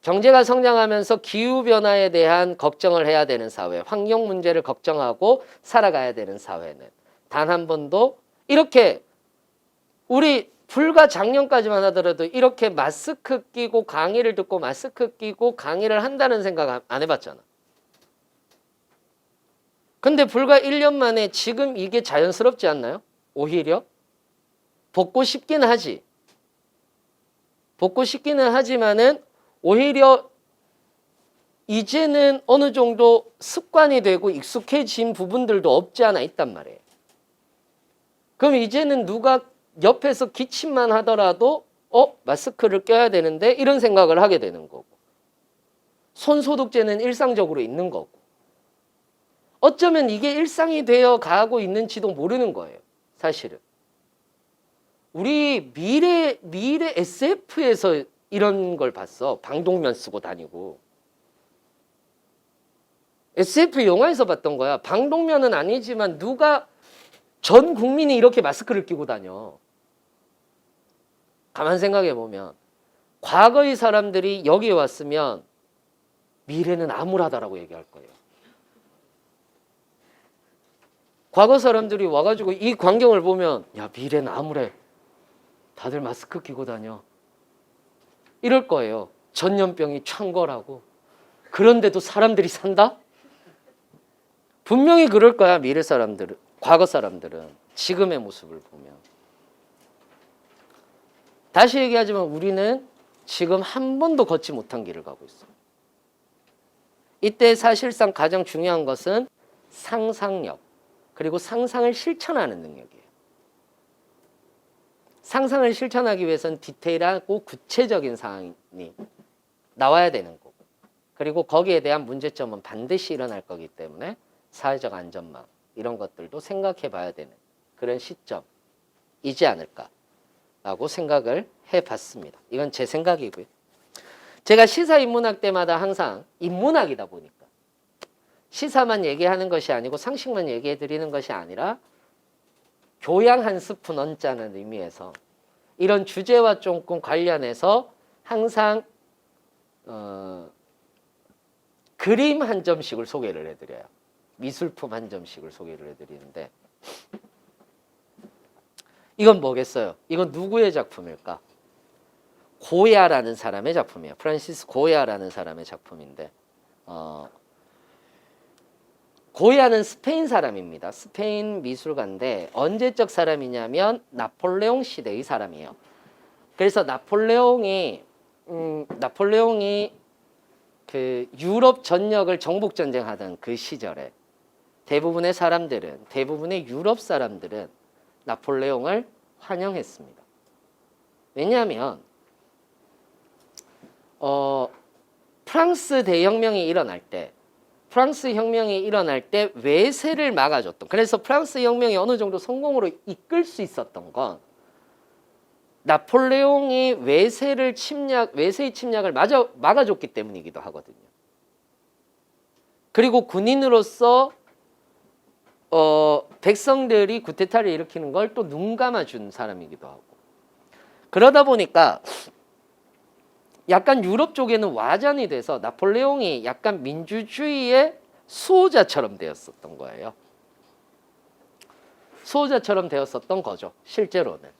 경제가 성장하면서 기후변화에 대한 걱정을 해야 되는 사회, 환경 문제를 걱정하고 살아가야 되는 사회는 단 한 번도 이렇게 우리 불과 작년까지만 하더라도 이렇게 마스크 끼고 강의를 듣고 마스크 끼고 강의를 한다는 생각 안 해봤잖아. 근데 불과 1년 만에 지금 이게 자연스럽지 않나요? 오히려 벗고 싶기는 하지. 벗고 싶기는 하지만은 오히려 이제는 어느 정도 습관이 되고 익숙해진 부분들도 없지 않아 있단 말이에요. 그럼 이제는 누가 옆에서 기침만 하더라도 마스크를 껴야 되는데 이런 생각을 하게 되는 거고, 손소독제는 일상적으로 있는 거고, 어쩌면 이게 일상이 되어 가고 있는지도 모르는 거예요. 사실은 우리 미래 SF에서 이런 걸 봤어. 방독면 쓰고 다니고. SF 영화에서 봤던 거야. 방독면은 아니지만 누가 전 국민이 이렇게 마스크를 끼고 다녀. 가만 생각해 보면 과거의 사람들이 여기에 왔으면 미래는 암울하다라고 얘기할 거예요. 과거 사람들이 와가지고 이 광경을 보면 야, 미래는 암울해. 다들 마스크 끼고 다녀. 이럴 거예요. 전염병이 창궐하고. 그런데도 사람들이 산다? 분명히 그럴 거야. 미래 사람들은, 과거 사람들은. 지금의 모습을 보면. 다시 얘기하지만 우리는 지금 한 번도 걷지 못한 길을 가고 있어요. 이때 사실상 가장 중요한 것은 상상력, 그리고 상상을 실천하는 능력이에요. 상상을 실천하기 위해서는 디테일하고 구체적인 사항이 나와야 되는 거고, 그리고 거기에 대한 문제점은 반드시 일어날 거기 때문에 사회적 안전망 이런 것들도 생각해 봐야 되는 그런 시점이지 않을까라고 생각을 해봤습니다. 이건 제 생각이고요. 제가 시사 인문학 때마다 항상 인문학이다 보니까 시사만 얘기하는 것이 아니고 상식만 얘기해 드리는 것이 아니라 교양 한 스푼 얹자는 의미에서 이런 주제와 조금 관련해서 항상 그림 한 점씩을 소개를 해드려요. 미술품 한 점씩을 소개를 해드리는데, 이건 뭐겠어요? 이건 누구의 작품일까? 고야라는 사람의 작품이에요. 프란시스 고야라는 사람의 작품인데, 고야는 스페인 사람입니다. 스페인 미술가인데 언제적 사람이냐면 나폴레옹 시대의 사람이에요. 그래서 나폴레옹이 그 유럽 전역을 정복 전쟁하던 그 시절에 대부분의 유럽 사람들은 나폴레옹을 환영했습니다. 왜냐하면 프랑스 대혁명이 일어날 때, 프랑스 혁명이 일어날 때 외세를 막아줬던, 그래서 프랑스 혁명이 어느 정도 성공으로 이끌 수 있었던 건 나폴레옹이 외세의 침략을 막아줬기 때문이기도 하거든요. 그리고 군인으로서 백성들이 쿠데타를 일으키는 걸 또 눈 감아준 사람이기도 하고, 그러다 보니까 약간 유럽 쪽에는 와전이 돼서 나폴레옹이 약간 민주주의의 수호자처럼 되었었던 거예요. 수호자처럼 되었었던 거죠, 실제로는.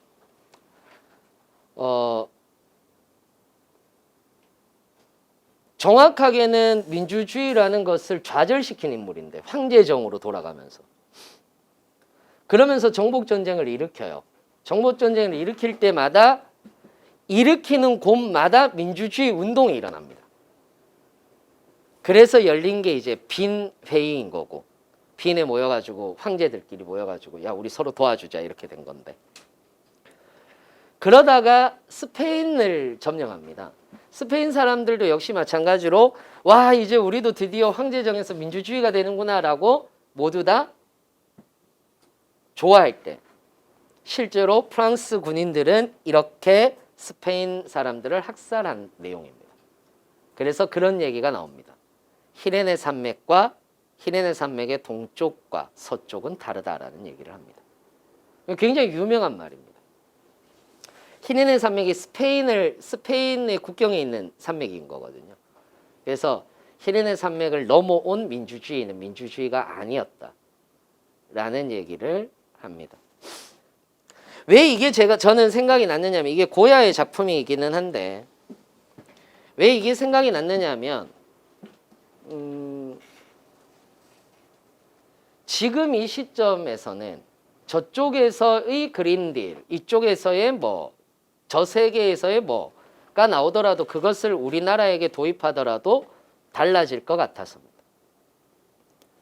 정확하게는 민주주의라는 것을 좌절시킨 인물인데, 황제정으로 돌아가면서. 그러면서 정복전쟁을 일으켜요. 정복전쟁을 일으킬 때마다 일으키는 곳마다 민주주의 운동이 일어납니다. 그래서 열린 게 이제 빈 회의인 거고, 빈에 모여가지고 황제들끼리 모여가지고 야, 우리 서로 도와주자 이렇게 된 건데, 그러다가 스페인을 점령합니다. 스페인 사람들도 역시 마찬가지로 와, 이제 우리도 드디어 황제정에서 민주주의가 되는구나라고 모두 다 좋아할 때, 실제로 프랑스 군인들은 이렇게 스페인 사람들을 학살한 내용입니다. 그래서 그런 얘기가 나옵니다. 히레네 산맥의 동쪽과 서쪽은 다르다라는 얘기를 합니다. 굉장히 유명한 말입니다. 히레네 산맥이 스페인의 국경에 있는 산맥인 거거든요. 그래서 히레네 산맥을 넘어온 민주주의는 민주주의가 아니었다라는 얘기를 합니다. 왜 이게 저는 생각이 났느냐면, 이게 고야의 작품이기는 한데 왜 이게 생각이 났느냐면, 지금 이 시점에서는 저쪽에서의 그린딜, 이쪽에서의 뭐, 저 세계에서의 뭐가 나오더라도 그것을 우리나라에게 도입하더라도 달라질 것 같아서입니다.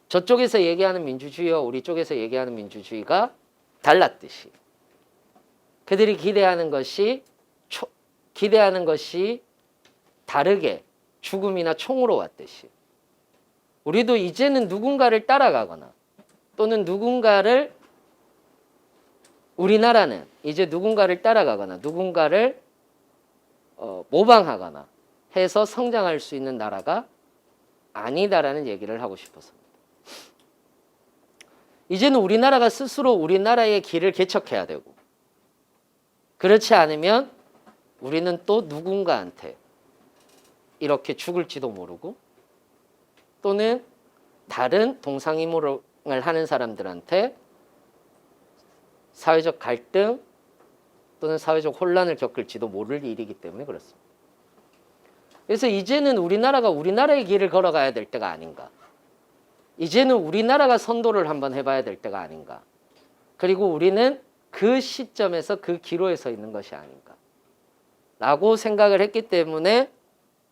저쪽에서 얘기하는 민주주의와 우리 쪽에서 얘기하는 민주주의가 달랐듯이 그들이 기대하는 것이 다르게 죽음이나 총으로 왔듯이 우리도 이제는 누군가를 따라가거나 또는 우리나라는 이제 누군가를 따라가거나 누군가를 모방하거나 해서 성장할 수 있는 나라가 아니다라는 얘기를 하고 싶었습니다. 이제는 우리나라가 스스로 우리나라의 길을 개척해야 되고 그렇지 않으면 우리는 또 누군가한테 이렇게 죽을지도 모르고 또는 다른 동상이몽을 하는 사람들한테 사회적 갈등 또는 사회적 혼란을 겪을지도 모를 일이기 때문에 그렇습니다. 그래서 이제는 우리나라가 우리나라의 길을 걸어가야 될 때가 아닌가. 이제는 우리나라가 선도를 한번 해봐야 될 때가 아닌가. 그리고 우리는 그 시점에서 그 기로에 서 있는 것이 아닌가. 라고 생각을 했기 때문에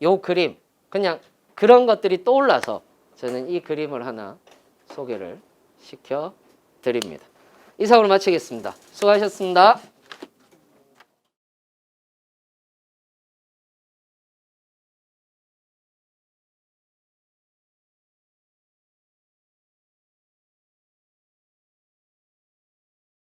요 그림, 그냥 그런 것들이 떠올라서 저는 이 그림을 하나 소개를 시켜드립니다. 이상으로 마치겠습니다. 수고하셨습니다.